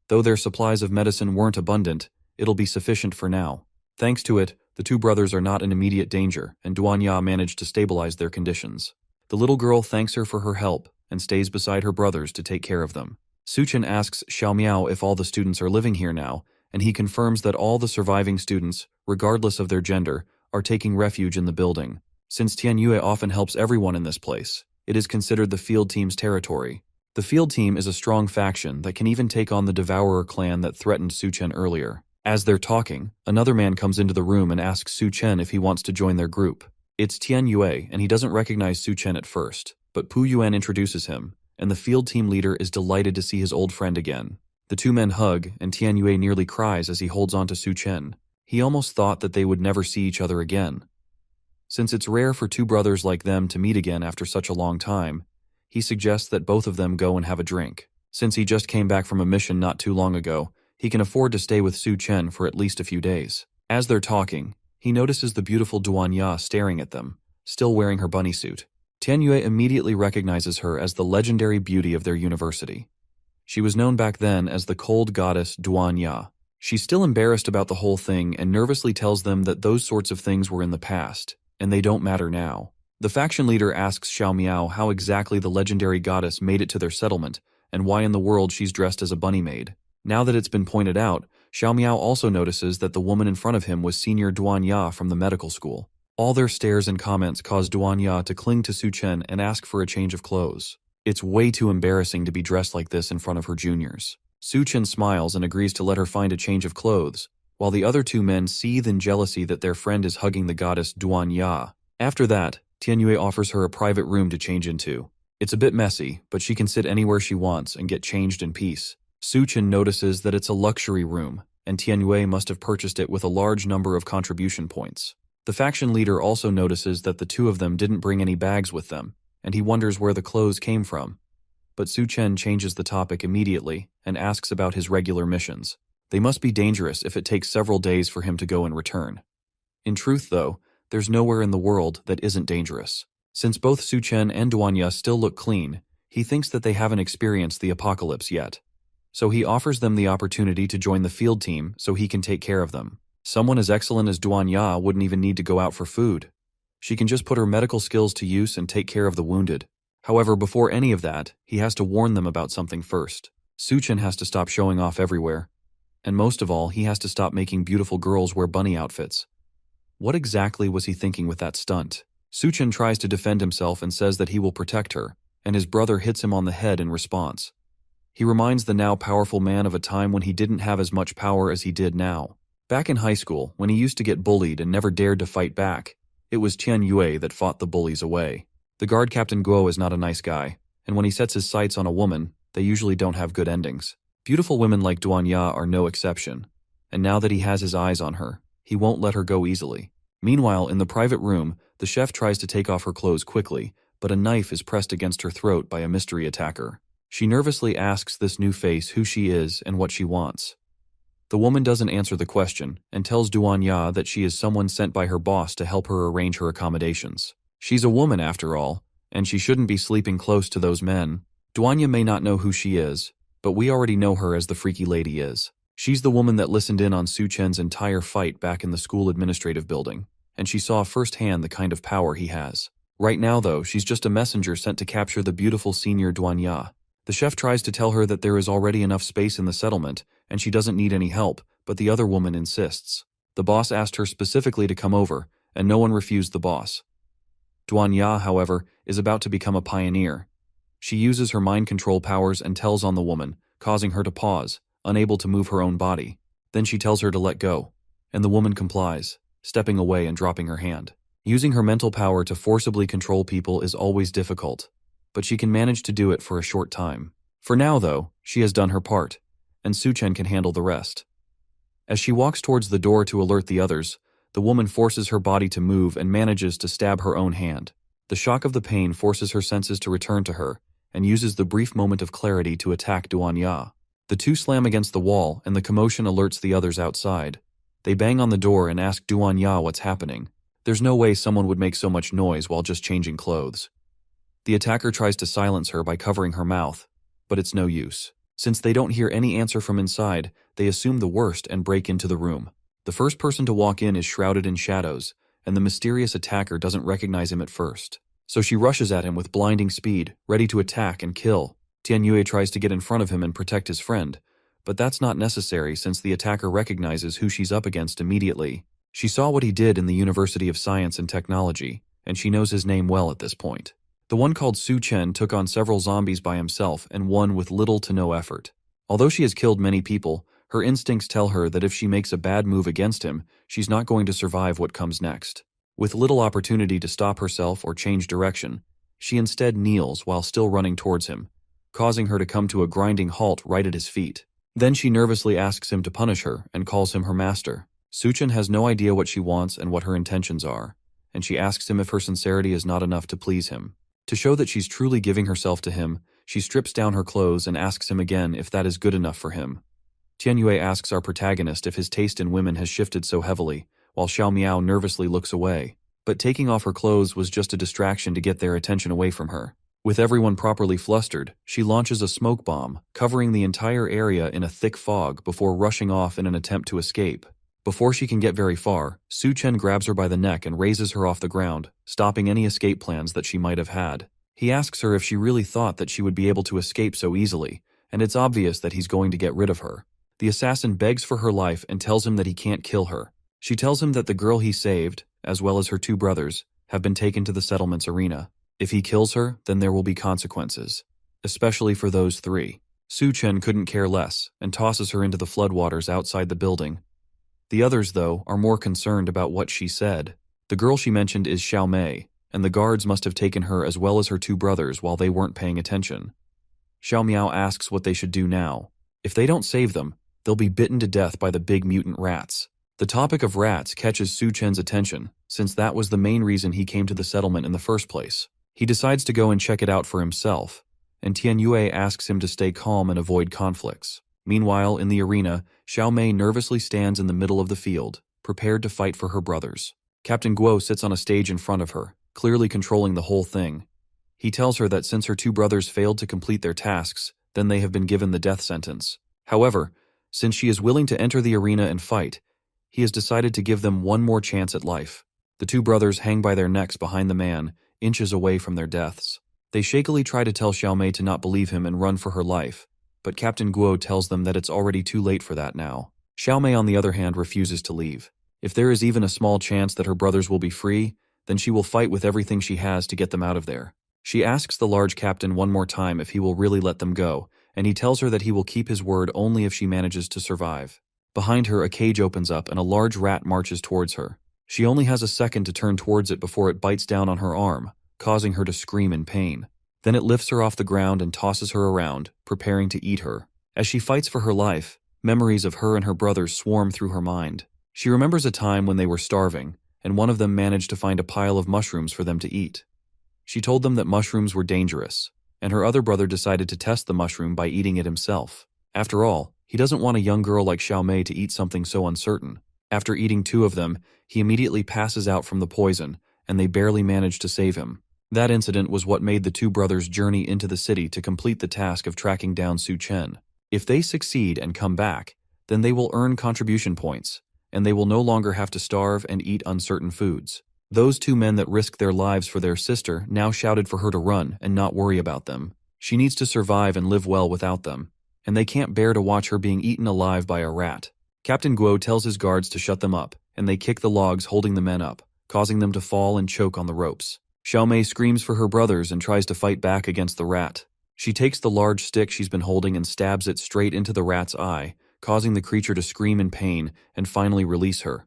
Though their supplies of medicine weren't abundant, it'll be sufficient for now. Thanks to it, the two brothers are not in immediate danger, and Duanya managed to stabilize their conditions. The little girl thanks her for her help and stays beside her brothers to take care of them. Suchen asks Xiao Miao if all the students are living here now, and he confirms that all the surviving students, regardless of their gender, are taking refuge in the building. Since Tianyue often helps everyone in this place, it is considered the field team's territory. The field team is a strong faction that can even take on the Devourer clan that threatened Suchen earlier. As they're talking, another man comes into the room and asks Suchen if he wants to join their group. It's Tianyue, and he doesn't recognize Suchen at first, but Pu Yuan introduces him, and the field team leader is delighted to see his old friend again. The two men hug, and Tianyue nearly cries as he holds on to Suchen. He almost thought that they would never see each other again. Since it's rare for two brothers like them to meet again after such a long time, he suggests that both of them go and have a drink. Since he just came back from a mission not too long ago, he can afford to stay with Suchen for at least a few days. As they're talking, he notices the beautiful Duanya staring at them, still wearing her bunny suit. Tianyue immediately recognizes her as the legendary beauty of their university. She was known back then as the cold goddess Duanya. She's still embarrassed about the whole thing and nervously tells them that those sorts of things were in the past, and they don't matter now. The faction leader asks Xiao Miao how exactly the legendary goddess made it to their settlement, and why in the world she's dressed as a bunny maid. Now that it's been pointed out, Xiao Miao also notices that the woman in front of him was Senior Duanya from the medical school. All their stares and comments cause Duanya to cling to Suchen and ask for a change of clothes. It's way too embarrassing to be dressed like this in front of her juniors. Suchen smiles and agrees to let her find a change of clothes, while the other two men seethe in jealousy that their friend is hugging the goddess Duanya. After that, Tianyue offers her a private room to change into. It's a bit messy, but she can sit anywhere she wants and get changed in peace. Suchen notices that it's a luxury room, and Tianyue must have purchased it with a large number of contribution points. The faction leader also notices that the two of them didn't bring any bags with them, and he wonders where the clothes came from. But Suchen changes the topic immediately and asks about his regular missions. They must be dangerous if it takes several days for him to go and return. In truth, though, there's nowhere in the world that isn't dangerous. Since both Suchen and Duanya still look clean, he thinks that they haven't experienced the apocalypse yet. So he offers them the opportunity to join the field team so he can take care of them. Someone as excellent as Duanya wouldn't even need to go out for food. She can just put her medical skills to use and take care of the wounded. However, before any of that, he has to warn them about something first. Suchen has to stop showing off everywhere. And most of all, he has to stop making beautiful girls wear bunny outfits. What exactly was he thinking with that stunt? Suchen tries to defend himself and says that he will protect her, and his brother hits him on the head in response. He reminds the now powerful man of a time when he didn't have as much power as he did now. Back in high school, when he used to get bullied and never dared to fight back, it was Tianyue that fought the bullies away. The guard captain Guo is not a nice guy, and when he sets his sights on a woman, they usually don't have good endings. Beautiful women like Duanya are no exception, and now that he has his eyes on her, he won't let her go easily. Meanwhile, in the private room, the chef tries to take off her clothes quickly, but a knife is pressed against her throat by a mystery attacker. She nervously asks this new face who she is and what she wants. The woman doesn't answer the question and tells Duanya that she is someone sent by her boss to help her arrange her accommodations. She's a woman after all, and she shouldn't be sleeping close to those men. Duanya may not know who she is, but we already know her as the freaky lady is. She's the woman that listened in on Suchen's entire fight back in the school administrative building, and she saw firsthand the kind of power he has. Right now, though, she's just a messenger sent to capture the beautiful senior Duanya. The chef tries to tell her that there is already enough space in the settlement, and she doesn't need any help, but the other woman insists. The boss asked her specifically to come over, and no one refused the boss. Duanya, however, is about to become a pioneer. She uses her mind control powers and tells on the woman, causing her to pause, unable to move her own body. Then she tells her to let go, and the woman complies, stepping away and dropping her hand. Using her mental power to forcibly control people is always difficult, but she can manage to do it for a short time. For now, though, she has done her part, and Suchen can handle the rest. As she walks towards the door to alert the others, the woman forces her body to move and manages to stab her own hand. The shock of the pain forces her senses to return to her, and uses the brief moment of clarity to attack Duanya. The two slam against the wall, and the commotion alerts the others outside. They bang on the door and ask Duanya what's happening. There's no way someone would make so much noise while just changing clothes. The attacker tries to silence her by covering her mouth, but it's no use. Since they don't hear any answer from inside, they assume the worst and break into the room. The first person to walk in is shrouded in shadows, and the mysterious attacker doesn't recognize him at first. so she rushes at him with blinding speed, ready to attack and kill. Tianyue tries to get in front of him and protect his friend, but that's not necessary since the attacker recognizes who she's up against immediately. She saw what he did in the University of Science and Technology, and she knows his name well at this point. The one called Su Chen took on several zombies by himself and won with little to no effort. Although she has killed many people, her instincts tell her that if she makes a bad move against him, she's not going to survive what comes next. With little opportunity to stop herself or change direction, she instead kneels while still running towards him, causing her to come to a grinding halt right at his feet. Then she nervously asks him to punish her and calls him her master. Su Chen has no idea what she wants and what her intentions are, and she asks him if her sincerity is not enough to please him. To show that she's truly giving herself to him, she strips down her clothes and asks him again if that is good enough for him. Tianyue asks our protagonist if his taste in women has shifted so heavily, while Xiao Miao nervously looks away. But taking off her clothes was just a distraction to get their attention away from her. With everyone properly flustered, she launches a smoke bomb, covering the entire area in a thick fog before rushing off in an attempt to escape. Before she can get very far, Su Chen grabs her by the neck and raises her off the ground, stopping any escape plans that she might have had. He asks her if she really thought that she would be able to escape so easily, and it's obvious that he's going to get rid of her. The assassin begs for her life and tells him that he can't kill her. She tells him that the girl he saved, as well as her two brothers, have been taken to the settlement's arena. If he kills her, then there will be consequences, especially for those three. Su Chen couldn't care less and tosses her into the floodwaters outside the building. The others, though, are more concerned about what she said. The girl she mentioned is Xiao Mei, and the guards must have taken her as well as her two brothers while they weren't paying attention. Xiao Miao asks what they should do now. If they don't save them, they'll be bitten to death by the big mutant rats. The topic of rats catches Su Chen's attention, since that was the main reason he came to the settlement in the first place. He decides to go and check it out for himself, and Tianyue asks him to stay calm and avoid conflicts. Meanwhile, in the arena, Xiao Mei nervously stands in the middle of the field, prepared to fight for her brothers. Captain Guo sits on a stage in front of her, clearly controlling the whole thing. He tells her that since her two brothers failed to complete their tasks, then they have been given the death sentence. However, since she is willing to enter the arena and fight, he has decided to give them one more chance at life. The two brothers hang by their necks behind the man, inches away from their deaths. They shakily try to tell Xiao Mei to not believe him and run for her life, but Captain Guo tells them that it's already too late for that now. Xiao Mei, on the other hand, refuses to leave. If there is even a small chance that her brothers will be free, then she will fight with everything she has to get them out of there. She asks the large captain one more time if he will really let them go, and he tells her that he will keep his word only if she manages to survive. Behind her, a cage opens up and a large rat marches towards her. She only has a second to turn towards it before it bites down on her arm, causing her to scream in pain. Then it lifts her off the ground and tosses her around, preparing to eat her. As she fights for her life, memories of her and her brothers swarm through her mind. She remembers a time when they were starving, and one of them managed to find a pile of mushrooms for them to eat. She told them that mushrooms were dangerous, and her other brother decided to test the mushroom by eating it himself. After all, he doesn't want a young girl like Xiao Mei to eat something so uncertain. After eating two of them, he immediately passes out from the poison, and they barely manage to save him. That incident was what made the two brothers journey into the city to complete the task of tracking down Su Chen. If they succeed and come back, then they will earn contribution points, and they will no longer have to starve and eat uncertain foods. Those two men that risked their lives for their sister now shouted for her to run and not worry about them. She needs to survive and live well without them, and they can't bear to watch her being eaten alive by a rat. Captain Guo tells his guards to shut them up, and they kick the logs holding the men up, causing them to fall and choke on the ropes. Xiao Mei screams for her brothers and tries to fight back against the rat. She takes the large stick she's been holding and stabs it straight into the rat's eye, causing the creature to scream in pain and finally release her.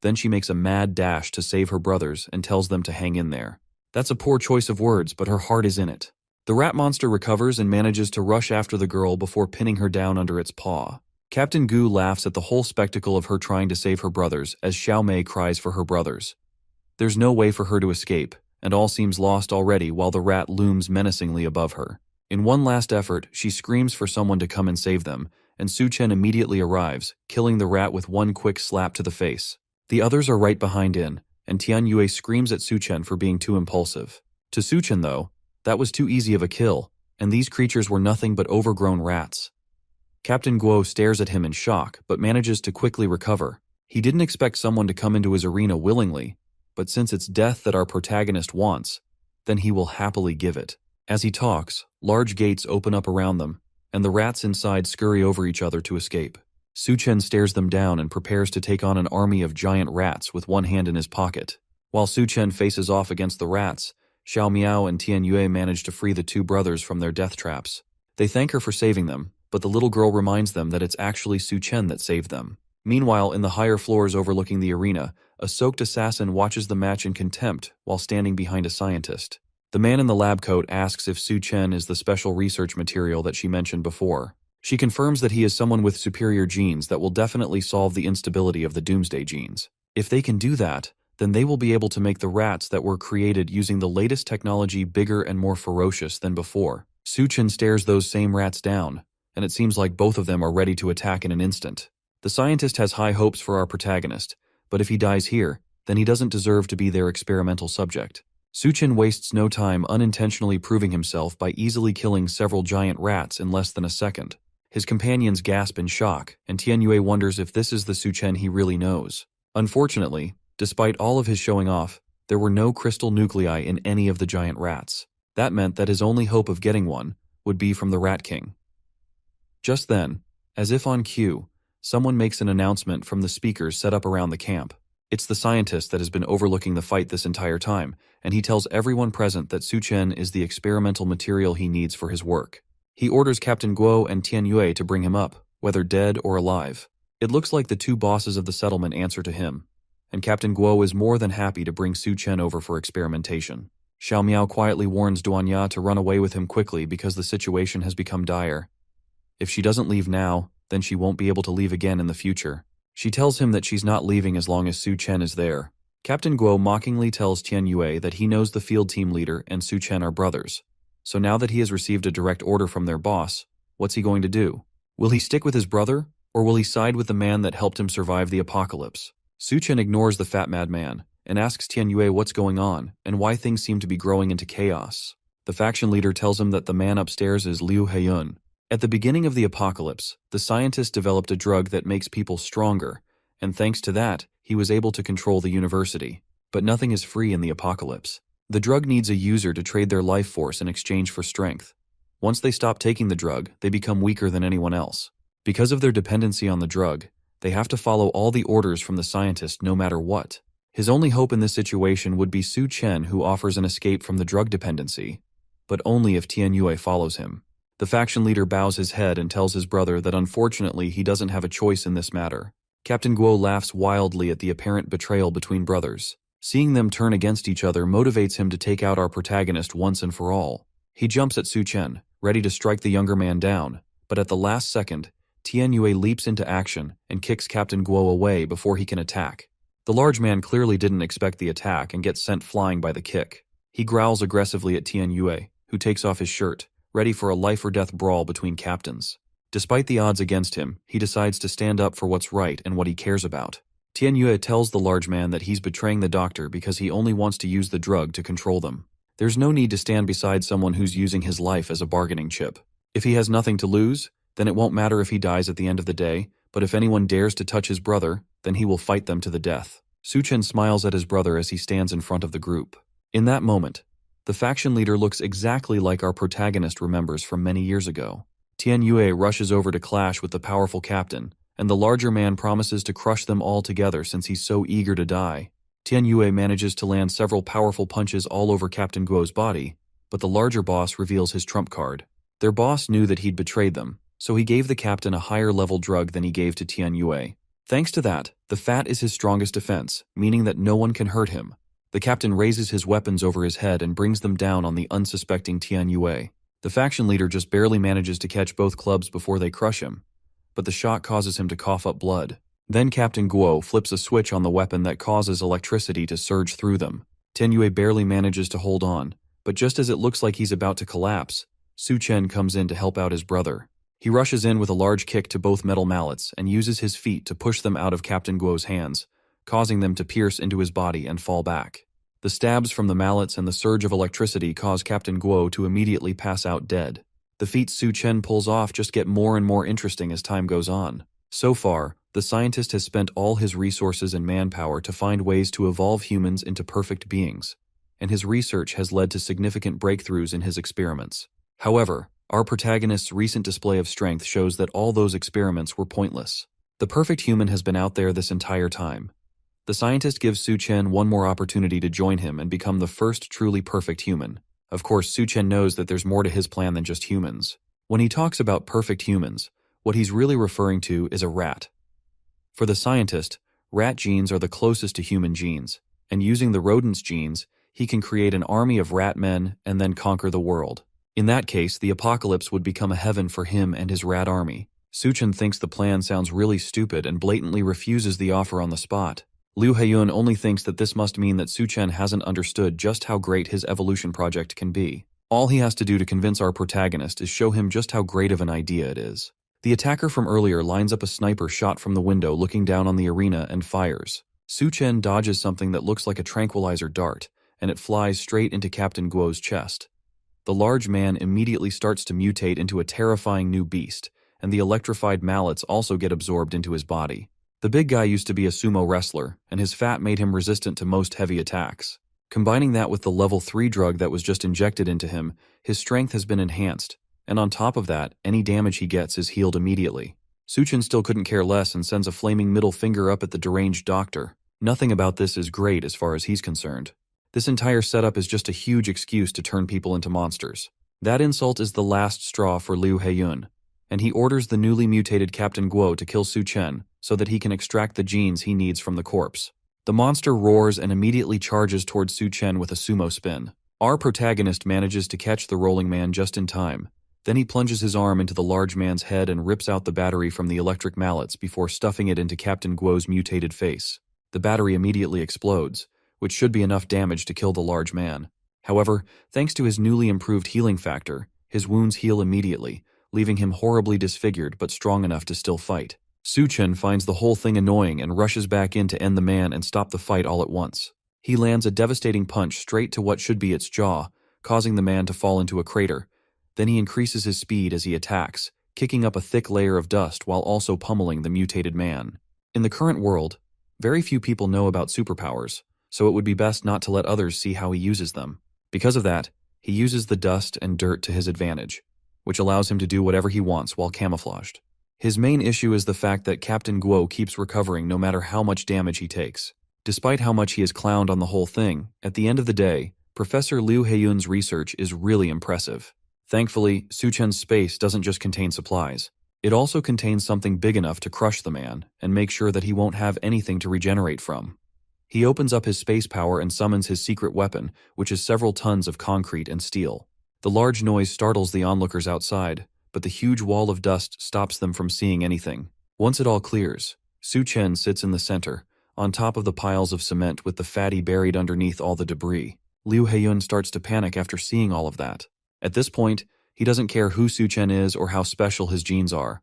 Then she makes a mad dash to save her brothers and tells them to hang in there. That's a poor choice of words, but her heart is in it. The rat monster recovers and manages to rush after the girl before pinning her down under its paw. Captain Gu laughs at the whole spectacle of her trying to save her brothers as Xiao Mei cries for her brothers. There's no way for her to escape, and all seems lost already while the rat looms menacingly above her. In one last effort, she screams for someone to come and save them, and Su Chen immediately arrives, killing the rat with one quick slap to the face. The others are right behind in, and Tianyue screams at Su Chen for being too impulsive. To Su Chen, though, that was too easy of a kill, and these creatures were nothing but overgrown rats. Captain Guo stares at him in shock, but manages to quickly recover. He didn't expect someone to come into his arena willingly, but since it's death that our protagonist wants, then he will happily give it. As he talks, large gates open up around them, and the rats inside scurry over each other to escape. Su-chen stares them down and prepares to take on an army of giant rats with one hand in his pocket. While Su-chen faces off against the rats, Xiao Miao and Tian Yue manage to free the two brothers from their death traps. They thank her for saving them, but the little girl reminds them that it's actually Su-chen that saved them. Meanwhile, in the higher floors overlooking the arena, a soaked assassin watches the match in contempt while standing behind a scientist. The man in the lab coat asks if Su-chen is the special research material that she mentioned before. She confirms that he is someone with superior genes that will definitely solve the instability of the Doomsday genes. If they can do that, then they will be able to make the rats that were created using the latest technology bigger and more ferocious than before. Su-chen stares those same rats down, and it seems like both of them are ready to attack in an instant. The scientist has high hopes for our protagonist, but if he dies here, then he doesn't deserve to be their experimental subject. Su-chen wastes no time unintentionally proving himself by easily killing several giant rats in less than a second. His companions gasp in shock, and Tian Yue wonders if this is the Su-chen he really knows. Unfortunately, despite all of his showing off, there were no crystal nuclei in any of the giant rats. That meant that his only hope of getting one would be from the Rat King. Just then, as if on cue, someone makes an announcement from the speakers set up around the camp. It's the scientist that has been overlooking the fight this entire time, and he tells everyone present that Su-chen is the experimental material he needs for his work. He orders Captain Guo and Tian Yue to bring him up, whether dead or alive. It looks like the two bosses of the settlement answer to him, and Captain Guo is more than happy to bring Su-chen over for experimentation. Xiao Miao quietly warns Duanya to run away with him quickly because the situation has become dire. If she doesn't leave now, then she won't be able to leave again in the future. She tells him that she's not leaving as long as Su-chen is there. Captain Guo mockingly tells Tian Yue that he knows the field team leader and Su-chen are brothers. So now that he has received a direct order from their boss, what's he going to do? Will he stick with his brother, or will he side with the man that helped him survive the apocalypse? Su-chen ignores the fat madman and asks Tian Yue what's going on and why things seem to be growing into chaos. The faction leader tells him that the man upstairs is Liu Heiyun. At the beginning of the apocalypse, the scientist developed a drug that makes people stronger, and thanks to that, he was able to control the university. But nothing is free in the apocalypse. The drug needs a user to trade their life force in exchange for strength. Once they stop taking the drug, they become weaker than anyone else. Because of their dependency on the drug, they have to follow all the orders from the scientist no matter what. His only hope in this situation would be Su-chen, who offers an escape from the drug dependency, but only if Tian Yue follows him. The faction leader bows his head and tells his brother that unfortunately he doesn't have a choice in this matter. Captain Guo laughs wildly at the apparent betrayal between brothers. Seeing them turn against each other motivates him to take out our protagonist once and for all. He jumps at Su-chen, ready to strike the younger man down, but at the last second, Tian Yue leaps into action and kicks Captain Guo away before he can attack. The large man clearly didn't expect the attack and gets sent flying by the kick. He growls aggressively at Tian Yue, who takes off his shirt, ready for a life-or-death brawl between captains. Despite the odds against him, he decides to stand up for what's right and what he cares about. Tian Yue tells the large man that he's betraying the doctor because he only wants to use the drug to control them. There's no need to stand beside someone who's using his life as a bargaining chip. If he has nothing to lose, then it won't matter if he dies at the end of the day, but if anyone dares to touch his brother, then he will fight them to the death. Su-chen smiles at his brother as he stands in front of the group. In that moment, the faction leader looks exactly like our protagonist remembers from many years ago. Tian Yue rushes over to clash with the powerful captain, and the larger man promises to crush them all together since he's so eager to die. Tian Yue manages to land several powerful punches all over Captain Guo's body, but the larger boss reveals his trump card. Their boss knew that he'd betrayed them, so he gave the captain a higher level drug than he gave to Tian Yue. Thanks to that, the fat is his strongest defense, meaning that no one can hurt him. The captain raises his weapons over his head and brings them down on the unsuspecting Tian Yue. The faction leader just barely manages to catch both clubs before they crush him, but the shock causes him to cough up blood. Then Captain Guo flips a switch on the weapon that causes electricity to surge through them. Tian Yue barely manages to hold on, but just as it looks like he's about to collapse, Su-chen comes in to help out his brother. He rushes in with a large kick to both metal mallets and uses his feet to push them out of Captain Guo's hands, causing them to pierce into his body and fall back. The stabs from the mallets and the surge of electricity cause Captain Guo to immediately pass out dead. The feats Su-chen pulls off just get more and more interesting as time goes on. So far, the scientist has spent all his resources and manpower to find ways to evolve humans into perfect beings. and his research has led to significant breakthroughs in his experiments. However, our protagonist's recent display of strength shows that all those experiments were pointless. The perfect human has been out there this entire time. The scientist gives Su-chen one more opportunity to join him and become the first truly perfect human. Of course, Su-chen knows that there's more to his plan than just humans. When he talks about perfect humans, what he's really referring to is a rat. For the scientist, rat genes are the closest to human genes, and using the rodent's genes, he can create an army of rat men and then conquer the world. In that case, the apocalypse would become a heaven for him and his rat army. Su-chen thinks the plan sounds really stupid and blatantly refuses the offer on the spot. Liu Heiyun only thinks that this must mean that Su-chen hasn't understood just how great his evolution project can be. All he has to do to convince our protagonist is show him just how great of an idea it is. The attacker from earlier lines up a sniper shot from the window looking down on the arena and fires. Su-chen dodges something that looks like a tranquilizer dart, and it flies straight into Captain Guo's chest. The large man immediately starts to mutate into a terrifying new beast, and the electrified mallets also get absorbed into his body. The big guy used to be a sumo wrestler, and his fat made him resistant to most heavy attacks. Combining that with the level 3 drug that was just injected into him, his strength has been enhanced, and on top of that, any damage he gets is healed immediately. Su-chen still couldn't care less and sends a flaming middle finger up at the deranged doctor. Nothing about this is great as far as he's concerned. This entire setup is just a huge excuse to turn people into monsters. That insult is the last straw for Liu Heiyun, and he orders the newly mutated Captain Guo to kill Su-chen so that he can extract the genes he needs from the corpse. The monster roars and immediately charges towards Su-chen with a sumo spin. Our protagonist manages to catch the rolling man just in time. Then he plunges his arm into the large man's head and rips out the battery from the electric mallets before stuffing it into Captain Guo's mutated face. The battery immediately explodes, which should be enough damage to kill the large man. However, thanks to his newly improved healing factor, his wounds heal immediately, leaving him horribly disfigured but strong enough to still fight. Su-chen finds the whole thing annoying and rushes back in to end the man and stop the fight all at once. He lands a devastating punch straight to what should be its jaw, causing the man to fall into a crater. Then he increases his speed as he attacks, kicking up a thick layer of dust while also pummeling the mutated man. In the current world, very few people know about superpowers, so it would be best not to let others see how he uses them. Because of that, he uses the dust and dirt to his advantage, which allows him to do whatever he wants while camouflaged. His main issue is the fact that Captain Guo keeps recovering no matter how much damage he takes. Despite how much he is clowned on the whole thing, at the end of the day, Professor Liu Heiyun's research is really impressive. Thankfully, Su-chen's space doesn't just contain supplies. It also contains something big enough to crush the man and make sure that he won't have anything to regenerate from. He opens up his space power and summons his secret weapon, which is several tons of concrete and steel. The large noise startles the onlookers outside, but the huge wall of dust stops them from seeing anything. Once it all clears, Su-chen sits in the center, on top of the piles of cement with the fatty buried underneath all the debris. Liu Heiyun starts to panic after seeing all of that. At this point, he doesn't care who Su-chen is or how special his genes are.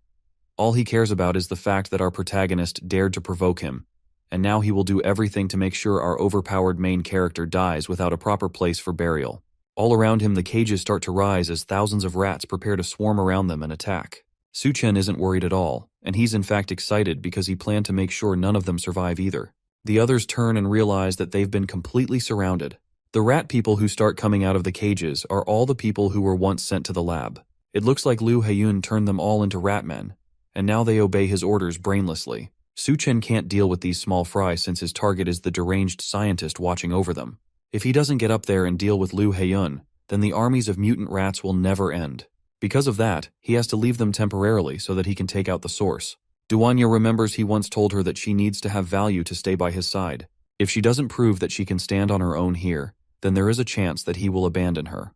All he cares about is the fact that our protagonist dared to provoke him, and now he will do everything to make sure our overpowered main character dies without a proper place for burial. All around him, the cages start to rise as thousands of rats prepare to swarm around them and attack. Su-chen isn't worried at all, and he's in fact excited because he planned to make sure none of them survive either. The others turn and realize that they've been completely surrounded. The rat people who start coming out of the cages are all the people who were once sent to the lab. It looks like Liu Heiyun turned them all into rat men, and now they obey his orders brainlessly. Su-chen can't deal with these small fry since his target is the deranged scientist watching over them. If he doesn't get up there and deal with Liu Heiyun, then the armies of mutant rats will never end. Because of that, he has to leave them temporarily so that he can take out the source. Duanya remembers he once told her that she needs to have value to stay by his side. If she doesn't prove that she can stand on her own here, then there is a chance that he will abandon her.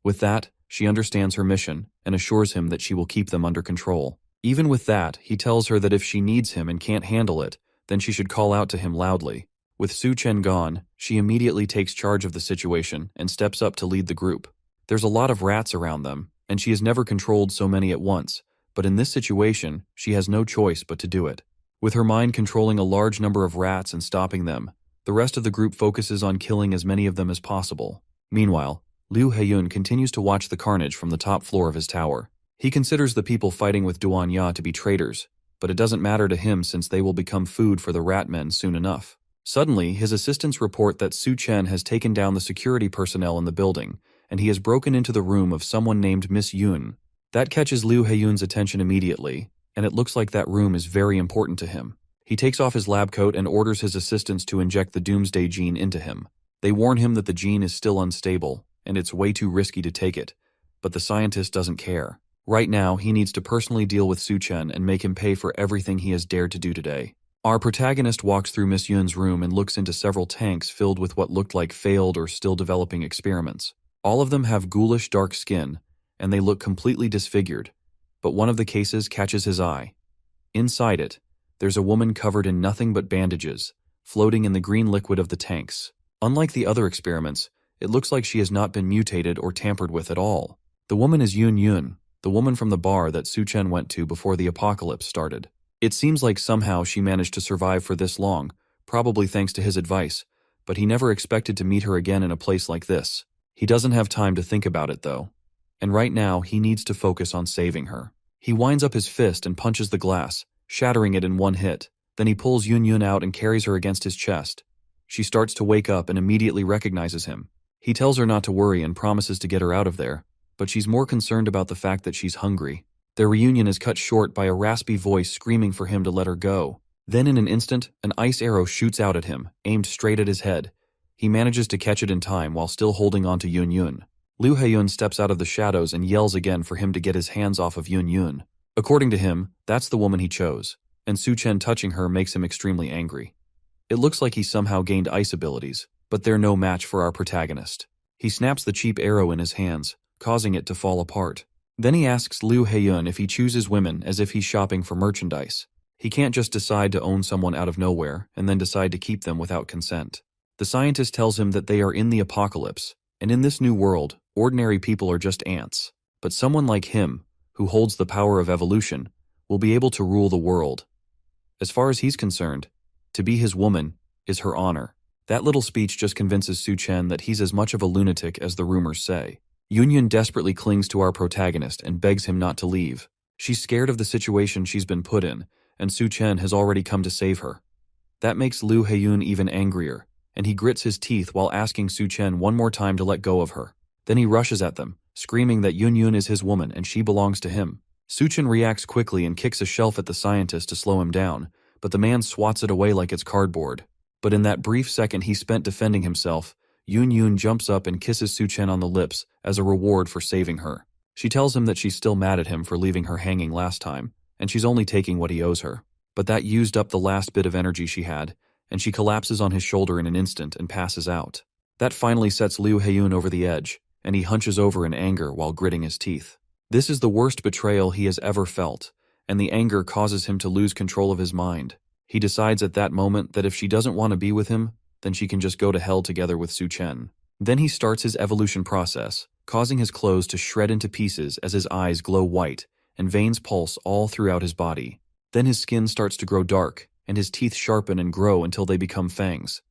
With that, she understands her mission and assures him that she will keep them under control. Even with that, he tells her that if she needs him and can't handle it, then she should call out to him loudly. With Su-chen gone, she immediately takes charge of the situation and steps up to lead the group. There's a lot of rats around them, and she has never controlled so many at once, but in this situation, she has no choice but to do it. With her mind controlling a large number of rats and stopping them, the rest of the group focuses on killing as many of them as possible. Meanwhile, Liu Heiyun continues to watch the carnage from the top floor of his tower. He considers the people fighting with Duanya to be traitors, but it doesn't matter to him since they will become food for the rat men soon enough. Suddenly, his assistants report that Su Chen has taken down the security personnel in the building, and he has broken into the room of someone named Miss Yun. That catches Liu Heiyun's attention immediately, and it looks like that room is very important to him. He takes off his lab coat and orders his assistants to inject the Doomsday gene into him. They warn him that the gene is still unstable, and it's way too risky to take it, but the scientist doesn't care. Right now, he needs to personally deal with Su Chen and make him pay for everything he has dared to do today. Our protagonist walks through Miss Yun's room and looks into several tanks filled with what looked like failed or still developing experiments. All of them have ghoulish dark skin, and they look completely disfigured, but one of the cases catches his eye. Inside it, there's a woman covered in nothing but bandages, floating in the green liquid of the tanks. Unlike the other experiments, it looks like she has not been mutated or tampered with at all. The woman is Yun Yun, the woman from the bar that Su Chen went to before the apocalypse started. It seems like somehow she managed to survive for this long, probably thanks to his advice, but he never expected to meet her again in a place like this. He doesn't have time to think about it though, and right now he needs to focus on saving her. He winds up his fist and punches the glass, shattering it in one hit. Then he pulls Yun Yun out and carries her against his chest. She starts to wake up and immediately recognizes him. He tells her not to worry and promises to get her out of there, but she's more concerned about the fact that she's hungry. Their reunion is cut short by a raspy voice screaming for him to let her go. Then in an instant, an ice arrow shoots out at him, aimed straight at his head. He manages to catch it in time while still holding on to Yun Yun. Liu Heiyun steps out of the shadows and yells again for him to get his hands off of Yun Yun. According to him, that's the woman he chose, and Su Chen touching her makes him extremely angry. It looks like he somehow gained ice abilities, but they're no match for our protagonist. He snaps the cheap arrow in his hands, causing it to fall apart. Then he asks Liu Heiyun if he chooses women as if he's shopping for merchandise. He can't just decide to own someone out of nowhere and then decide to keep them without consent. The scientist tells him that they are in the apocalypse, and in this new world, ordinary people are just ants. But someone like him, who holds the power of evolution, will be able to rule the world. As far as he's concerned, to be his woman is her honor. That little speech just convinces Su Chen that he's as much of a lunatic as the rumors say. Yun Yun desperately clings to our protagonist and begs him not to leave. She's scared of the situation she's been put in, and Su Chen has already come to save her. That makes Liu Heiyun even angrier, and he grits his teeth while asking Su Chen one more time to let go of her. Then he rushes at them, screaming that Yun Yun is his woman and she belongs to him. Su Chen reacts quickly and kicks a shelf at the scientist to slow him down, but the man swats it away like it's cardboard. But in that brief second he spent defending himself, Yun Yun jumps up and kisses Su Chen on the lips as a reward for saving her. She tells him that she's still mad at him for leaving her hanging last time, and she's only taking what he owes her. But that used up the last bit of energy she had, and she collapses on his shoulder in an instant and passes out. That finally sets Liu Heiyun over the edge, and he hunches over in anger while gritting his teeth. This is the worst betrayal he has ever felt, and the anger causes him to lose control of his mind. He decides at that moment that if she doesn't want to be with him, then she can just go to hell together with Su Chen. Then he starts his evolution process, causing his clothes to shred into pieces as his eyes glow white and veins pulse all throughout his body. Then his skin starts to grow dark, and his teeth sharpen and grow until they become fangs.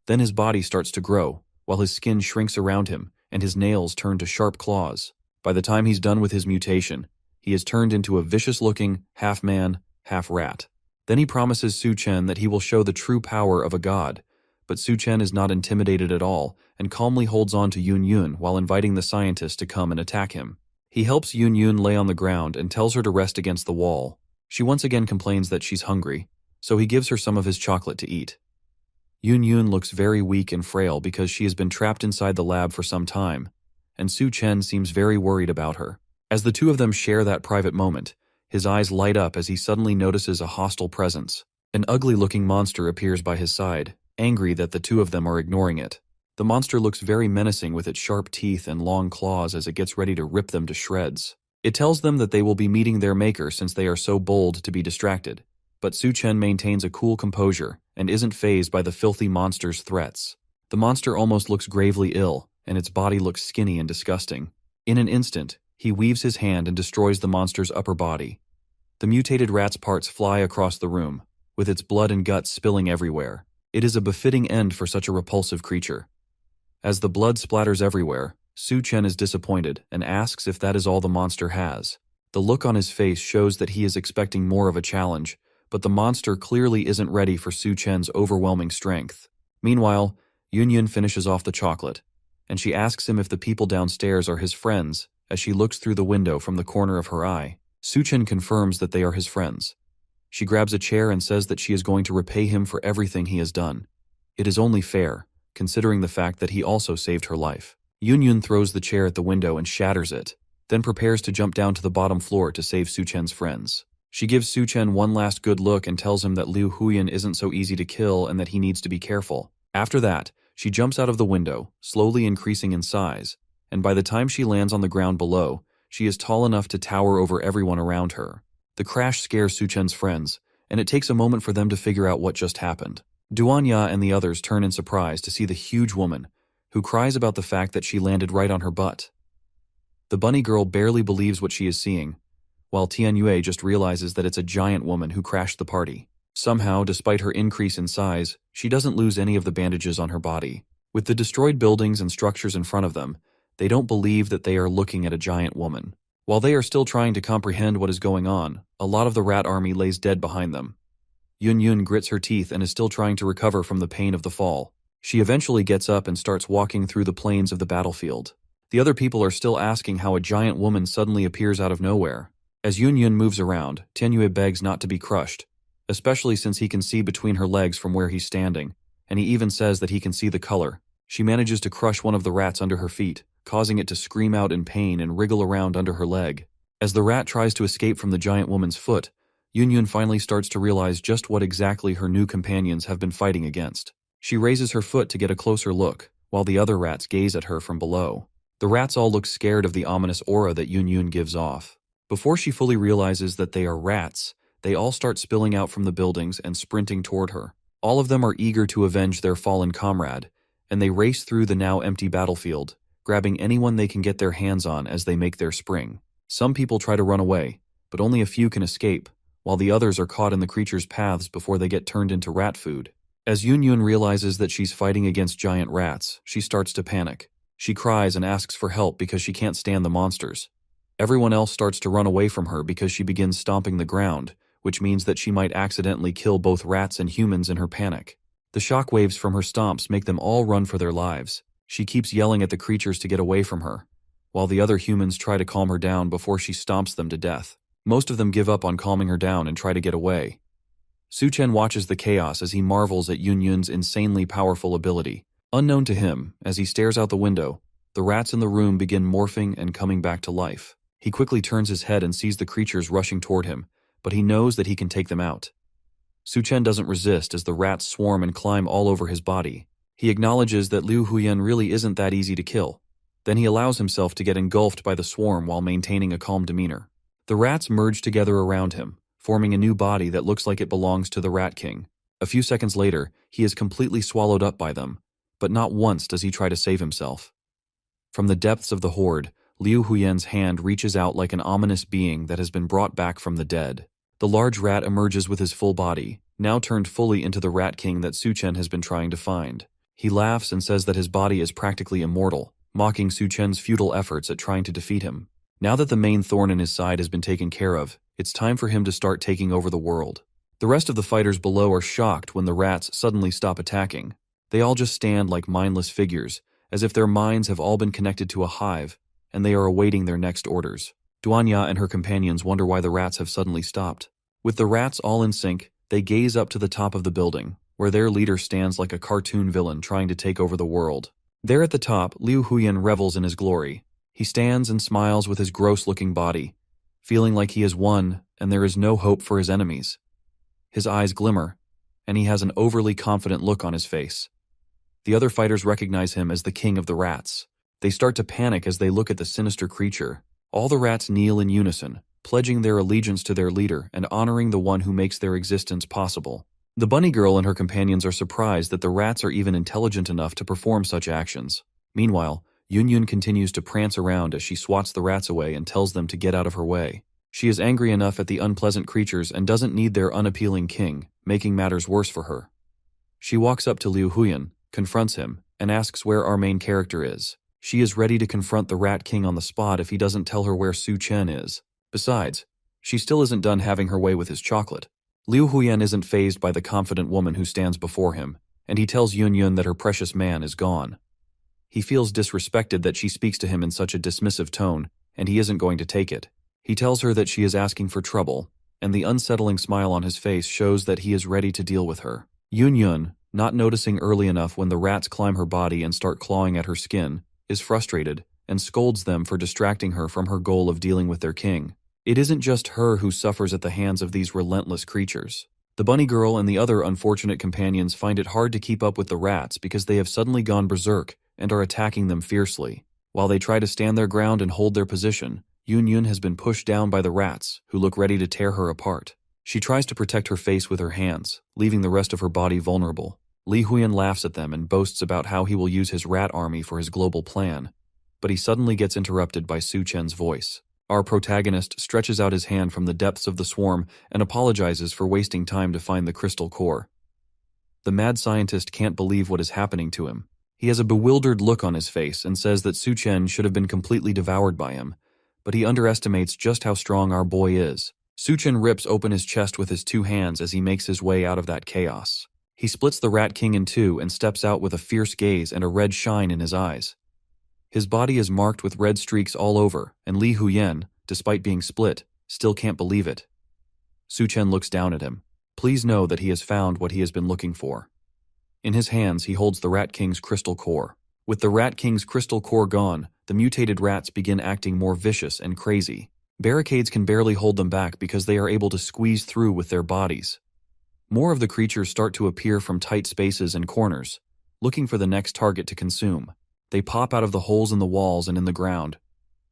Then his body starts to grow, while his skin shrinks around him and his nails turn to sharp claws. By the time he's done with his mutation, he is turned into a vicious-looking half-man, half-rat. Then he promises Su Chen that he will show the true power of a god, but Su Chen is not intimidated at all and calmly holds on to Yun Yun while inviting the scientist to come and attack him. He helps Yun Yun lay on the ground and tells her to rest against the wall. She once again complains that she's hungry, so he gives her some of his chocolate to eat. Yun Yun looks very weak and frail because she has been trapped inside the lab for some time, and Su Chen seems very worried about her. As the two of them share that private moment, his eyes light up as he suddenly notices a hostile presence. An ugly-looking monster appears by his side, angry that the two of them are ignoring it. The monster looks very menacing with its sharp teeth and long claws as it gets ready to rip them to shreds. It tells them that they will be meeting their maker since they are so bold to be distracted, but Su Chen maintains a cool composure and isn't fazed by the filthy monster's threats. The monster almost looks gravely ill, and its body looks skinny and disgusting. In an instant, he weaves his hand and destroys the monster's upper body. The mutated rat's parts fly across the room, with its blood and guts spilling everywhere. It is a befitting end for such a repulsive creature. As the blood splatters everywhere, Su Chen is disappointed and asks if that is all the monster has. The look on his face shows that he is expecting more of a challenge, but the monster clearly isn't ready for Su Chen's overwhelming strength. Meanwhile, Yun finishes off the chocolate, and she asks him if the people downstairs are his friends as she looks through the window from the corner of her eye. Su Chen confirms that they are his friends. She grabs a chair and says that she is going to repay him for everything he has done. It is only fair, considering the fact that he also saved her life. Yun throws the chair at the window and shatters it, then prepares to jump down to the bottom floor to save Su Chen's friends. She gives Su Chen one last good look and tells him that Liu Huyan isn't so easy to kill and that he needs to be careful. After that, she jumps out of the window, slowly increasing in size, and by the time she lands on the ground below, she is tall enough to tower over everyone around her. The crash scares Su Chen's friends, and it takes a moment for them to figure out what just happened. Duanya and the others turn in surprise to see the huge woman, who cries about the fact that she landed right on her butt. The bunny girl barely believes what she is seeing, while Tianyue just realizes that it's a giant woman who crashed the party. Somehow, despite her increase in size, she doesn't lose any of the bandages on her body. With the destroyed buildings and structures in front of them, they don't believe that they are looking at a giant woman. While they are still trying to comprehend what is going on, a lot of the rat army lays dead behind them. Yun grits her teeth and is still trying to recover from the pain of the fall. She eventually gets up and starts walking through the plains of the battlefield. The other people are still asking how a giant woman suddenly appears out of nowhere. As Yun moves around, Tianyue begs not to be crushed, especially since he can see between her legs from where he's standing, and he even says that he can see the color. She manages to crush one of the rats under her feet, causing it to scream out in pain and wriggle around under her leg. As the rat tries to escape from the giant woman's foot, Yun finally starts to realize just what exactly her new companions have been fighting against. She raises her foot to get a closer look, while the other rats gaze at her from below. The rats all look scared of the ominous aura that Yun gives off. Before she fully realizes that they are rats, they all start spilling out from the buildings and sprinting toward her. All of them are eager to avenge their fallen comrade, and they race through the now empty battlefield, grabbing anyone they can get their hands on as they make their spring. Some people try to run away, but only a few can escape, while the others are caught in the creature's paths before they get turned into rat food. As Yun realizes that she's fighting against giant rats, she starts to panic. She cries and asks for help because she can't stand the monsters. Everyone else starts to run away from her because she begins stomping the ground, which means that she might accidentally kill both rats and humans in her panic. The shockwaves from her stomps make them all run for their lives. She keeps yelling at the creatures to get away from her, while the other humans try to calm her down before she stomps them to death. Most of them give up on calming her down and try to get away. Su Chen watches the chaos as he marvels at Yun's insanely powerful ability. Unknown to him, as he stares out the window, the rats in the room begin morphing and coming back to life. He quickly turns his head and sees the creatures rushing toward him, but he knows that he can take them out. Su Chen doesn't resist as the rats swarm and climb all over his body. He acknowledges that Liu Huyan really isn't that easy to kill. Then he allows himself to get engulfed by the swarm while maintaining a calm demeanor. The rats merge together around him, forming a new body that looks like it belongs to the Rat King. A few seconds later, he is completely swallowed up by them, but not once does he try to save himself. From the depths of the horde, Liu Huyan's hand reaches out like an ominous being that has been brought back from the dead. The large rat emerges with his full body, now turned fully into the Rat King that Su Chen has been trying to find. He laughs and says that his body is practically immortal, mocking Su Chen's futile efforts at trying to defeat him. Now that the main thorn in his side has been taken care of, it's time for him to start taking over the world. The rest of the fighters below are shocked when the rats suddenly stop attacking. They all just stand like mindless figures, as if their minds have all been connected to a hive, and they are awaiting their next orders. Duanya and her companions wonder why the rats have suddenly stopped. With the rats all in sync, they gaze up to the top of the building, where their leader stands like a cartoon villain trying to take over the world. There at the top, Liu Huyan revels in his glory. He stands and smiles with his gross-looking body, feeling like he has won and there is no hope for his enemies. His eyes glimmer, and he has an overly confident look on his face. The other fighters recognize him as the king of the rats. They start to panic as they look at the sinister creature. All the rats kneel in unison, pledging their allegiance to their leader and honoring the one who makes their existence possible. The bunny girl and her companions are surprised that the rats are even intelligent enough to perform such actions. Meanwhile, Yun continues to prance around as she swats the rats away and tells them to get out of her way. She is angry enough at the unpleasant creatures and doesn't need their unappealing king, making matters worse for her. She walks up to Liu Huyan, confronts him, and asks where our main character is. She is ready to confront the Rat King on the spot if he doesn't tell her where Su Chen is. Besides, she still isn't done having her way with his chocolate. Liu Huyan isn't fazed by the confident woman who stands before him, and he tells Yun Yun that her precious man is gone. He feels disrespected that she speaks to him in such a dismissive tone, and he isn't going to take it. He tells her that she is asking for trouble, and the unsettling smile on his face shows that he is ready to deal with her. Yun Yun, not noticing early enough when the rats climb her body and start clawing at her skin, is frustrated and scolds them for distracting her from her goal of dealing with their king. It isn't just her who suffers at the hands of these relentless creatures. The bunny girl and the other unfortunate companions find it hard to keep up with the rats because they have suddenly gone berserk and are attacking them fiercely. While they try to stand their ground and hold their position, Yun Yun has been pushed down by the rats, who look ready to tear her apart. She tries to protect her face with her hands, leaving the rest of her body vulnerable. Li Huyan laughs at them and boasts about how he will use his rat army for his global plan, but he suddenly gets interrupted by Su Chen's voice. Our protagonist stretches out his hand from the depths of the swarm and apologizes for wasting time to find the crystal core. The mad scientist can't believe what is happening to him. He has a bewildered look on his face and says that Su Chen should have been completely devoured by him, but he underestimates just how strong our boy is. Su Chen rips open his chest with his two hands as he makes his way out of that chaos. He splits the Rat King in two and steps out with a fierce gaze and a red shine in his eyes. His body is marked with red streaks all over, and Li Huyan, despite being split, still can't believe it. Su Chen looks down at him. Please know that he has found what he has been looking for. In his hands, he holds the Rat King's crystal core. With the Rat King's crystal core gone, the mutated rats begin acting more vicious and crazy. Barricades can barely hold them back because they are able to squeeze through with their bodies. More of the creatures start to appear from tight spaces and corners, looking for the next target to consume. They pop out of the holes in the walls and in the ground.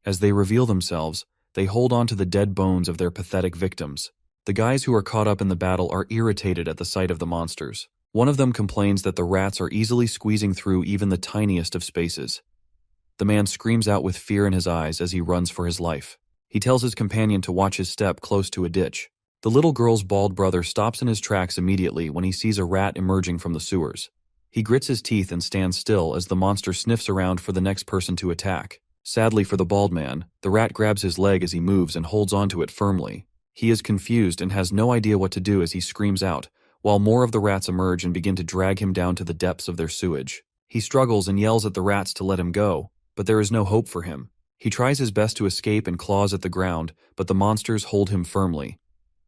As they reveal themselves, they hold on to the dead bones of their pathetic victims. The guys who are caught up in the battle are irritated at the sight of the monsters. One of them complains that the rats are easily squeezing through even the tiniest of spaces. The man screams out with fear in his eyes as he runs for his life. He tells his companion to watch his step close to a ditch. The little girl's bald brother stops in his tracks immediately when he sees a rat emerging from the sewers. He grits his teeth and stands still as the monster sniffs around for the next person to attack. Sadly for the bald man, the rat grabs his leg as he moves and holds onto it firmly. He is confused and has no idea what to do as he screams out, while more of the rats emerge and begin to drag him down to the depths of their sewage. He struggles and yells at the rats to let him go, but there is no hope for him. He tries his best to escape and claws at the ground, but the monsters hold him firmly.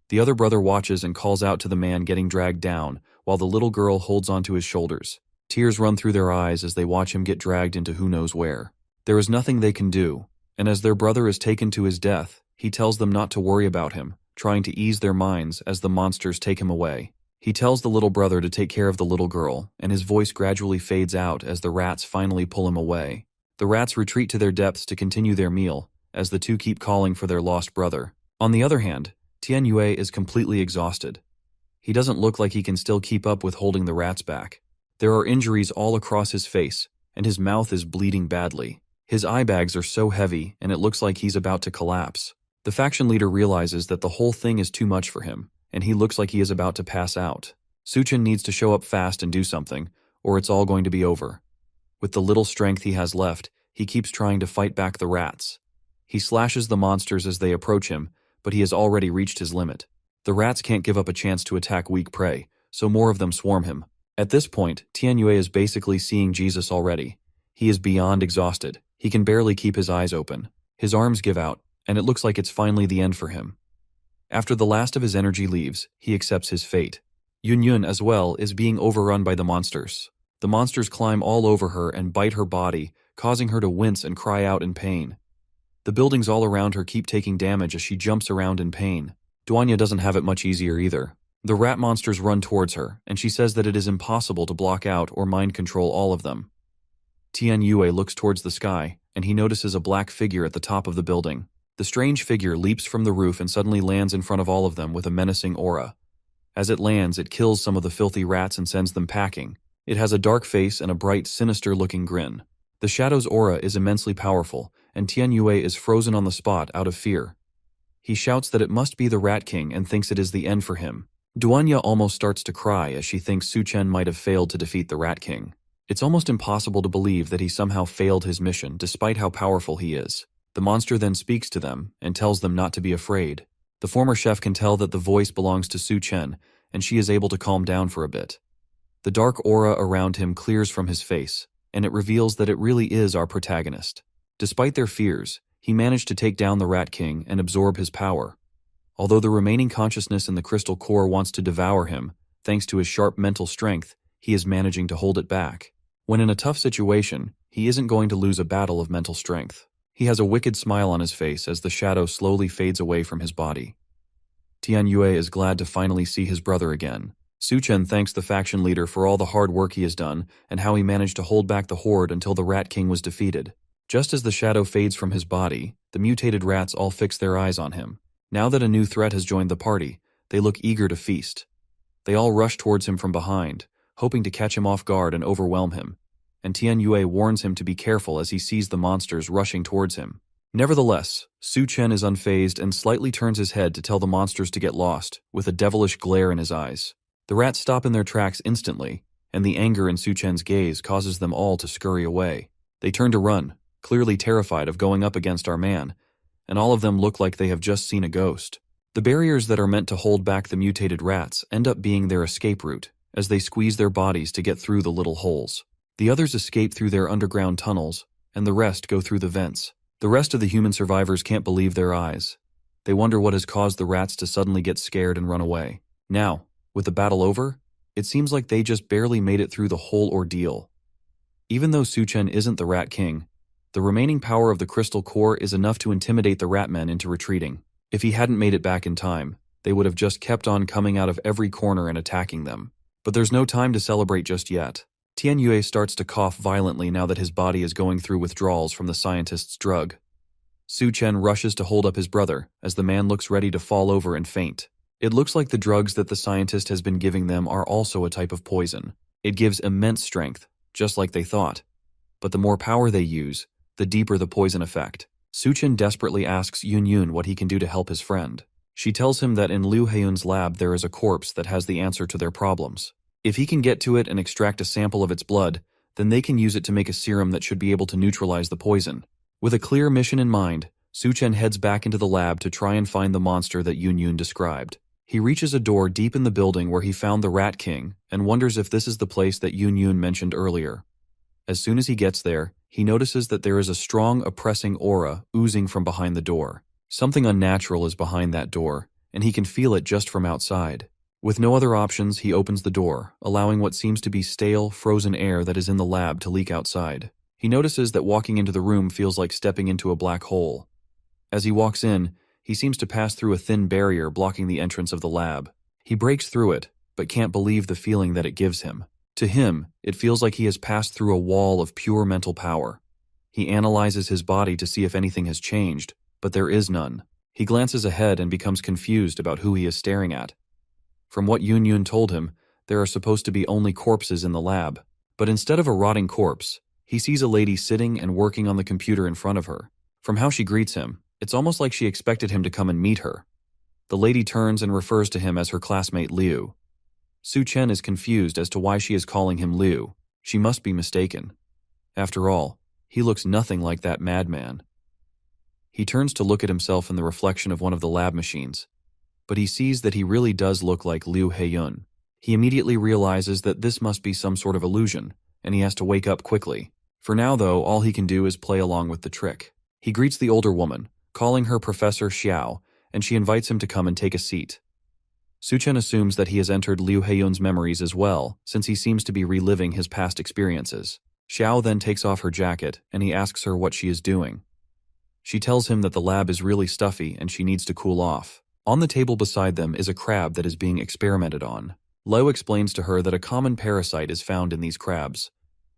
The other brother watches and calls out to the man getting dragged down, while the little girl holds onto his shoulders. Tears run through their eyes as they watch him get dragged into who knows where. There is nothing they can do, and as their brother is taken to his death, he tells them not to worry about him, trying to ease their minds as the monsters take him away. He tells the little brother to take care of the little girl, and his voice gradually fades out as the rats finally pull him away. The rats retreat to their depths to continue their meal, as the two keep calling for their lost brother. On the other hand, Tian Yue is completely exhausted. He doesn't look like he can still keep up with holding the rats back. There are injuries all across his face, and his mouth is bleeding badly. His eye bags are so heavy, and it looks like he's about to collapse. The faction leader realizes that the whole thing is too much for him, and he looks like he is about to pass out. Su Chen needs to show up fast and do something, or it's all going to be over. With the little strength he has left, he keeps trying to fight back the rats. He slashes the monsters as they approach him, but he has already reached his limit. The rats can't give up a chance to attack weak prey, so more of them swarm him. At this point, Tian Yue is basically seeing Jesus already. He is beyond exhausted. He can barely keep his eyes open. His arms give out, and it looks like it's finally the end for him. After the last of his energy leaves, he accepts his fate. Yun Yun, as well, is being overrun by the monsters. The monsters climb all over her and bite her body, causing her to wince and cry out in pain. The buildings all around her keep taking damage as she jumps around in pain. Duanya doesn't have it much easier either. The rat monsters run towards her, and she says that it is impossible to block out or mind control all of them. Tian Yue looks towards the sky, and he notices a black figure at the top of the building. The strange figure leaps from the roof and suddenly lands in front of all of them with a menacing aura. As it lands, it kills some of the filthy rats and sends them packing. It has a dark face and a bright, sinister-looking grin. The shadow's aura is immensely powerful, and Tian Yue is frozen on the spot out of fear. He shouts that it must be the Rat King and thinks it is the end for him. Duanya almost starts to cry as she thinks Su Chen might have failed to defeat the Rat King. It's almost impossible to believe that he somehow failed his mission despite how powerful he is. The monster then speaks to them and tells them not to be afraid. The former chef can tell that the voice belongs to Su Chen, and she is able to calm down for a bit. The dark aura around him clears from his face, and it reveals that it really is our protagonist. Despite their fears, he managed to take down the Rat King and absorb his power. Although the remaining consciousness in the crystal core wants to devour him, thanks to his sharp mental strength, he is managing to hold it back. When in a tough situation, he isn't going to lose a battle of mental strength. He has a wicked smile on his face as the shadow slowly fades away from his body. Tianyue is glad to finally see his brother again. Su Chen thanks the faction leader for all the hard work he has done and how he managed to hold back the horde until the Rat King was defeated. Just as the shadow fades from his body, the mutated rats all fix their eyes on him. Now that a new threat has joined the party, they look eager to feast. They all rush towards him from behind, hoping to catch him off guard and overwhelm him, and Tianyue warns him to be careful as he sees the monsters rushing towards him. Nevertheless, Su Chen is unfazed and slightly turns his head to tell the monsters to get lost, with a devilish glare in his eyes. The rats stop in their tracks instantly, and the anger in Su Chen's gaze causes them all to scurry away. They turn to run, clearly terrified of going up against our man, and all of them look like they have just seen a ghost. The barriers that are meant to hold back the mutated rats end up being their escape route, as they squeeze their bodies to get through the little holes. The others escape through their underground tunnels, and the rest go through the vents. The rest of the human survivors can't believe their eyes. They wonder what has caused the rats to suddenly get scared and run away. Now, with the battle over, it seems like they just barely made it through the whole ordeal. Even though Su Chen isn't the Rat King, the remaining power of the crystal core is enough to intimidate the Ratmen into retreating. If he hadn't made it back in time, they would have just kept on coming out of every corner and attacking them. But there's no time to celebrate just yet. Tianyue starts to cough violently now that his body is going through withdrawals from the scientist's drug. Su Chen rushes to hold up his brother as the man looks ready to fall over and faint. It looks like the drugs that the scientist has been giving them are also a type of poison. It gives immense strength, just like they thought. But the more power they use, the deeper the poison effect. Su Chen desperately asks Yun what he can do to help his friend. She tells him that in Liu Heiyun's lab there is a corpse that has the answer to their problems. If he can get to it and extract a sample of its blood, then they can use it to make a serum that should be able to neutralize the poison. With a clear mission in mind, Su Chen heads back into the lab to try and find the monster that Yun described. He reaches a door deep in the building where he found the Rat King and wonders if this is the place that Yun mentioned earlier. As soon as he gets there, he notices that there is a strong, oppressing aura oozing from behind the door. Something unnatural is behind that door, and he can feel it just from outside. With no other options, he opens the door, allowing what seems to be stale, frozen air that is in the lab to leak outside. He notices that walking into the room feels like stepping into a black hole. As he walks in, he seems to pass through a thin barrier blocking the entrance of the lab. He breaks through it, but can't believe the feeling that it gives him. To him, it feels like he has passed through a wall of pure mental power. He analyzes his body to see if anything has changed, but there is none. He glances ahead and becomes confused about who he is staring at. From what Yun told him, there are supposed to be only corpses in the lab. But instead of a rotting corpse, he sees a lady sitting and working on the computer in front of her. From how she greets him, it's almost like she expected him to come and meet her. The lady turns and refers to him as her classmate Liu. Su Chen is confused as to why she is calling him Liu. She must be mistaken. After all, he looks nothing like that madman. He turns to look at himself in the reflection of one of the lab machines, but he sees that he really does look like Liu Heiyun. He immediately realizes that this must be some sort of illusion, and he has to wake up quickly. For now, though, all he can do is play along with the trick. He greets the older woman, calling her Professor Xiao, and she invites him to come and take a seat. Su Chen assumes that he has entered Liu Heiyun's memories as well, since he seems to be reliving his past experiences. Xiao then takes off her jacket, and he asks her what she is doing. She tells him that the lab is really stuffy and she needs to cool off. On the table beside them is a crab that is being experimented on. Liu explains to her that a common parasite is found in these crabs.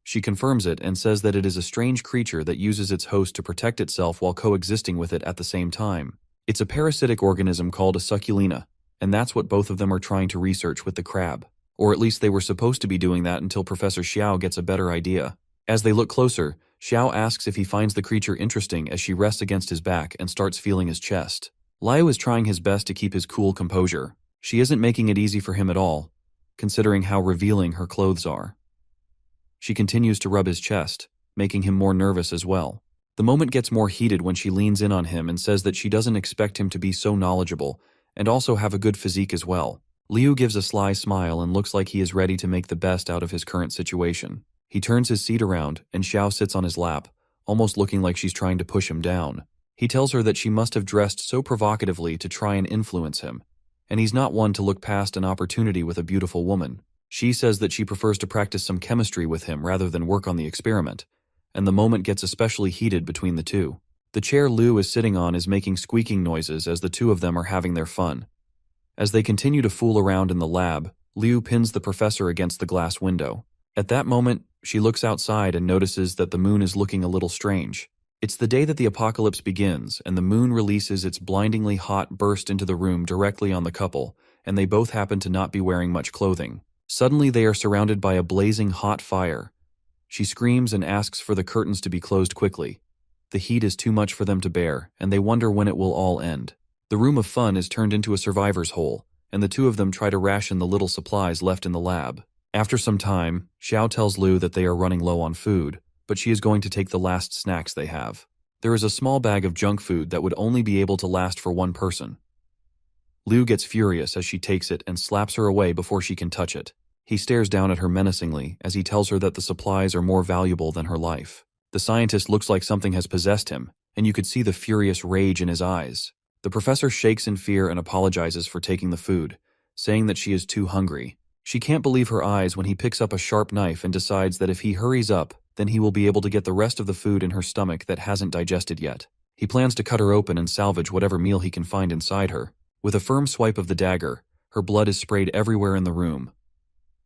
She confirms it and says that it is a strange creature that uses its host to protect itself while coexisting with it at the same time. It's a parasitic organism called a succulina, and that's what both of them are trying to research with the crab. Or at least they were supposed to be doing that until Professor Xiao gets a better idea. As they look closer, Xiao asks if he finds the creature interesting as she rests against his back and starts feeling his chest. Liu is trying his best to keep his cool composure. She isn't making it easy for him at all, considering how revealing her clothes are. She continues to rub his chest, making him more nervous as well. The moment gets more heated when she leans in on him and says that she doesn't expect him to be so knowledgeable and also have a good physique as well. Liu gives a sly smile and looks like he is ready to make the best out of his current situation. He turns his seat around and Xiao sits on his lap, almost looking like she's trying to push him down. He tells her that she must have dressed so provocatively to try and influence him, and he's not one to look past an opportunity with a beautiful woman. She says that she prefers to practice some chemistry with him rather than work on the experiment, and the moment gets especially heated between the two. The chair Liu is sitting on is making squeaking noises as the two of them are having their fun. As they continue to fool around in the lab, Liu pins the professor against the glass window. At that moment, she looks outside and notices that the moon is looking a little strange. It's the day that the apocalypse begins, and the moon releases its blindingly hot burst into the room directly on the couple, and they both happen to not be wearing much clothing. Suddenly they are surrounded by a blazing hot fire. She screams and asks for the curtains to be closed quickly. The heat is too much for them to bear, and they wonder when it will all end. The room of fun is turned into a survivor's hole, and the two of them try to ration the little supplies left in the lab. After some time, Xiao tells Liu that they are running low on food, but she is going to take the last snacks they have. There is a small bag of junk food that would only be able to last for one person. Liu gets furious as she takes it and slaps her away before she can touch it. He stares down at her menacingly as he tells her that the supplies are more valuable than her life. The scientist looks like something has possessed him, and you could see the furious rage in his eyes. The professor shakes in fear and apologizes for taking the food, saying that she is too hungry. She can't believe her eyes when he picks up a sharp knife and decides that if he hurries up, then he will be able to get the rest of the food in her stomach that hasn't digested yet. He plans to cut her open and salvage whatever meal he can find inside her. With a firm swipe of the dagger, her blood is sprayed everywhere in the room.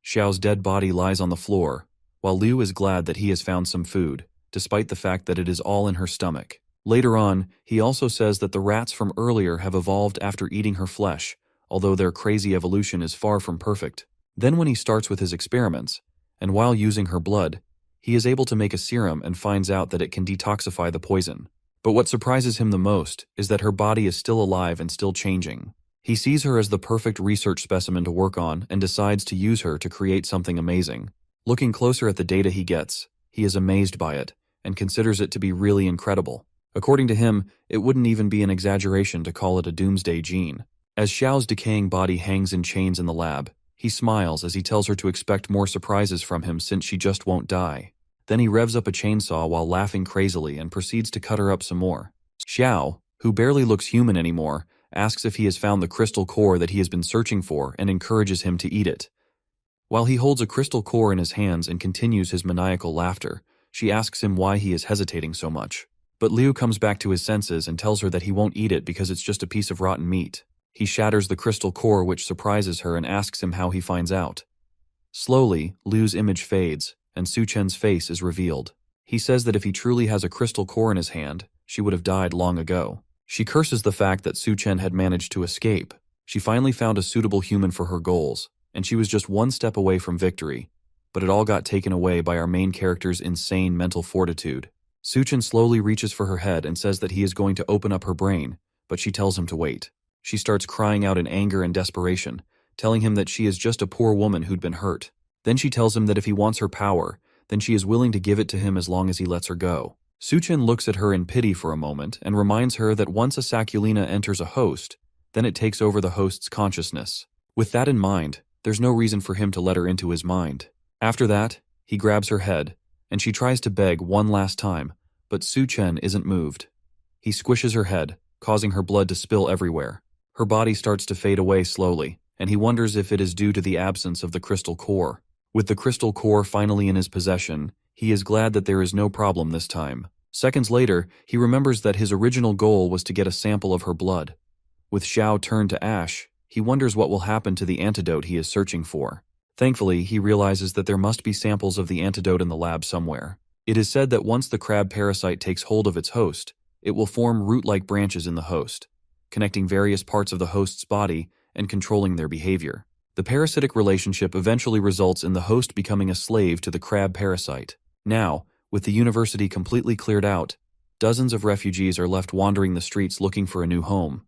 Xiao's dead body lies on the floor, while Liu is glad that he has found some food, despite the fact that it is all in her stomach. Later on, he also says that the rats from earlier have evolved after eating her flesh, although their crazy evolution is far from perfect. Then when he starts with his experiments, and while using her blood, he is able to make a serum and finds out that it can detoxify the poison. But what surprises him the most is that her body is still alive and still changing. He sees her as the perfect research specimen to work on and decides to use her to create something amazing. Looking closer at the data he gets, he is amazed by it and considers it to be really incredible. According to him, it wouldn't even be an exaggeration to call it a doomsday gene. As Xiao's decaying body hangs in chains in the lab, he smiles as he tells her to expect more surprises from him since she just won't die. Then he revs up a chainsaw while laughing crazily and proceeds to cut her up some more. Xiao, who barely looks human anymore, asks if he has found the crystal core that he has been searching for and encourages him to eat it. While he holds a crystal core in his hands and continues his maniacal laughter, she asks him why he is hesitating so much. But Liu comes back to his senses and tells her that he won't eat it because it's just a piece of rotten meat. He shatters the crystal core, which surprises her, and asks him how he finds out. Slowly, Liu's image fades, and Su Chen's face is revealed. He says that if he truly has a crystal core in his hand, she would have died long ago. She curses the fact that Su Chen had managed to escape. She finally found a suitable human for her goals, and she was just one step away from victory. But it all got taken away by our main character's insane mental fortitude. Su Chen slowly reaches for her head and says that he is going to open up her brain, but she tells him to wait. She starts crying out in anger and desperation, telling him that she is just a poor woman who'd been hurt. Then she tells him that if he wants her power, then she is willing to give it to him as long as he lets her go. Su Chen looks at her in pity for a moment and reminds her that once a Sakulina enters a host, then it takes over the host's consciousness. With that in mind, there's no reason for him to let her into his mind. After that, he grabs her head, and she tries to beg one last time, but Su Chen isn't moved. He squishes her head, causing her blood to spill everywhere. Her body starts to fade away slowly, and he wonders if it is due to the absence of the crystal core. With the crystal core finally in his possession, he is glad that there is no problem this time. Seconds later, he remembers that his original goal was to get a sample of her blood. With Xiao turned to ash, he wonders what will happen to the antidote he is searching for. Thankfully, he realizes that there must be samples of the antidote in the lab somewhere. It is said that once the crab parasite takes hold of its host, it will form root-like branches in the host, connecting various parts of the host's body and controlling their behavior. The parasitic relationship eventually results in the host becoming a slave to the crab parasite. Now, with the university completely cleared out, dozens of refugees are left wandering the streets looking for a new home.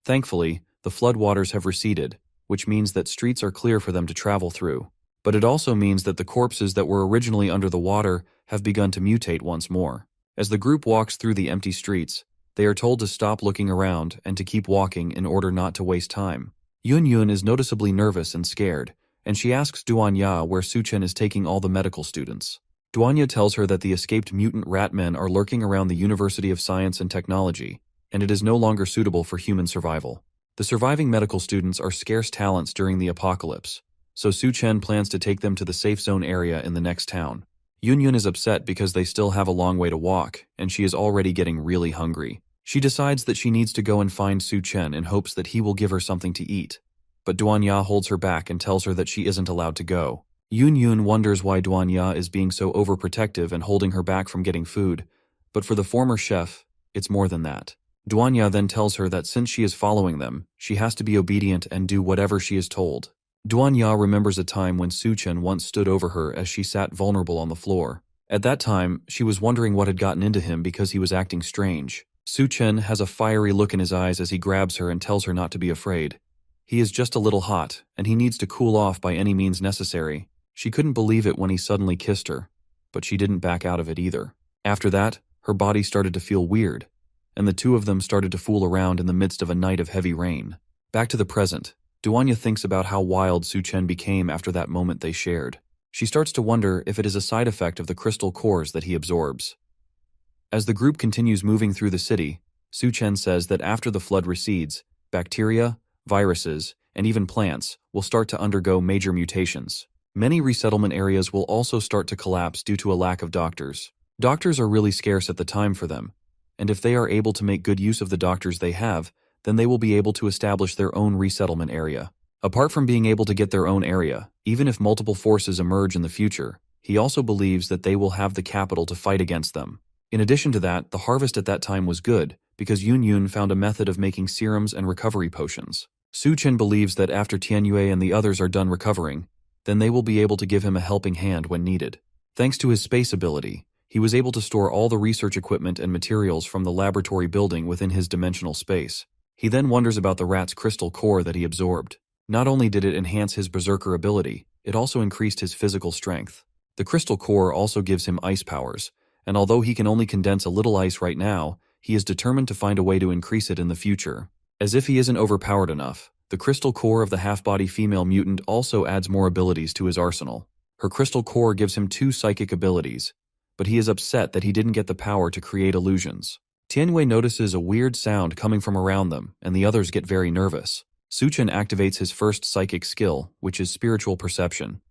Thankfully, the floodwaters have receded, which means that streets are clear for them to travel through. But it also means that the corpses that were originally under the water have begun to mutate once more. As the group walks through the empty streets, they are told to stop looking around and to keep walking in order not to waste time. Yun Yun is noticeably nervous and scared, and she asks Duanya where Suchen is taking all the medical students. Duanya tells her that the escaped mutant rat men are lurking around the University of Science and Technology, and it is no longer suitable for human survival. The surviving medical students are scarce talents during the apocalypse, so Suchen plans to take them to the safe zone area in the next town. Yun Yun is upset because they still have a long way to walk, and she is already getting really hungry. She decides that she needs to go and find Suchen in hopes that he will give her something to eat, but Duanya holds her back and tells her that she isn't allowed to go. Yun Yun wonders why Duanya is being so overprotective and holding her back from getting food, but for the former chef, it's more than that. Duanya then tells her that since she is following them, she has to be obedient and do whatever she is told. Duanya remembers a time when Suchen once stood over her as she sat vulnerable on the floor. At that time, she was wondering what had gotten into him because he was acting strange. Suchen has a fiery look in his eyes as he grabs her and tells her not to be afraid. He is just a little hot, and he needs to cool off by any means necessary. She couldn't believe it when he suddenly kissed her, but she didn't back out of it either. After that, her body started to feel weird, and the two of them started to fool around in the midst of a night of heavy rain. Back to the present, Duanya thinks about how wild Suchen became after that moment they shared. She starts to wonder if it is a side effect of the crystal cores that he absorbs. As the group continues moving through the city, Suchen says that after the flood recedes, bacteria, viruses, and even plants will start to undergo major mutations. Many resettlement areas will also start to collapse due to a lack of doctors. Doctors are really scarce at the time for them, and if they are able to make good use of the doctors they have, then they will be able to establish their own resettlement area. Apart from being able to get their own area, even if multiple forces emerge in the future, he also believes that they will have the capital to fight against them. In addition to that, the harvest at that time was good, because Yun Yun found a method of making serums and recovery potions. Suchen believes that after Tianyue and the others are done recovering, then they will be able to give him a helping hand when needed. Thanks to his space ability, he was able to store all the research equipment and materials from the laboratory building within his dimensional space. He then wonders about the rat's crystal core that he absorbed. Not only did it enhance his berserker ability, it also increased his physical strength. The crystal core also gives him ice powers, and although he can only condense a little ice right now, he is determined to find a way to increase it in the future. As if he isn't overpowered enough, the crystal core of the half-body female mutant also adds more abilities to his arsenal. Her crystal core gives him 2 psychic abilities, but he is upset that he didn't get the power to create illusions. Tianyue notices a weird sound coming from around them, and the others get very nervous. Suchen activates his first psychic skill, which is spiritual perception.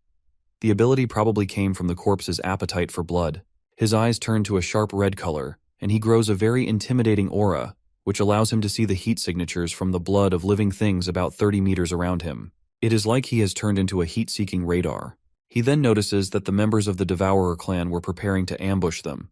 The ability probably came from the corpse's appetite for blood. His eyes turn to a sharp red color, and he grows a very intimidating aura, which allows him to see the heat signatures from the blood of living things about 30 meters around him. It is like he has turned into a heat-seeking radar. He then notices that the members of the Devourer clan were preparing to ambush them.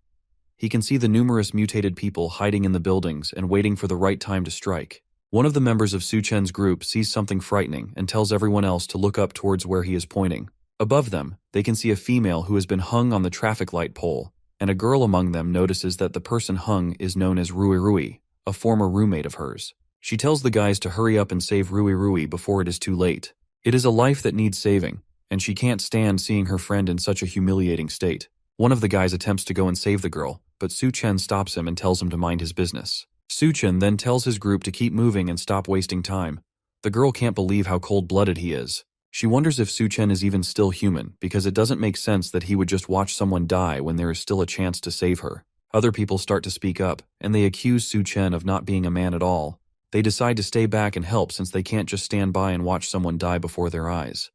He can see the numerous mutated people hiding in the buildings and waiting for the right time to strike. One of the members of Suchen's group sees something frightening and tells everyone else to look up towards where he is pointing. Above them, they can see a female who has been hung on the traffic light pole, and a girl among them notices that the person hung is known as Rui Rui, a former roommate of hers. She tells the guys to hurry up and save Rui Rui before it is too late. It is a life that needs saving, and she can't stand seeing her friend in such a humiliating state. One of the guys attempts to go and save the girl, but Suchen stops him and tells him to mind his business. Suchen then tells his group to keep moving and stop wasting time. The girl can't believe how cold-blooded he is. She wonders if Suchen is even still human, because it doesn't make sense that he would just watch someone die when there is still a chance to save her. Other people start to speak up, and they accuse Suchen of not being a man at all. They decide to stay back and help since they can't just stand by and watch someone die before their eyes.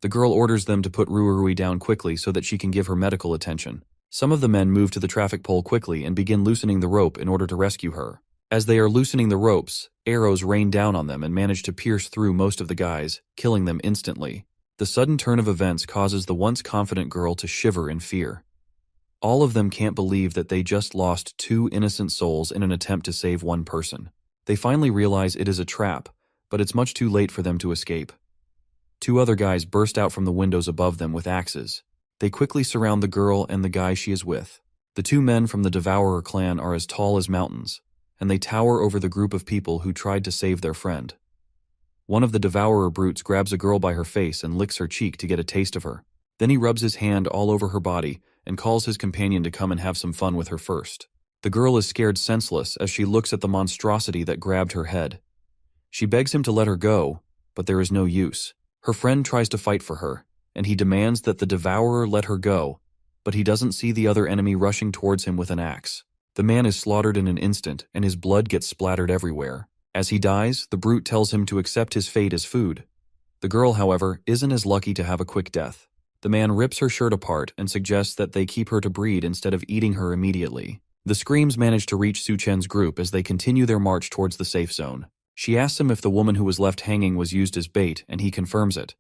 The girl orders them to put Rui down quickly so that she can give her medical attention. Some of the men move to the traffic pole quickly and begin loosening the rope in order to rescue her. As they are loosening the ropes, arrows rain down on them and manage to pierce through most of the guys, killing them instantly. The sudden turn of events causes the once confident girl to shiver in fear. All of them can't believe that they just lost 2 innocent souls in an attempt to save one person. They finally realize it is a trap, but it's much too late for them to escape. 2 other guys burst out from the windows above them with axes. They quickly surround the girl and the guy she is with. The 2 men from the Devourer clan are as tall as mountains, and they tower over the group of people who tried to save their friend. One of the Devourer brutes grabs a girl by her face and licks her cheek to get a taste of her. Then he rubs his hand all over her body and calls his companion to come and have some fun with her first. The girl is scared senseless as she looks at the monstrosity that grabbed her head. She begs him to let her go, but there is no use. Her friend tries to fight for her, and he demands that the devourer let her go, but he doesn't see the other enemy rushing towards him with an axe. The man is slaughtered in an instant, and his blood gets splattered everywhere. As he dies, the brute tells him to accept his fate as food. The girl, however, isn't as lucky to have a quick death. The man rips her shirt apart and suggests that they keep her to breed instead of eating her immediately. The screams manage to reach Su-chen's group as they continue their march towards the safe zone. She asks him if the woman who was left hanging was used as bait, and he confirms it.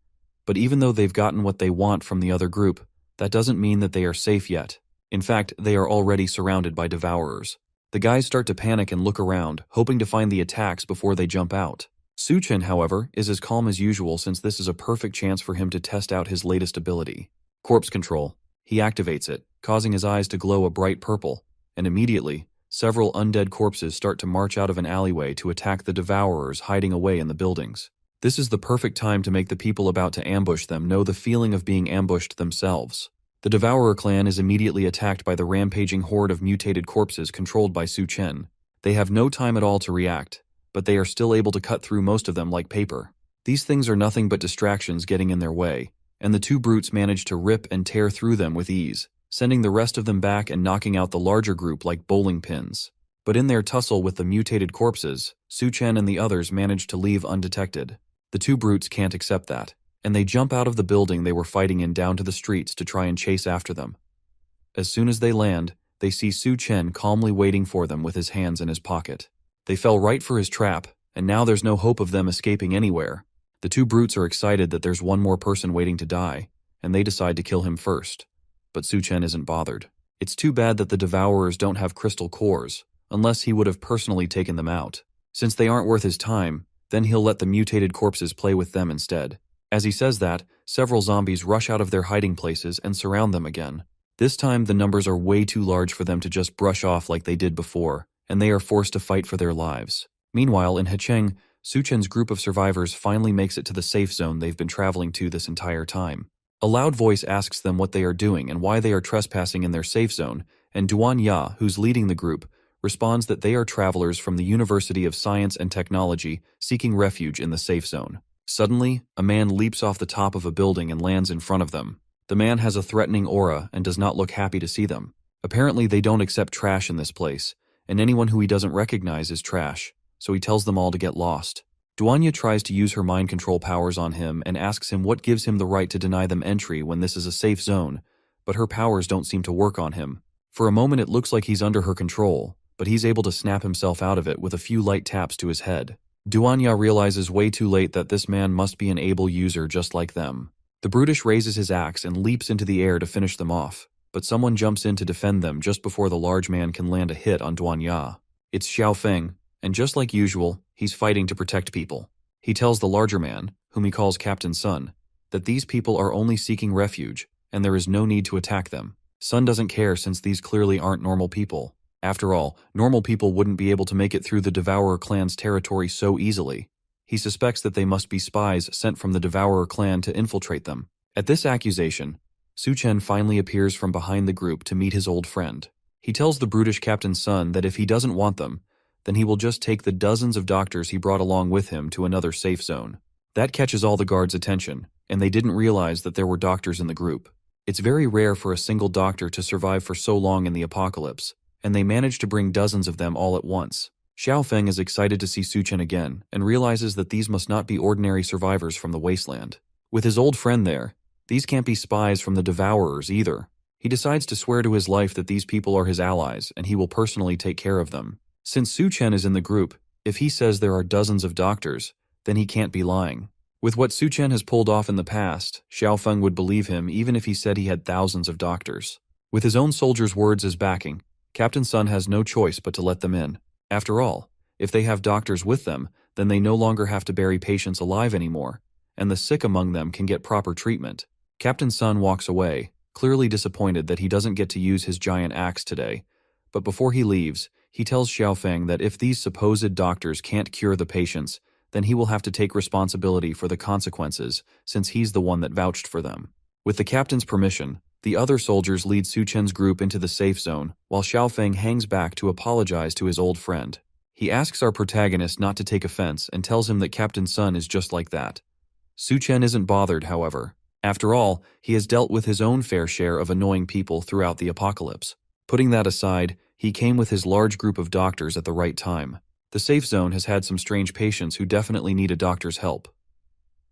But even though they've gotten what they want from the other group, that doesn't mean that they are safe yet. In fact, they are already surrounded by devourers. The guys start to panic and look around, hoping to find the attacks before they jump out. Su-chen, however, is as calm as usual since this is a perfect chance for him to test out his latest ability. Corpse control. He activates it, causing his eyes to glow a bright purple, and immediately, several undead corpses start to march out of an alleyway to attack the devourers hiding away in the buildings. This is the perfect time to make the people about to ambush them know the feeling of being ambushed themselves. The Devourer clan is immediately attacked by the rampaging horde of mutated corpses controlled by Su-chen. They have no time at all to react, but they are still able to cut through most of them like paper. These things are nothing but distractions getting in their way, and the two brutes manage to rip and tear through them with ease, sending the rest of them back and knocking out the larger group like bowling pins. But in their tussle with the mutated corpses, Su-chen and the others manage to leave undetected. The two brutes can't accept that, and they jump out of the building they were fighting in down to the streets to try and chase after them. As soon as they land, they see Su-chen calmly waiting for them with his hands in his pocket. They fell right for his trap, and now there's no hope of them escaping anywhere. The two brutes are excited that there's one more person waiting to die, and they decide to kill him first. But Su-chen isn't bothered. It's too bad that the Devourers don't have crystal cores, unless he would have personally taken them out. Since they aren't worth his time, then he'll let the mutated corpses play with them instead. As he says that, several zombies rush out of their hiding places and surround them again. This time, the numbers are way too large for them to just brush off like they did before, and they are forced to fight for their lives. Meanwhile, in Hecheng, Su-chen's group of survivors finally makes it to the safe zone they've been traveling to this entire time. A loud voice asks them what they are doing and why they are trespassing in their safe zone, and Duan Ya, who's leading the group, responds that they are travelers from the University of Science and Technology seeking refuge in the safe zone. Suddenly, a man leaps off the top of a building and lands in front of them. The man has a threatening aura and does not look happy to see them. Apparently, they don't accept trash in this place, and anyone who he doesn't recognize is trash, so he tells them all to get lost. Duanya tries to use her mind control powers on him and asks him what gives him the right to deny them entry when this is a safe zone, but her powers don't seem to work on him. For a moment, it looks like he's under her control, but he's able to snap himself out of it with a few light taps to his head. Duanya realizes way too late that this man must be an able user just like them. The brutish raises his axe and leaps into the air to finish them off, but someone jumps in to defend them just before the large man can land a hit on Duanya. It's Xiao Feng, and just like usual, he's fighting to protect people. He tells the larger man, whom he calls Captain Sun, that these people are only seeking refuge, and there is no need to attack them. Sun doesn't care since these clearly aren't normal people. After all, normal people wouldn't be able to make it through the Devourer clan's territory so easily. He suspects that they must be spies sent from the Devourer clan to infiltrate them. At this accusation, Su-chen finally appears from behind the group to meet his old friend. He tells the brutish Captain Sun that if he doesn't want them, then he will just take the dozens of doctors he brought along with him to another safe zone. That catches all the guards' attention, and they didn't realize that there were doctors in the group. It's very rare for a single doctor to survive for so long in the apocalypse, and they managed to bring dozens of them all at once. Xiao Feng is excited to see Su-chen again, and realizes that these must not be ordinary survivors from the wasteland. With his old friend there, these can't be spies from the Devourers either. He decides to swear to his life that these people are his allies, and he will personally take care of them. Since Su-chen is in the group, if he says there are dozens of doctors, then he can't be lying. With what Su-chen has pulled off in the past, Xiao Feng would believe him even if he said he had thousands of doctors. With his own soldiers' words as backing, Captain Sun has no choice but to let them in. After all, if they have doctors with them, then they no longer have to bury patients alive anymore, and the sick among them can get proper treatment. Captain Sun walks away, clearly disappointed that he doesn't get to use his giant axe today, but before he leaves, he tells Xiao Feng that if these supposed doctors can't cure the patients, then he will have to take responsibility for the consequences since he's the one that vouched for them. With the captain's permission, The other soldiers lead Su Chen's group into the safe zone, while Xiaofeng hangs back to apologize to his old friend. He asks our protagonist not to take offense and tells him that Captain Sun is just like that. Su Chen isn't bothered, however. After all, he has dealt with his own fair share of annoying people throughout the apocalypse. Putting that aside, he came with his large group of doctors at the right time. The safe zone has had some strange patients who definitely need a doctor's help.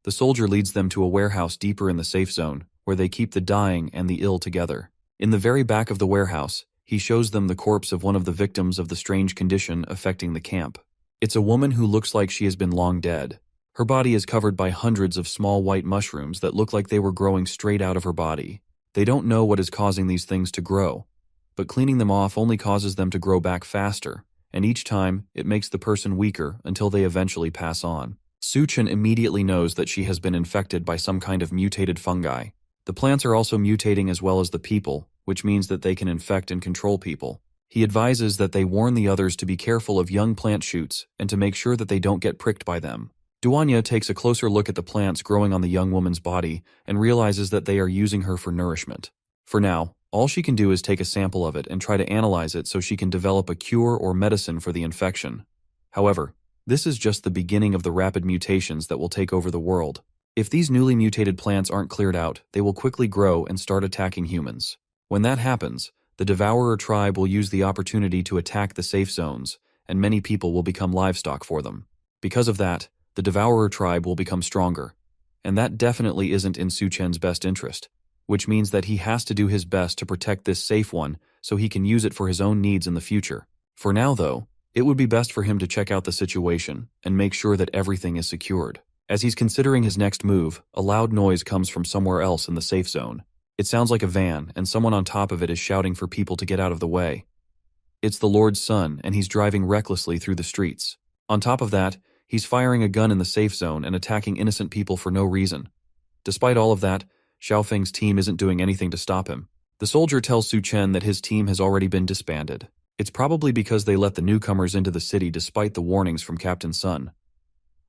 The soldier leads them to a warehouse deeper in the safe zone, where they keep the dying and the ill together. In the very back of the warehouse, he shows them the corpse of one of the victims of the strange condition affecting the camp. It's a woman who looks like she has been long dead. Her body is covered by hundreds of small white mushrooms that look like they were growing straight out of her body. They don't know what is causing these things to grow, but cleaning them off only causes them to grow back faster, and each time, it makes the person weaker until they eventually pass on. Su Chen immediately knows that she has been infected by some kind of mutated fungi. The plants are also mutating as well as the people, which means that they can infect and control people. He advises that they warn the others to be careful of young plant shoots and to make sure that they don't get pricked by them. Duanya takes a closer look at the plants growing on the young woman's body and realizes that they are using her for nourishment. For now, all she can do is take a sample of it and try to analyze it so she can develop a cure or medicine for the infection. However, this is just the beginning of the rapid mutations that will take over the world. If these newly mutated plants aren't cleared out, they will quickly grow and start attacking humans. When that happens, the Devourer tribe will use the opportunity to attack the safe zones, and many people will become livestock for them. Because of that, the Devourer tribe will become stronger. And that definitely isn't in Su Chen's best interest, which means that he has to do his best to protect this safe one so he can use it for his own needs in the future. For now, though, it would be best for him to check out the situation and make sure that everything is secured. As he's considering his next move, a loud noise comes from somewhere else in the safe zone. It sounds like a van, and someone on top of it is shouting for people to get out of the way. It's the Lord's son, and he's driving recklessly through the streets. On top of that, he's firing a gun in the safe zone and attacking innocent people for no reason. Despite all of that, Xiaofeng's team isn't doing anything to stop him. The soldier tells Su Chen that his team has already been disbanded. It's probably because they let the newcomers into the city despite the warnings from Captain Sun.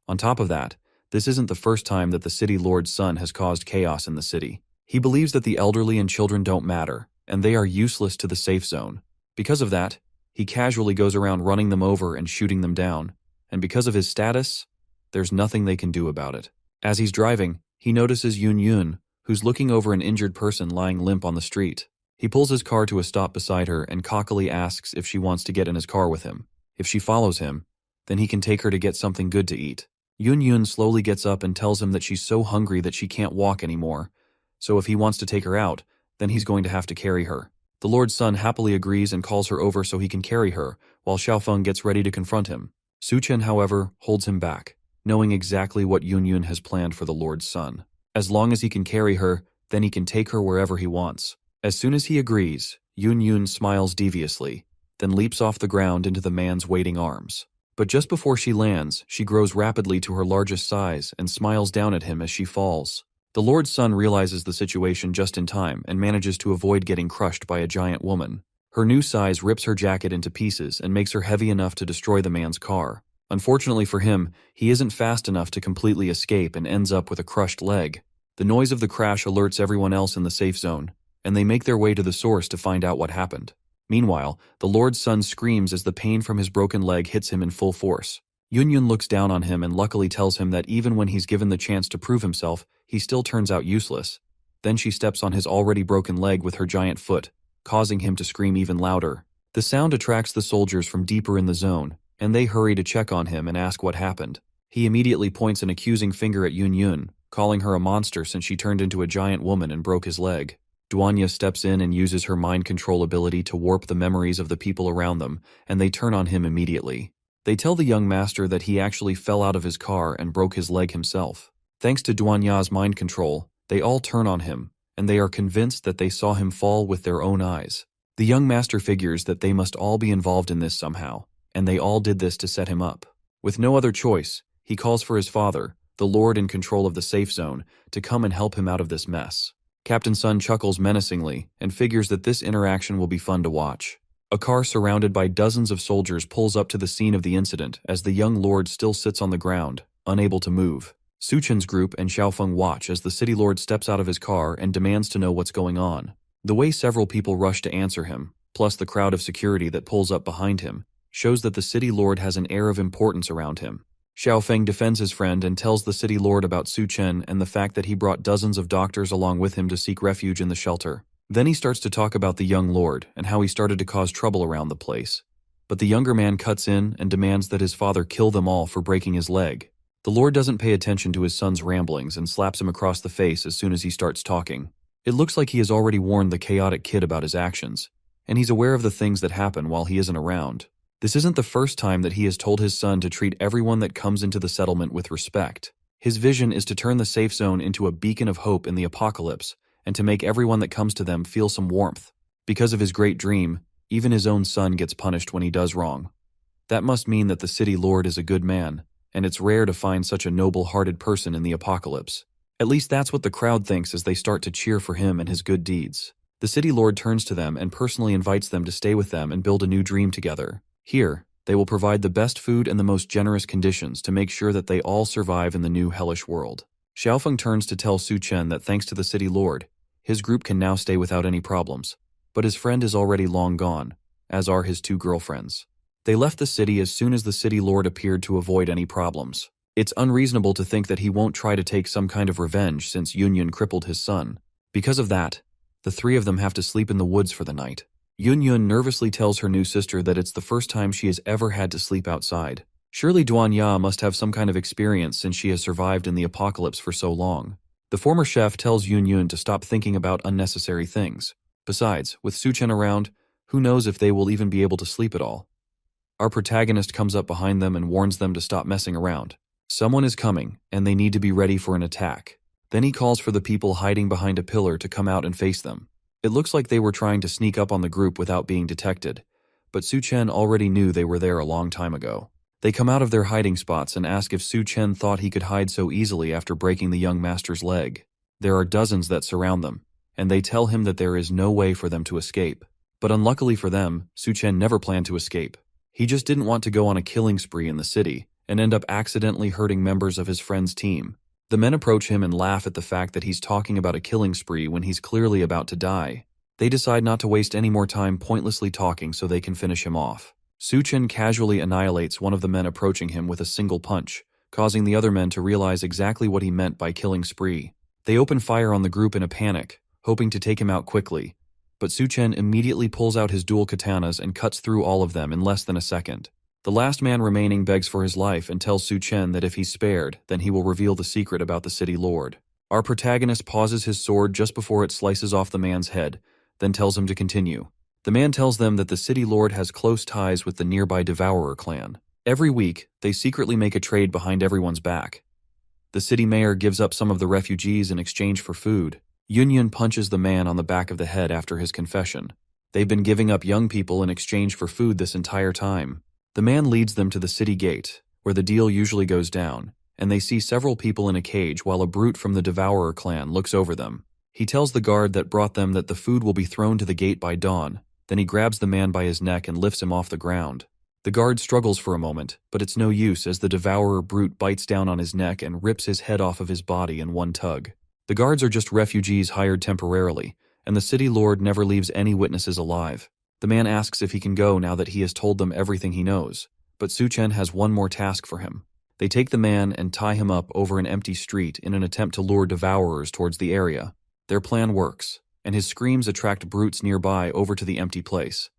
On top of that, this isn't the first time that the city lord's son has caused chaos in the city. He believes that the elderly and children don't matter, and they are useless to the safe zone. Because of that, he casually goes around running them over and shooting them down, and because of his status, there's nothing they can do about it. As he's driving, he notices Yun Yun, who's looking over an injured person lying limp on the street. He pulls his car to a stop beside her and cockily asks if she wants to get in his car with him. If she follows him, then he can take her to get something good to eat. Yun Yun slowly gets up and tells him that she's so hungry that she can't walk anymore, so if he wants to take her out, then he's going to have to carry her. The Lord's son happily agrees and calls her over so he can carry her, while Xiaofeng gets ready to confront him. Su Chen, however, holds him back, knowing exactly what Yun Yun has planned for the Lord's son. As long as he can carry her, then he can take her wherever he wants. As soon as he agrees, Yun Yun smiles deviously, then leaps off the ground into the man's waiting arms. But just before she lands, she grows rapidly to her largest size and smiles down at him as she falls. The Lord's son realizes the situation just in time and manages to avoid getting crushed by a giant woman. Her new size rips her jacket into pieces and makes her heavy enough to destroy the man's car. Unfortunately for him, he isn't fast enough to completely escape and ends up with a crushed leg. The noise of the crash alerts everyone else in the safe zone, and they make their way to the source to find out what happened. Meanwhile, the Lord's son screams as the pain from his broken leg hits him in full force. Yun Yun looks down on him and luckily tells him that even when he's given the chance to prove himself, he still turns out useless. Then she steps on his already broken leg with her giant foot, causing him to scream even louder. The sound attracts the soldiers from deeper in the zone, and they hurry to check on him and ask what happened. He immediately points an accusing finger at Yun Yun, calling her a monster since she turned into a giant woman and broke his leg. Duanya steps in and uses her mind control ability to warp the memories of the people around them, and they turn on him immediately. They tell the young master that he actually fell out of his car and broke his leg himself. Thanks to Duanya's mind control, they all turn on him, and they are convinced that they saw him fall with their own eyes. The young master figures that they must all be involved in this somehow, and they all did this to set him up. With no other choice, he calls for his father, the Lord in control of the safe zone, to come and help him out of this mess. Captain Sun chuckles menacingly and figures that this interaction will be fun to watch. A car surrounded by dozens of soldiers pulls up to the scene of the incident as the young lord still sits on the ground, unable to move. Su Chen's group and Xiaofeng watch as the city lord steps out of his car and demands to know what's going on. The way several people rush to answer him, plus the crowd of security that pulls up behind him, shows that the city lord has an air of importance around him. Xiaofeng defends his friend and tells the city lord about Su Chen and the fact that he brought dozens of doctors along with him to seek refuge in the shelter. Then he starts to talk about the young lord and how he started to cause trouble around the place. But the younger man cuts in and demands that his father kill them all for breaking his leg. The lord doesn't pay attention to his son's ramblings and slaps him across the face as soon as he starts talking. It looks like he has already warned the chaotic kid about his actions, and he's aware of the things that happen while he isn't around. This isn't the first time that he has told his son to treat everyone that comes into the settlement with respect. His vision is to turn the safe zone into a beacon of hope in the apocalypse, and to make everyone that comes to them feel some warmth. Because of his great dream, even his own son gets punished when he does wrong. That must mean that the city lord is a good man, and it's rare to find such a noble-hearted person in the apocalypse. At least that's what the crowd thinks as they start to cheer for him and his good deeds. The city lord turns to them and personally invites them to stay with them and build a new dream together. Here, they will provide the best food and the most generous conditions to make sure that they all survive in the new hellish world. Xiaofeng turns to tell Su Chen that thanks to the city lord, his group can now stay without any problems. But his friend is already long gone, as are his two girlfriends. They left the city as soon as the city lord appeared to avoid any problems. It's unreasonable to think that he won't try to take some kind of revenge since Yunyun crippled his son. Because of that, the three of them have to sleep in the woods for the night. Yunyun nervously tells her new sister that it's the first time she has ever had to sleep outside. Surely Duanya must have some kind of experience since she has survived in the apocalypse for so long. The former chef tells Yunyun to stop thinking about unnecessary things. Besides, with Su Chen around, who knows if they will even be able to sleep at all. Our protagonist comes up behind them and warns them to stop messing around. Someone is coming, and they need to be ready for an attack. Then he calls for the people hiding behind a pillar to come out and face them. It looks like they were trying to sneak up on the group without being detected, but Su Chen already knew they were there a long time ago. They come out of their hiding spots and ask if Su Chen thought he could hide so easily after breaking the young master's leg. There are dozens that surround them, and they tell him that there is no way for them to escape. But unluckily for them, Su Chen never planned to escape. He just didn't want to go on a killing spree in the city and end up accidentally hurting members of his friend's team. The men approach him and laugh at the fact that he's talking about a killing spree when he's clearly about to die. They decide not to waste any more time pointlessly talking so they can finish him off. Su Chen casually annihilates one of the men approaching him with a single punch, causing the other men to realize exactly what he meant by killing spree. They open fire on the group in a panic, hoping to take him out quickly, but Su Chen immediately pulls out his dual katanas and cuts through all of them in less than a second. The last man remaining begs for his life and tells Su Chen that if he's spared, then he will reveal the secret about the city lord. Our protagonist pauses his sword just before it slices off the man's head, then tells him to continue. The man tells them that the city lord has close ties with the nearby Devourer clan. Every week, they secretly make a trade behind everyone's back. The city mayor gives up some of the refugees in exchange for food. Yunyun punches the man on the back of the head after his confession. They've been giving up young people in exchange for food this entire time. The man leads them to the city gate, where the deal usually goes down, and they see several people in a cage while a brute from the Devourer clan looks over them. He tells the guard that brought them that the food will be thrown to the gate by dawn, then he grabs the man by his neck and lifts him off the ground. The guard struggles for a moment, but it's no use as the Devourer brute bites down on his neck and rips his head off of his body in one tug. The guards are just refugees hired temporarily, and the city lord never leaves any witnesses alive. The man asks if he can go now that he has told them everything he knows, but Su Chen has one more task for him. They take the man and tie him up over an empty street in an attempt to lure devourers towards the area. Their plan works, and his screams attract brutes nearby over to the empty place.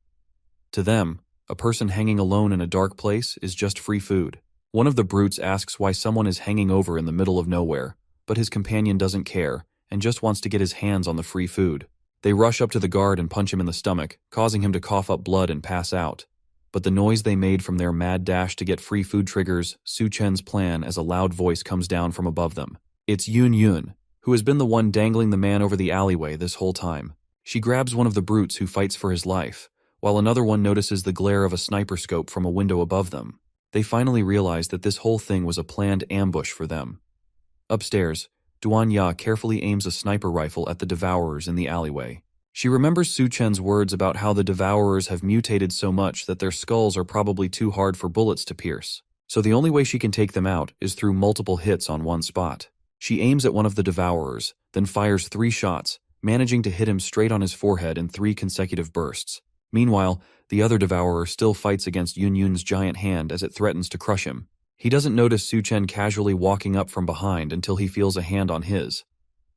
To them, a person hanging alone in a dark place is just free food. One of the brutes asks why someone is hanging over in the middle of nowhere, but his companion doesn't care and just wants to get his hands on the free food. They rush up to the guard and punch him in the stomach, causing him to cough up blood and pass out. But the noise they made from their mad dash to get free food triggers Su Chen's plan as a loud voice comes down from above them. It's Yunyun, who has been the one dangling the man over the alleyway this whole time. She grabs one of the brutes who fights for his life, while another one notices the glare of a sniper scope from a window above them. They finally realize that this whole thing was a planned ambush for them. Upstairs, Duanya carefully aims a sniper rifle at the devourers in the alleyway. She remembers Su Chen's words about how the devourers have mutated so much that their skulls are probably too hard for bullets to pierce. So the only way she can take them out is through multiple hits on one spot. She aims at one of the devourers, then fires 3 shots, managing to hit him straight on his forehead in 3 consecutive bursts. Meanwhile, the other devourer still fights against Yun Yun's giant hand as it threatens to crush him. He doesn't notice Su Chen casually walking up from behind until he feels a hand on his.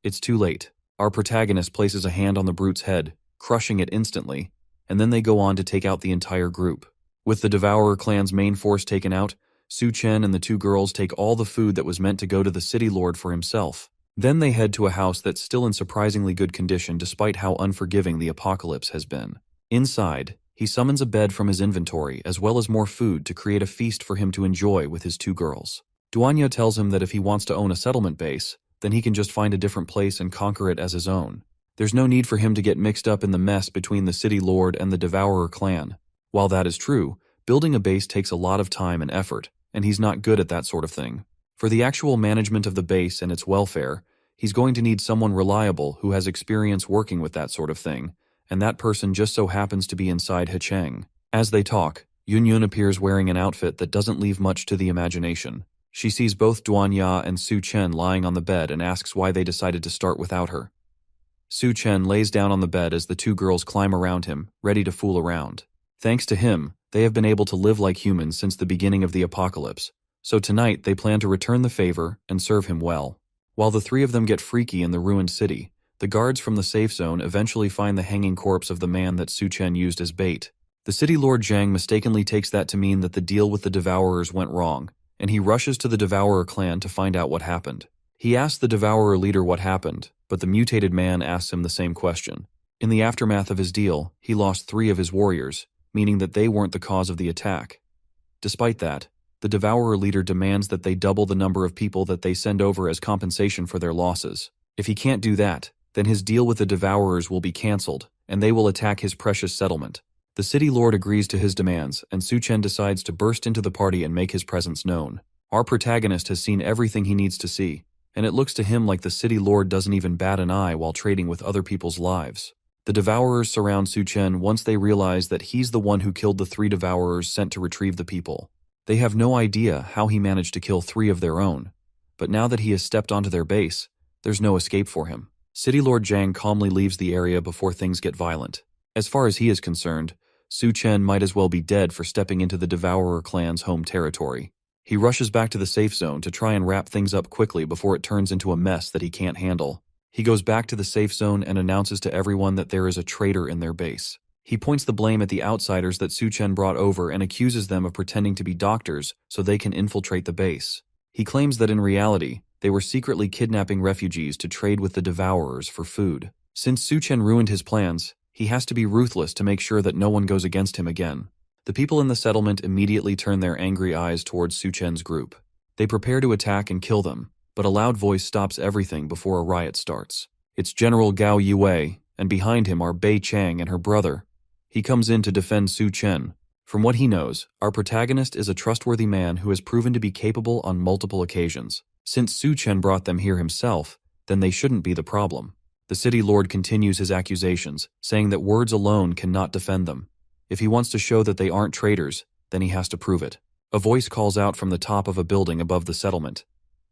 It's too late. Our protagonist places a hand on the brute's head, crushing it instantly, and then they go on to take out the entire group. With the Devourer clan's main force taken out, Su Chen and the 2 girls take all the food that was meant to go to the city lord for himself. Then they head to a house that's still in surprisingly good condition despite how unforgiving the apocalypse has been. Inside, he summons a bed from his inventory as well as more food to create a feast for him to enjoy with his 2 girls. Duanya tells him that if he wants to own a settlement base, then he can just find a different place and conquer it as his own. There's no need for him to get mixed up in the mess between the city lord and the Devourer clan. While that is true, building a base takes a lot of time and effort, and he's not good at that sort of thing. For the actual management of the base and its welfare, he's going to need someone reliable who has experience working with that sort of thing, and that person just so happens to be inside Hecheng. As they talk, Yun Yun appears wearing an outfit that doesn't leave much to the imagination. She sees both Duanya and Su Chen lying on the bed and asks why they decided to start without her. Su Chen lays down on the bed as the 2 girls climb around him, ready to fool around. Thanks to him, they have been able to live like humans since the beginning of the apocalypse, so tonight they plan to return the favor and serve him well. While the 3 of them get freaky in the ruined city, the guards from the safe zone eventually find the hanging corpse of the man that Su Chen used as bait. The city lord Zhang mistakenly takes that to mean that the deal with the Devourers went wrong, and he rushes to the Devourer clan to find out what happened. He asks the Devourer leader what happened, but the mutated man asks him the same question. In the aftermath of his deal, he lost 3 of his warriors, meaning that they weren't the cause of the attack. Despite that, the Devourer leader demands that they double the number of people that they send over as compensation for their losses. If he can't do that, then his deal with the Devourers will be cancelled, and they will attack his precious settlement. The city lord agrees to his demands, and Su Chen decides to burst into the party and make his presence known. Our protagonist has seen everything he needs to see, and it looks to him like the city lord doesn't even bat an eye while trading with other people's lives. The Devourers surround Su Chen once they realize that he's the one who killed the 3 Devourers sent to retrieve the people. They have no idea how he managed to kill 3 of their own, but now that he has stepped onto their base, there's no escape for him. City Lord Zhang calmly leaves the area before things get violent. As far as he is concerned, Su Chen might as well be dead for stepping into the Devourer clan's home territory. He rushes back to the safe zone to try and wrap things up quickly before it turns into a mess that he can't handle. He goes back to the safe zone and announces to everyone that there is a traitor in their base. He points the blame at the outsiders that Su Chen brought over and accuses them of pretending to be doctors so they can infiltrate the base. He claims that in reality, they were secretly kidnapping refugees to trade with the Devourers for food. Since Su Chen ruined his plans, he has to be ruthless to make sure that no one goes against him again. The people in the settlement immediately turn their angry eyes towards Su Chen's group. They prepare to attack and kill them, but a loud voice stops everything before a riot starts. It's General Gao Yue, and behind him are Bei Chang and her brother. He comes in to defend Su Chen. From what he knows, our protagonist is a trustworthy man who has proven to be capable on multiple occasions. Since Su Chen brought them here himself, then they shouldn't be the problem. The city lord continues his accusations, saying that words alone cannot defend them. If he wants to show that they aren't traitors, then he has to prove it. A voice calls out from the top of a building above the settlement.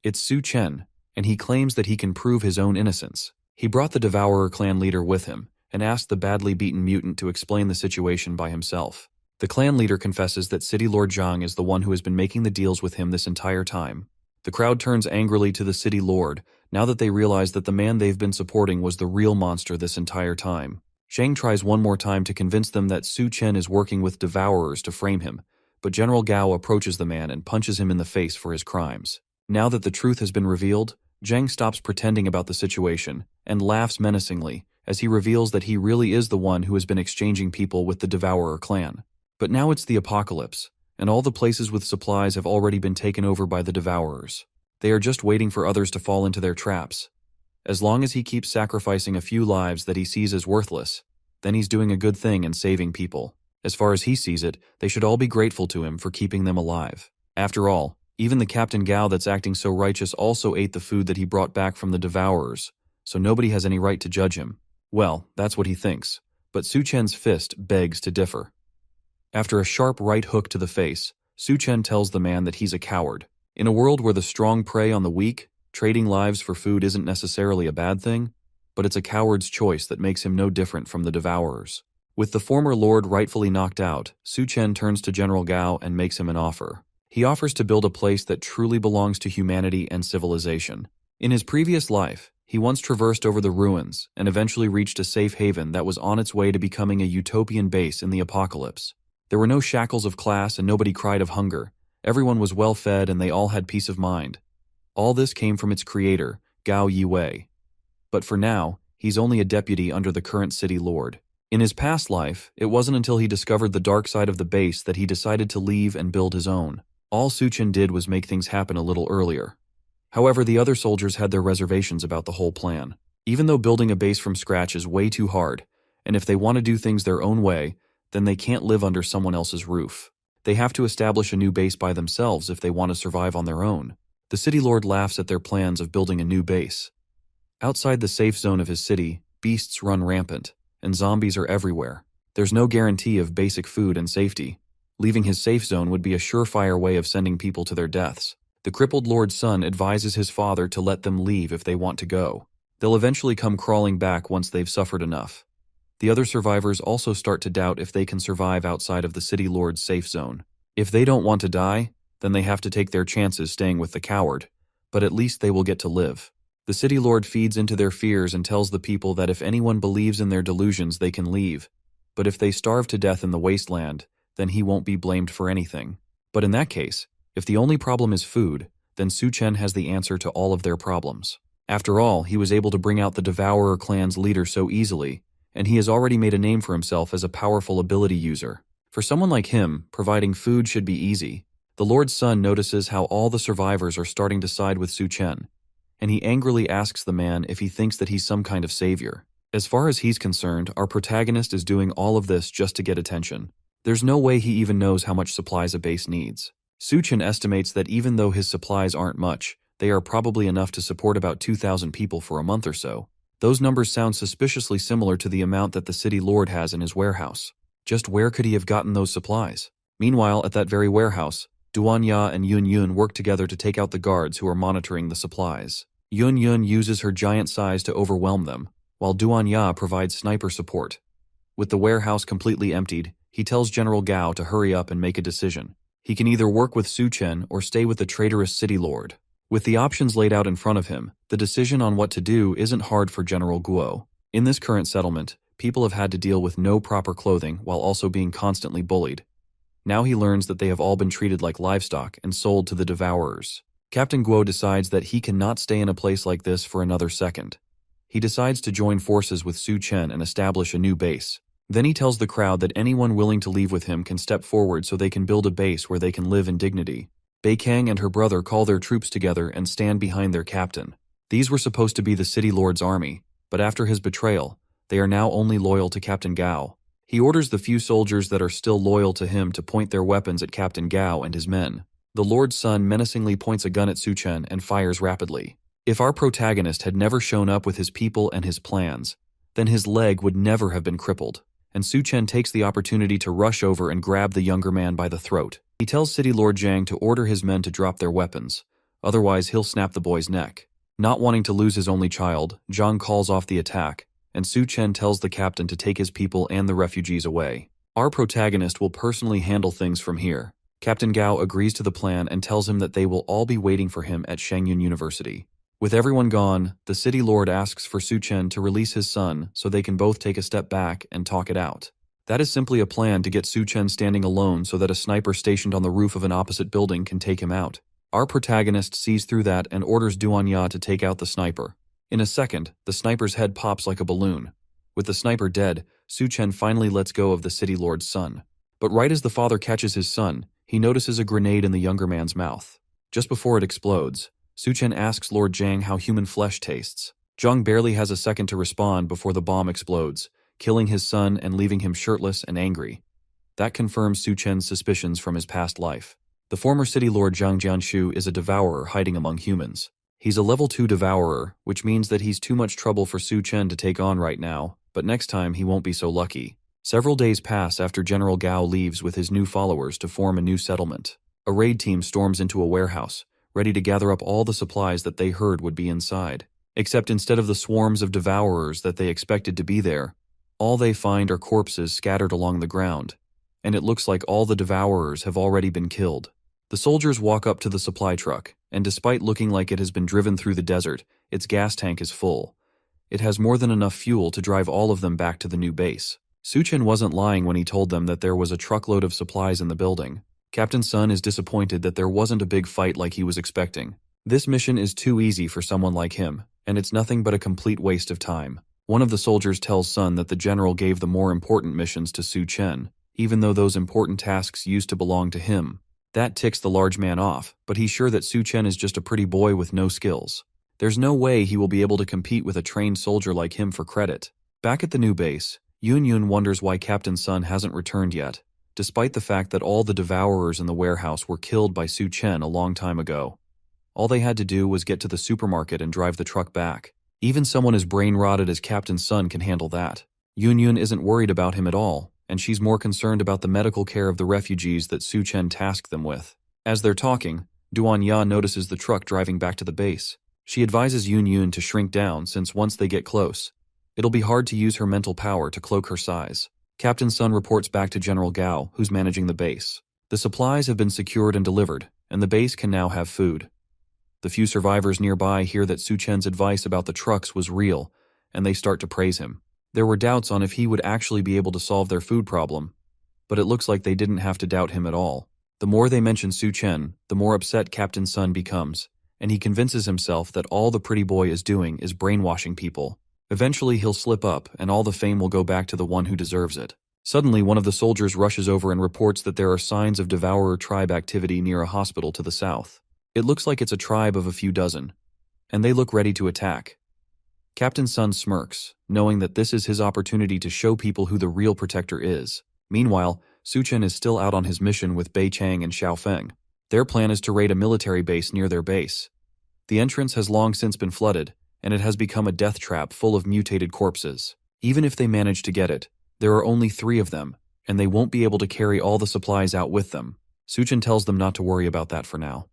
It's Su Chen, and he claims that he can prove his own innocence. He brought the Devourer clan leader with him, and asked the badly beaten mutant to explain the situation by himself. The clan leader confesses that City Lord Zhang is the one who has been making the deals with him this entire time. The crowd turns angrily to the city lord, now that they realize that the man they've been supporting was the real monster this entire time. Zhang tries one more time to convince them that Su Chen is working with Devourers to frame him, but General Gao approaches the man and punches him in the face for his crimes. Now that the truth has been revealed, Zhang stops pretending about the situation and laughs menacingly as he reveals that he really is the one who has been exchanging people with the Devourer clan. But now it's the apocalypse, and all the places with supplies have already been taken over by the Devourers. They are just waiting for others to fall into their traps. As long as he keeps sacrificing a few lives that he sees as worthless, then he's doing a good thing and saving people. As far as he sees it, they should all be grateful to him for keeping them alive. After all, even the Captain Gao that's acting so righteous also ate the food that he brought back from the Devourers, so nobody has any right to judge him. Well, that's what he thinks, but Su Chen's fist begs to differ. After a sharp right hook to the face, Su Chen tells the man that he's a coward. In a world where the strong prey on the weak, trading lives for food isn't necessarily a bad thing, but it's a coward's choice that makes him no different from the Devourers. With the former lord rightfully knocked out, Su Chen turns to General Gao and makes him an offer. He offers to build a place that truly belongs to humanity and civilization. In his previous life, he once traversed over the ruins and eventually reached a safe haven that was on its way to becoming a utopian base in the apocalypse. There were no shackles of class and nobody cried of hunger. Everyone was well fed and they all had peace of mind. All this came from its creator, Gao Yiwei. But for now, he's only a deputy under the current city lord. In his past life, it wasn't until he discovered the dark side of the base that he decided to leave and build his own. All Su Chen did was make things happen a little earlier. However, the other soldiers had their reservations about the whole plan. Even though building a base from scratch is way too hard, and if they want to do things their own way, then they can't live under someone else's roof. They have to establish a new base by themselves if they want to survive on their own. The city lord laughs at their plans of building a new base. Outside the safe zone of his city, beasts run rampant, and zombies are everywhere. There's no guarantee of basic food and safety. Leaving his safe zone would be a surefire way of sending people to their deaths. The crippled lord's son advises his father to let them leave if they want to go. They'll eventually come crawling back once they've suffered enough. The other survivors also start to doubt if they can survive outside of the city lord's safe zone. If they don't want to die, then they have to take their chances staying with the coward, but at least they will get to live. The city lord feeds into their fears and tells the people that if anyone believes in their delusions they can leave, but if they starve to death in the wasteland, then he won't be blamed for anything. But in that case, if the only problem is food, then Su Chen has the answer to all of their problems. After all, he was able to bring out the Devourer clan's leader so easily, and he has already made a name for himself as a powerful ability user. For someone like him, providing food should be easy. The Lord's son notices how all the survivors are starting to side with Su Chen, and he angrily asks the man if he thinks that he's some kind of savior. As far as he's concerned, our protagonist is doing all of this just to get attention. There's no way he even knows how much supplies a base needs. Su Chen estimates that even though his supplies aren't much, they are probably enough to support about 2,000 people for a month or so. Those numbers sound suspiciously similar to the amount that the city lord has in his warehouse. Just where could he have gotten those supplies? Meanwhile, at that very warehouse, Duan Ya and Yun Yun work together to take out the guards who are monitoring the supplies. Yun Yun uses her giant size to overwhelm them, while Duan Ya provides sniper support. With the warehouse completely emptied, he tells General Gao to hurry up and make a decision. He can either work with Su Chen or stay with the traitorous city lord. With the options laid out in front of him, the decision on what to do isn't hard for General Guo. In this current settlement, people have had to deal with no proper clothing while also being constantly bullied. Now he learns that they have all been treated like livestock and sold to the Devourers. Captain Guo decides that he cannot stay in a place like this for another second. He decides to join forces with Su Chen and establish a new base. Then he tells the crowd that anyone willing to leave with him can step forward so they can build a base where they can live in dignity. Bei Kang and her brother call their troops together and stand behind their captain. These were supposed to be the city lord's army, but after his betrayal, they are now only loyal to Captain Gao. He orders the few soldiers that are still loyal to him to point their weapons at Captain Gao and his men. The lord's son menacingly points a gun at Su Chen and fires rapidly. If our protagonist had never shown up with his people and his plans, then his leg would never have been crippled, and Su Chen takes the opportunity to rush over and grab the younger man by the throat. He tells City Lord Zhang to order his men to drop their weapons, otherwise he'll snap the boy's neck. Not wanting to lose his only child, Zhang calls off the attack, and Su Chen tells the captain to take his people and the refugees away. Our protagonist will personally handle things from here. Captain Gao agrees to the plan and tells him that they will all be waiting for him at Shangyun University. With everyone gone, the city lord asks for Su Chen to release his son so they can both take a step back and talk it out. That is simply a plan to get Su Chen standing alone so that a sniper stationed on the roof of an opposite building can take him out. Our protagonist sees through that and orders Duan Ya to take out the sniper. In a second, the sniper's head pops like a balloon. With the sniper dead, Su Chen finally lets go of the city lord's son. But right as the father catches his son, he notices a grenade in the younger man's mouth. Just before it explodes, Su Chen asks Lord Zhang how human flesh tastes. Zhang barely has a second to respond before the bomb explodes, killing his son and leaving him shirtless and angry. That confirms Su Chen's suspicions from his past life. The former city lord Zhang Jianshu is a devourer hiding among humans. He's a level 2 devourer, which means that he's too much trouble for Su Chen to take on right now, but next time he won't be so lucky. Several days pass after General Gao leaves with his new followers to form a new settlement. A raid team storms into a warehouse, ready to gather up all the supplies that they heard would be inside. Except instead of the swarms of devourers that they expected to be there, all they find are corpses scattered along the ground, and it looks like all the devourers have already been killed. The soldiers walk up to the supply truck, and despite looking like it has been driven through the desert, its gas tank is full. It has more than enough fuel to drive all of them back to the new base. Suchen wasn't lying when he told them that there was a truckload of supplies in the building. Captain Sun is disappointed that there wasn't a big fight like he was expecting. This mission is too easy for someone like him, and it's nothing but a complete waste of time. One of the soldiers tells Sun that the general gave the more important missions to Su Chen, even though those important tasks used to belong to him. That ticks the large man off, but he's sure that Su Chen is just a pretty boy with no skills. There's no way he will be able to compete with a trained soldier like him for credit. Back at the new base, Yun wonders why Captain Sun hasn't returned yet, despite the fact that all the devourers in the warehouse were killed by Su Chen a long time ago. All they had to do was get to the supermarket and drive the truck back. Even someone as brain-rotted as Captain Sun can handle that. Yun isn't worried about him at all, and she's more concerned about the medical care of the refugees that Su Chen tasked them with. As they're talking, Duan Ya notices the truck driving back to the base. She advises Yun to shrink down since once they get close, it'll be hard to use her mental power to cloak her size. Captain Sun reports back to General Gao, who's managing the base. The supplies have been secured and delivered, and the base can now have food. The few survivors nearby hear that Su Chen's advice about the trucks was real, and they start to praise him. There were doubts on if he would actually be able to solve their food problem, but it looks like they didn't have to doubt him at all. The more they mention Su Chen, the more upset Captain Sun becomes, and he convinces himself that all the pretty boy is doing is brainwashing people. Eventually he'll slip up, and all the fame will go back to the one who deserves it. Suddenly, one of the soldiers rushes over and reports that there are signs of devourer tribe activity near a hospital to the south. It looks like it's a tribe of a few dozen, and they look ready to attack. Captain Sun smirks, knowing that this is his opportunity to show people who the real protector is. Meanwhile, Su Chen is still out on his mission with Bei Chang and Xiao Feng. Their plan is to raid a military base near their base. The entrance has long since been flooded, and it has become a death trap full of mutated corpses. Even if they manage to get it, there are only 3 of them, and they won't be able to carry all the supplies out with them. Su Chen tells them not to worry about that for now.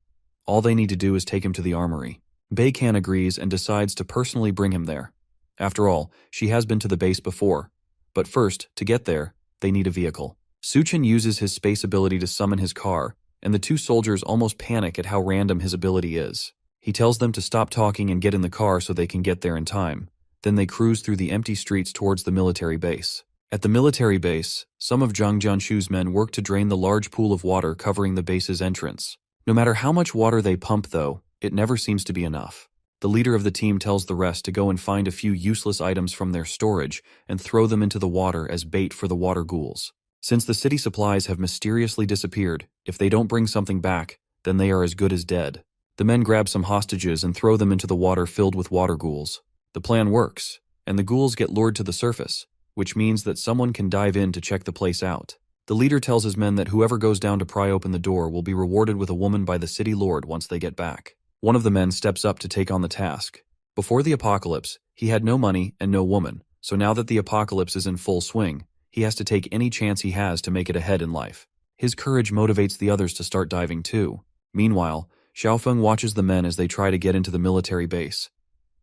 All they need to do is take him to the armory. Bei Kan agrees and decides to personally bring him there. After all, she has been to the base before. But first, to get there, they need a vehicle. Su Chen uses his space ability to summon his car, and the 2 soldiers almost panic at how random his ability is. He tells them to stop talking and get in the car so they can get there in time. Then they cruise through the empty streets towards the military base. At the military base, some of Zhang Jianshu's men work to drain the large pool of water covering the base's entrance. No matter how much water they pump, though, it never seems to be enough. The leader of the team tells the rest to go and find a few useless items from their storage and throw them into the water as bait for the water ghouls. Since the city supplies have mysteriously disappeared, if they don't bring something back, then they are as good as dead. The men grab some hostages and throw them into the water filled with water ghouls. The plan works, and the ghouls get lured to the surface, which means that someone can dive in to check the place out. The leader tells his men that whoever goes down to pry open the door will be rewarded with a woman by the city lord once they get back. One of the men steps up to take on the task. Before the apocalypse, he had no money and no woman, so now that the apocalypse is in full swing, he has to take any chance he has to make it ahead in life. His courage motivates the others to start diving too. Meanwhile, Xiaofeng watches the men as they try to get into the military base.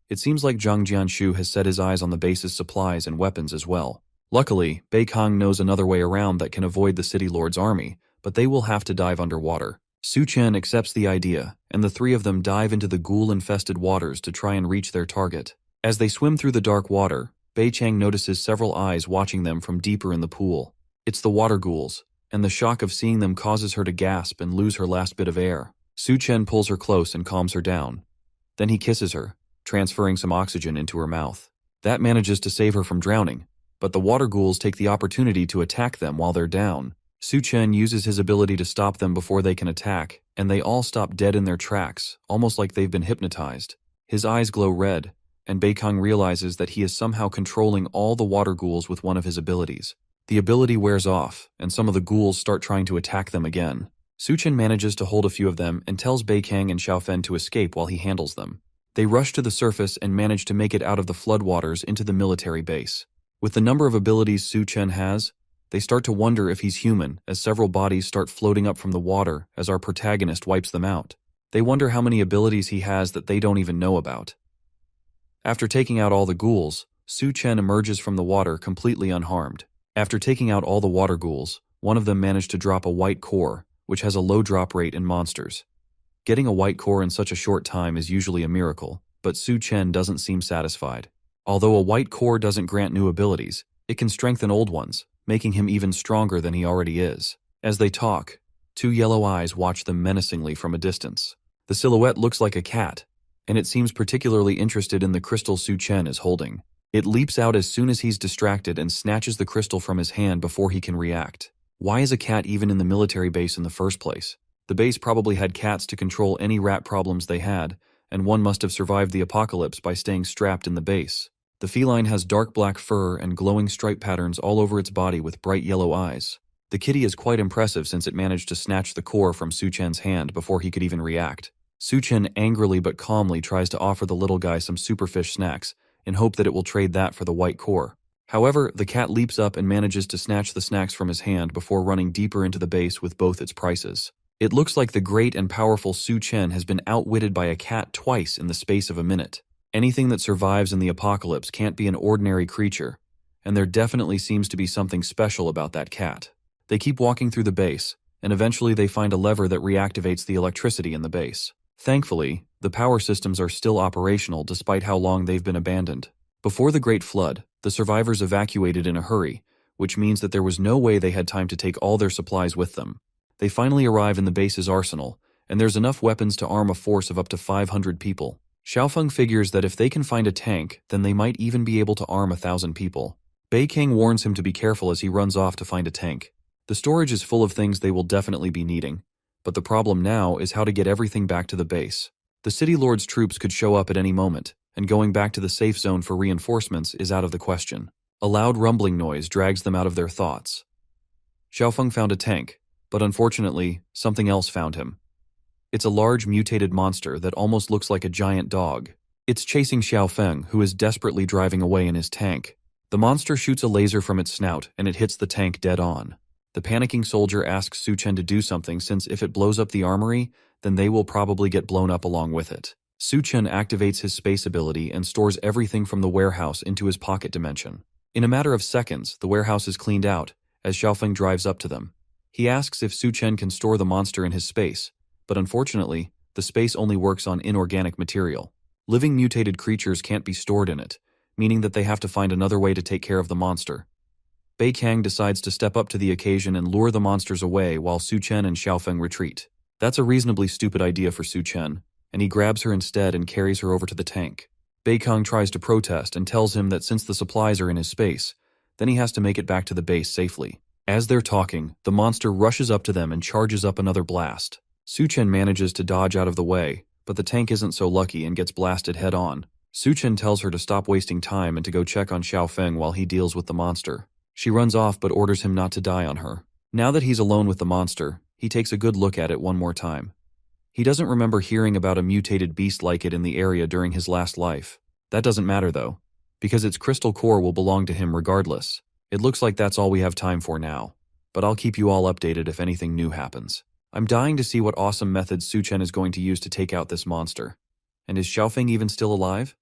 It seems like Zhang Jianshu has set his eyes on the base's supplies and weapons as well. Luckily, Bei Kang knows another way around that can avoid the city lord's army, but they will have to dive underwater. Su Chen accepts the idea, and the 3 of them dive into the ghoul-infested waters to try and reach their target. As they swim through the dark water, Bei Chang notices several eyes watching them from deeper in the pool. It's the water ghouls, and the shock of seeing them causes her to gasp and lose her last bit of air. Su Chen pulls her close and calms her down. Then he kisses her, transferring some oxygen into her mouth. That manages to save her from drowning, but the water ghouls take the opportunity to attack them while they're down. Su Chen uses his ability to stop them before they can attack, and they all stop dead in their tracks, almost like they've been hypnotized. His eyes glow red, and Bei Kang realizes that he is somehow controlling all the water ghouls with one of his abilities. The ability wears off, and some of the ghouls start trying to attack them again. Su Chen manages to hold a few of them and tells Bei Kang and Xiaofen to escape while he handles them. They rush to the surface and manage to make it out of the floodwaters into the military base. With the number of abilities Su Chen has, they start to wonder if he's human as several bodies start floating up from the water as our protagonist wipes them out. They wonder how many abilities he has that they don't even know about. After taking out all the ghouls, Su Chen emerges from the water completely unharmed. After taking out all the water ghouls, one of them managed to drop a white core, which has a low drop rate in monsters. Getting a white core in such a short time is usually a miracle, but Su Chen doesn't seem satisfied. Although a white core doesn't grant new abilities, it can strengthen old ones, making him even stronger than he already is. As they talk, two yellow eyes watch them menacingly from a distance. The silhouette looks like a cat, and it seems particularly interested in the crystal Su Chen is holding. It leaps out as soon as he's distracted and snatches the crystal from his hand before he can react. Why is a cat even in the military base in the first place? The base probably had cats to control any rat problems they had, and one must have survived the apocalypse by staying strapped in the base. The feline has dark black fur and glowing stripe patterns all over its body with bright yellow eyes. The kitty is quite impressive since it managed to snatch the core from Su Chen's hand before he could even react. Su Chen angrily but calmly tries to offer the little guy some superfish snacks in hope that it will trade that for the white core. However, the cat leaps up and manages to snatch the snacks from his hand before running deeper into the base with both its prices. It looks like the great and powerful Su Chen has been outwitted by a cat twice in the space of a minute. Anything that survives in the apocalypse can't be an ordinary creature, and there definitely seems to be something special about that cat. They keep walking through the base, and eventually they find a lever that reactivates the electricity in the base. Thankfully, the power systems are still operational despite how long they've been abandoned. Before the Great Flood, the survivors evacuated in a hurry, which means that there was no way they had time to take all their supplies with them. They finally arrive in the base's arsenal, and there's enough weapons to arm a force of up to 500 people. Xiaofeng figures that if they can find a tank, then they might even be able to arm 1,000 people. Bei King warns him to be careful as he runs off to find a tank. The storage is full of things they will definitely be needing, but the problem now is how to get everything back to the base. The City Lord's troops could show up at any moment, and going back to the safe zone for reinforcements is out of the question. A loud rumbling noise drags them out of their thoughts. Xiaofeng found a tank, but unfortunately, something else found him. It's a large mutated monster that almost looks like a giant dog. It's chasing Xiaofeng, who is desperately driving away in his tank. The monster shoots a laser from its snout, and it hits the tank dead on. The panicking soldier asks Su Chen to do something since if it blows up the armory, then they will probably get blown up along with it. Su Chen activates his space ability and stores everything from the warehouse into his pocket dimension. In a matter of seconds, the warehouse is cleaned out, as Xiaofeng drives up to them. He asks if Su Chen can store the monster in his space, but unfortunately, the space only works on inorganic material. Living mutated creatures can't be stored in it, meaning that they have to find another way to take care of the monster. Bei Kang decides to step up to the occasion and lure the monsters away while Su Chen and Xiaofeng retreat. That's a reasonably stupid idea for Su Chen, and he grabs her instead and carries her over to the tank. Bei Kang tries to protest and tells him that since the supplies are in his space, then he has to make it back to the base safely. As they're talking, the monster rushes up to them and charges up another blast. Su Chen manages to dodge out of the way, but the tank isn't so lucky and gets blasted head-on. Su Chen tells her to stop wasting time and to go check on Xiaofeng while he deals with the monster. She runs off but orders him not to die on her. Now that he's alone with the monster, he takes a good look at it one more time. He doesn't remember hearing about a mutated beast like it in the area during his last life. That doesn't matter though, because its crystal core will belong to him regardless. It looks like that's all we have time for now, but I'll keep you all updated if anything new happens. I'm dying to see what awesome methods Su Chen is going to use to take out this monster. And is Xiaofeng even still alive?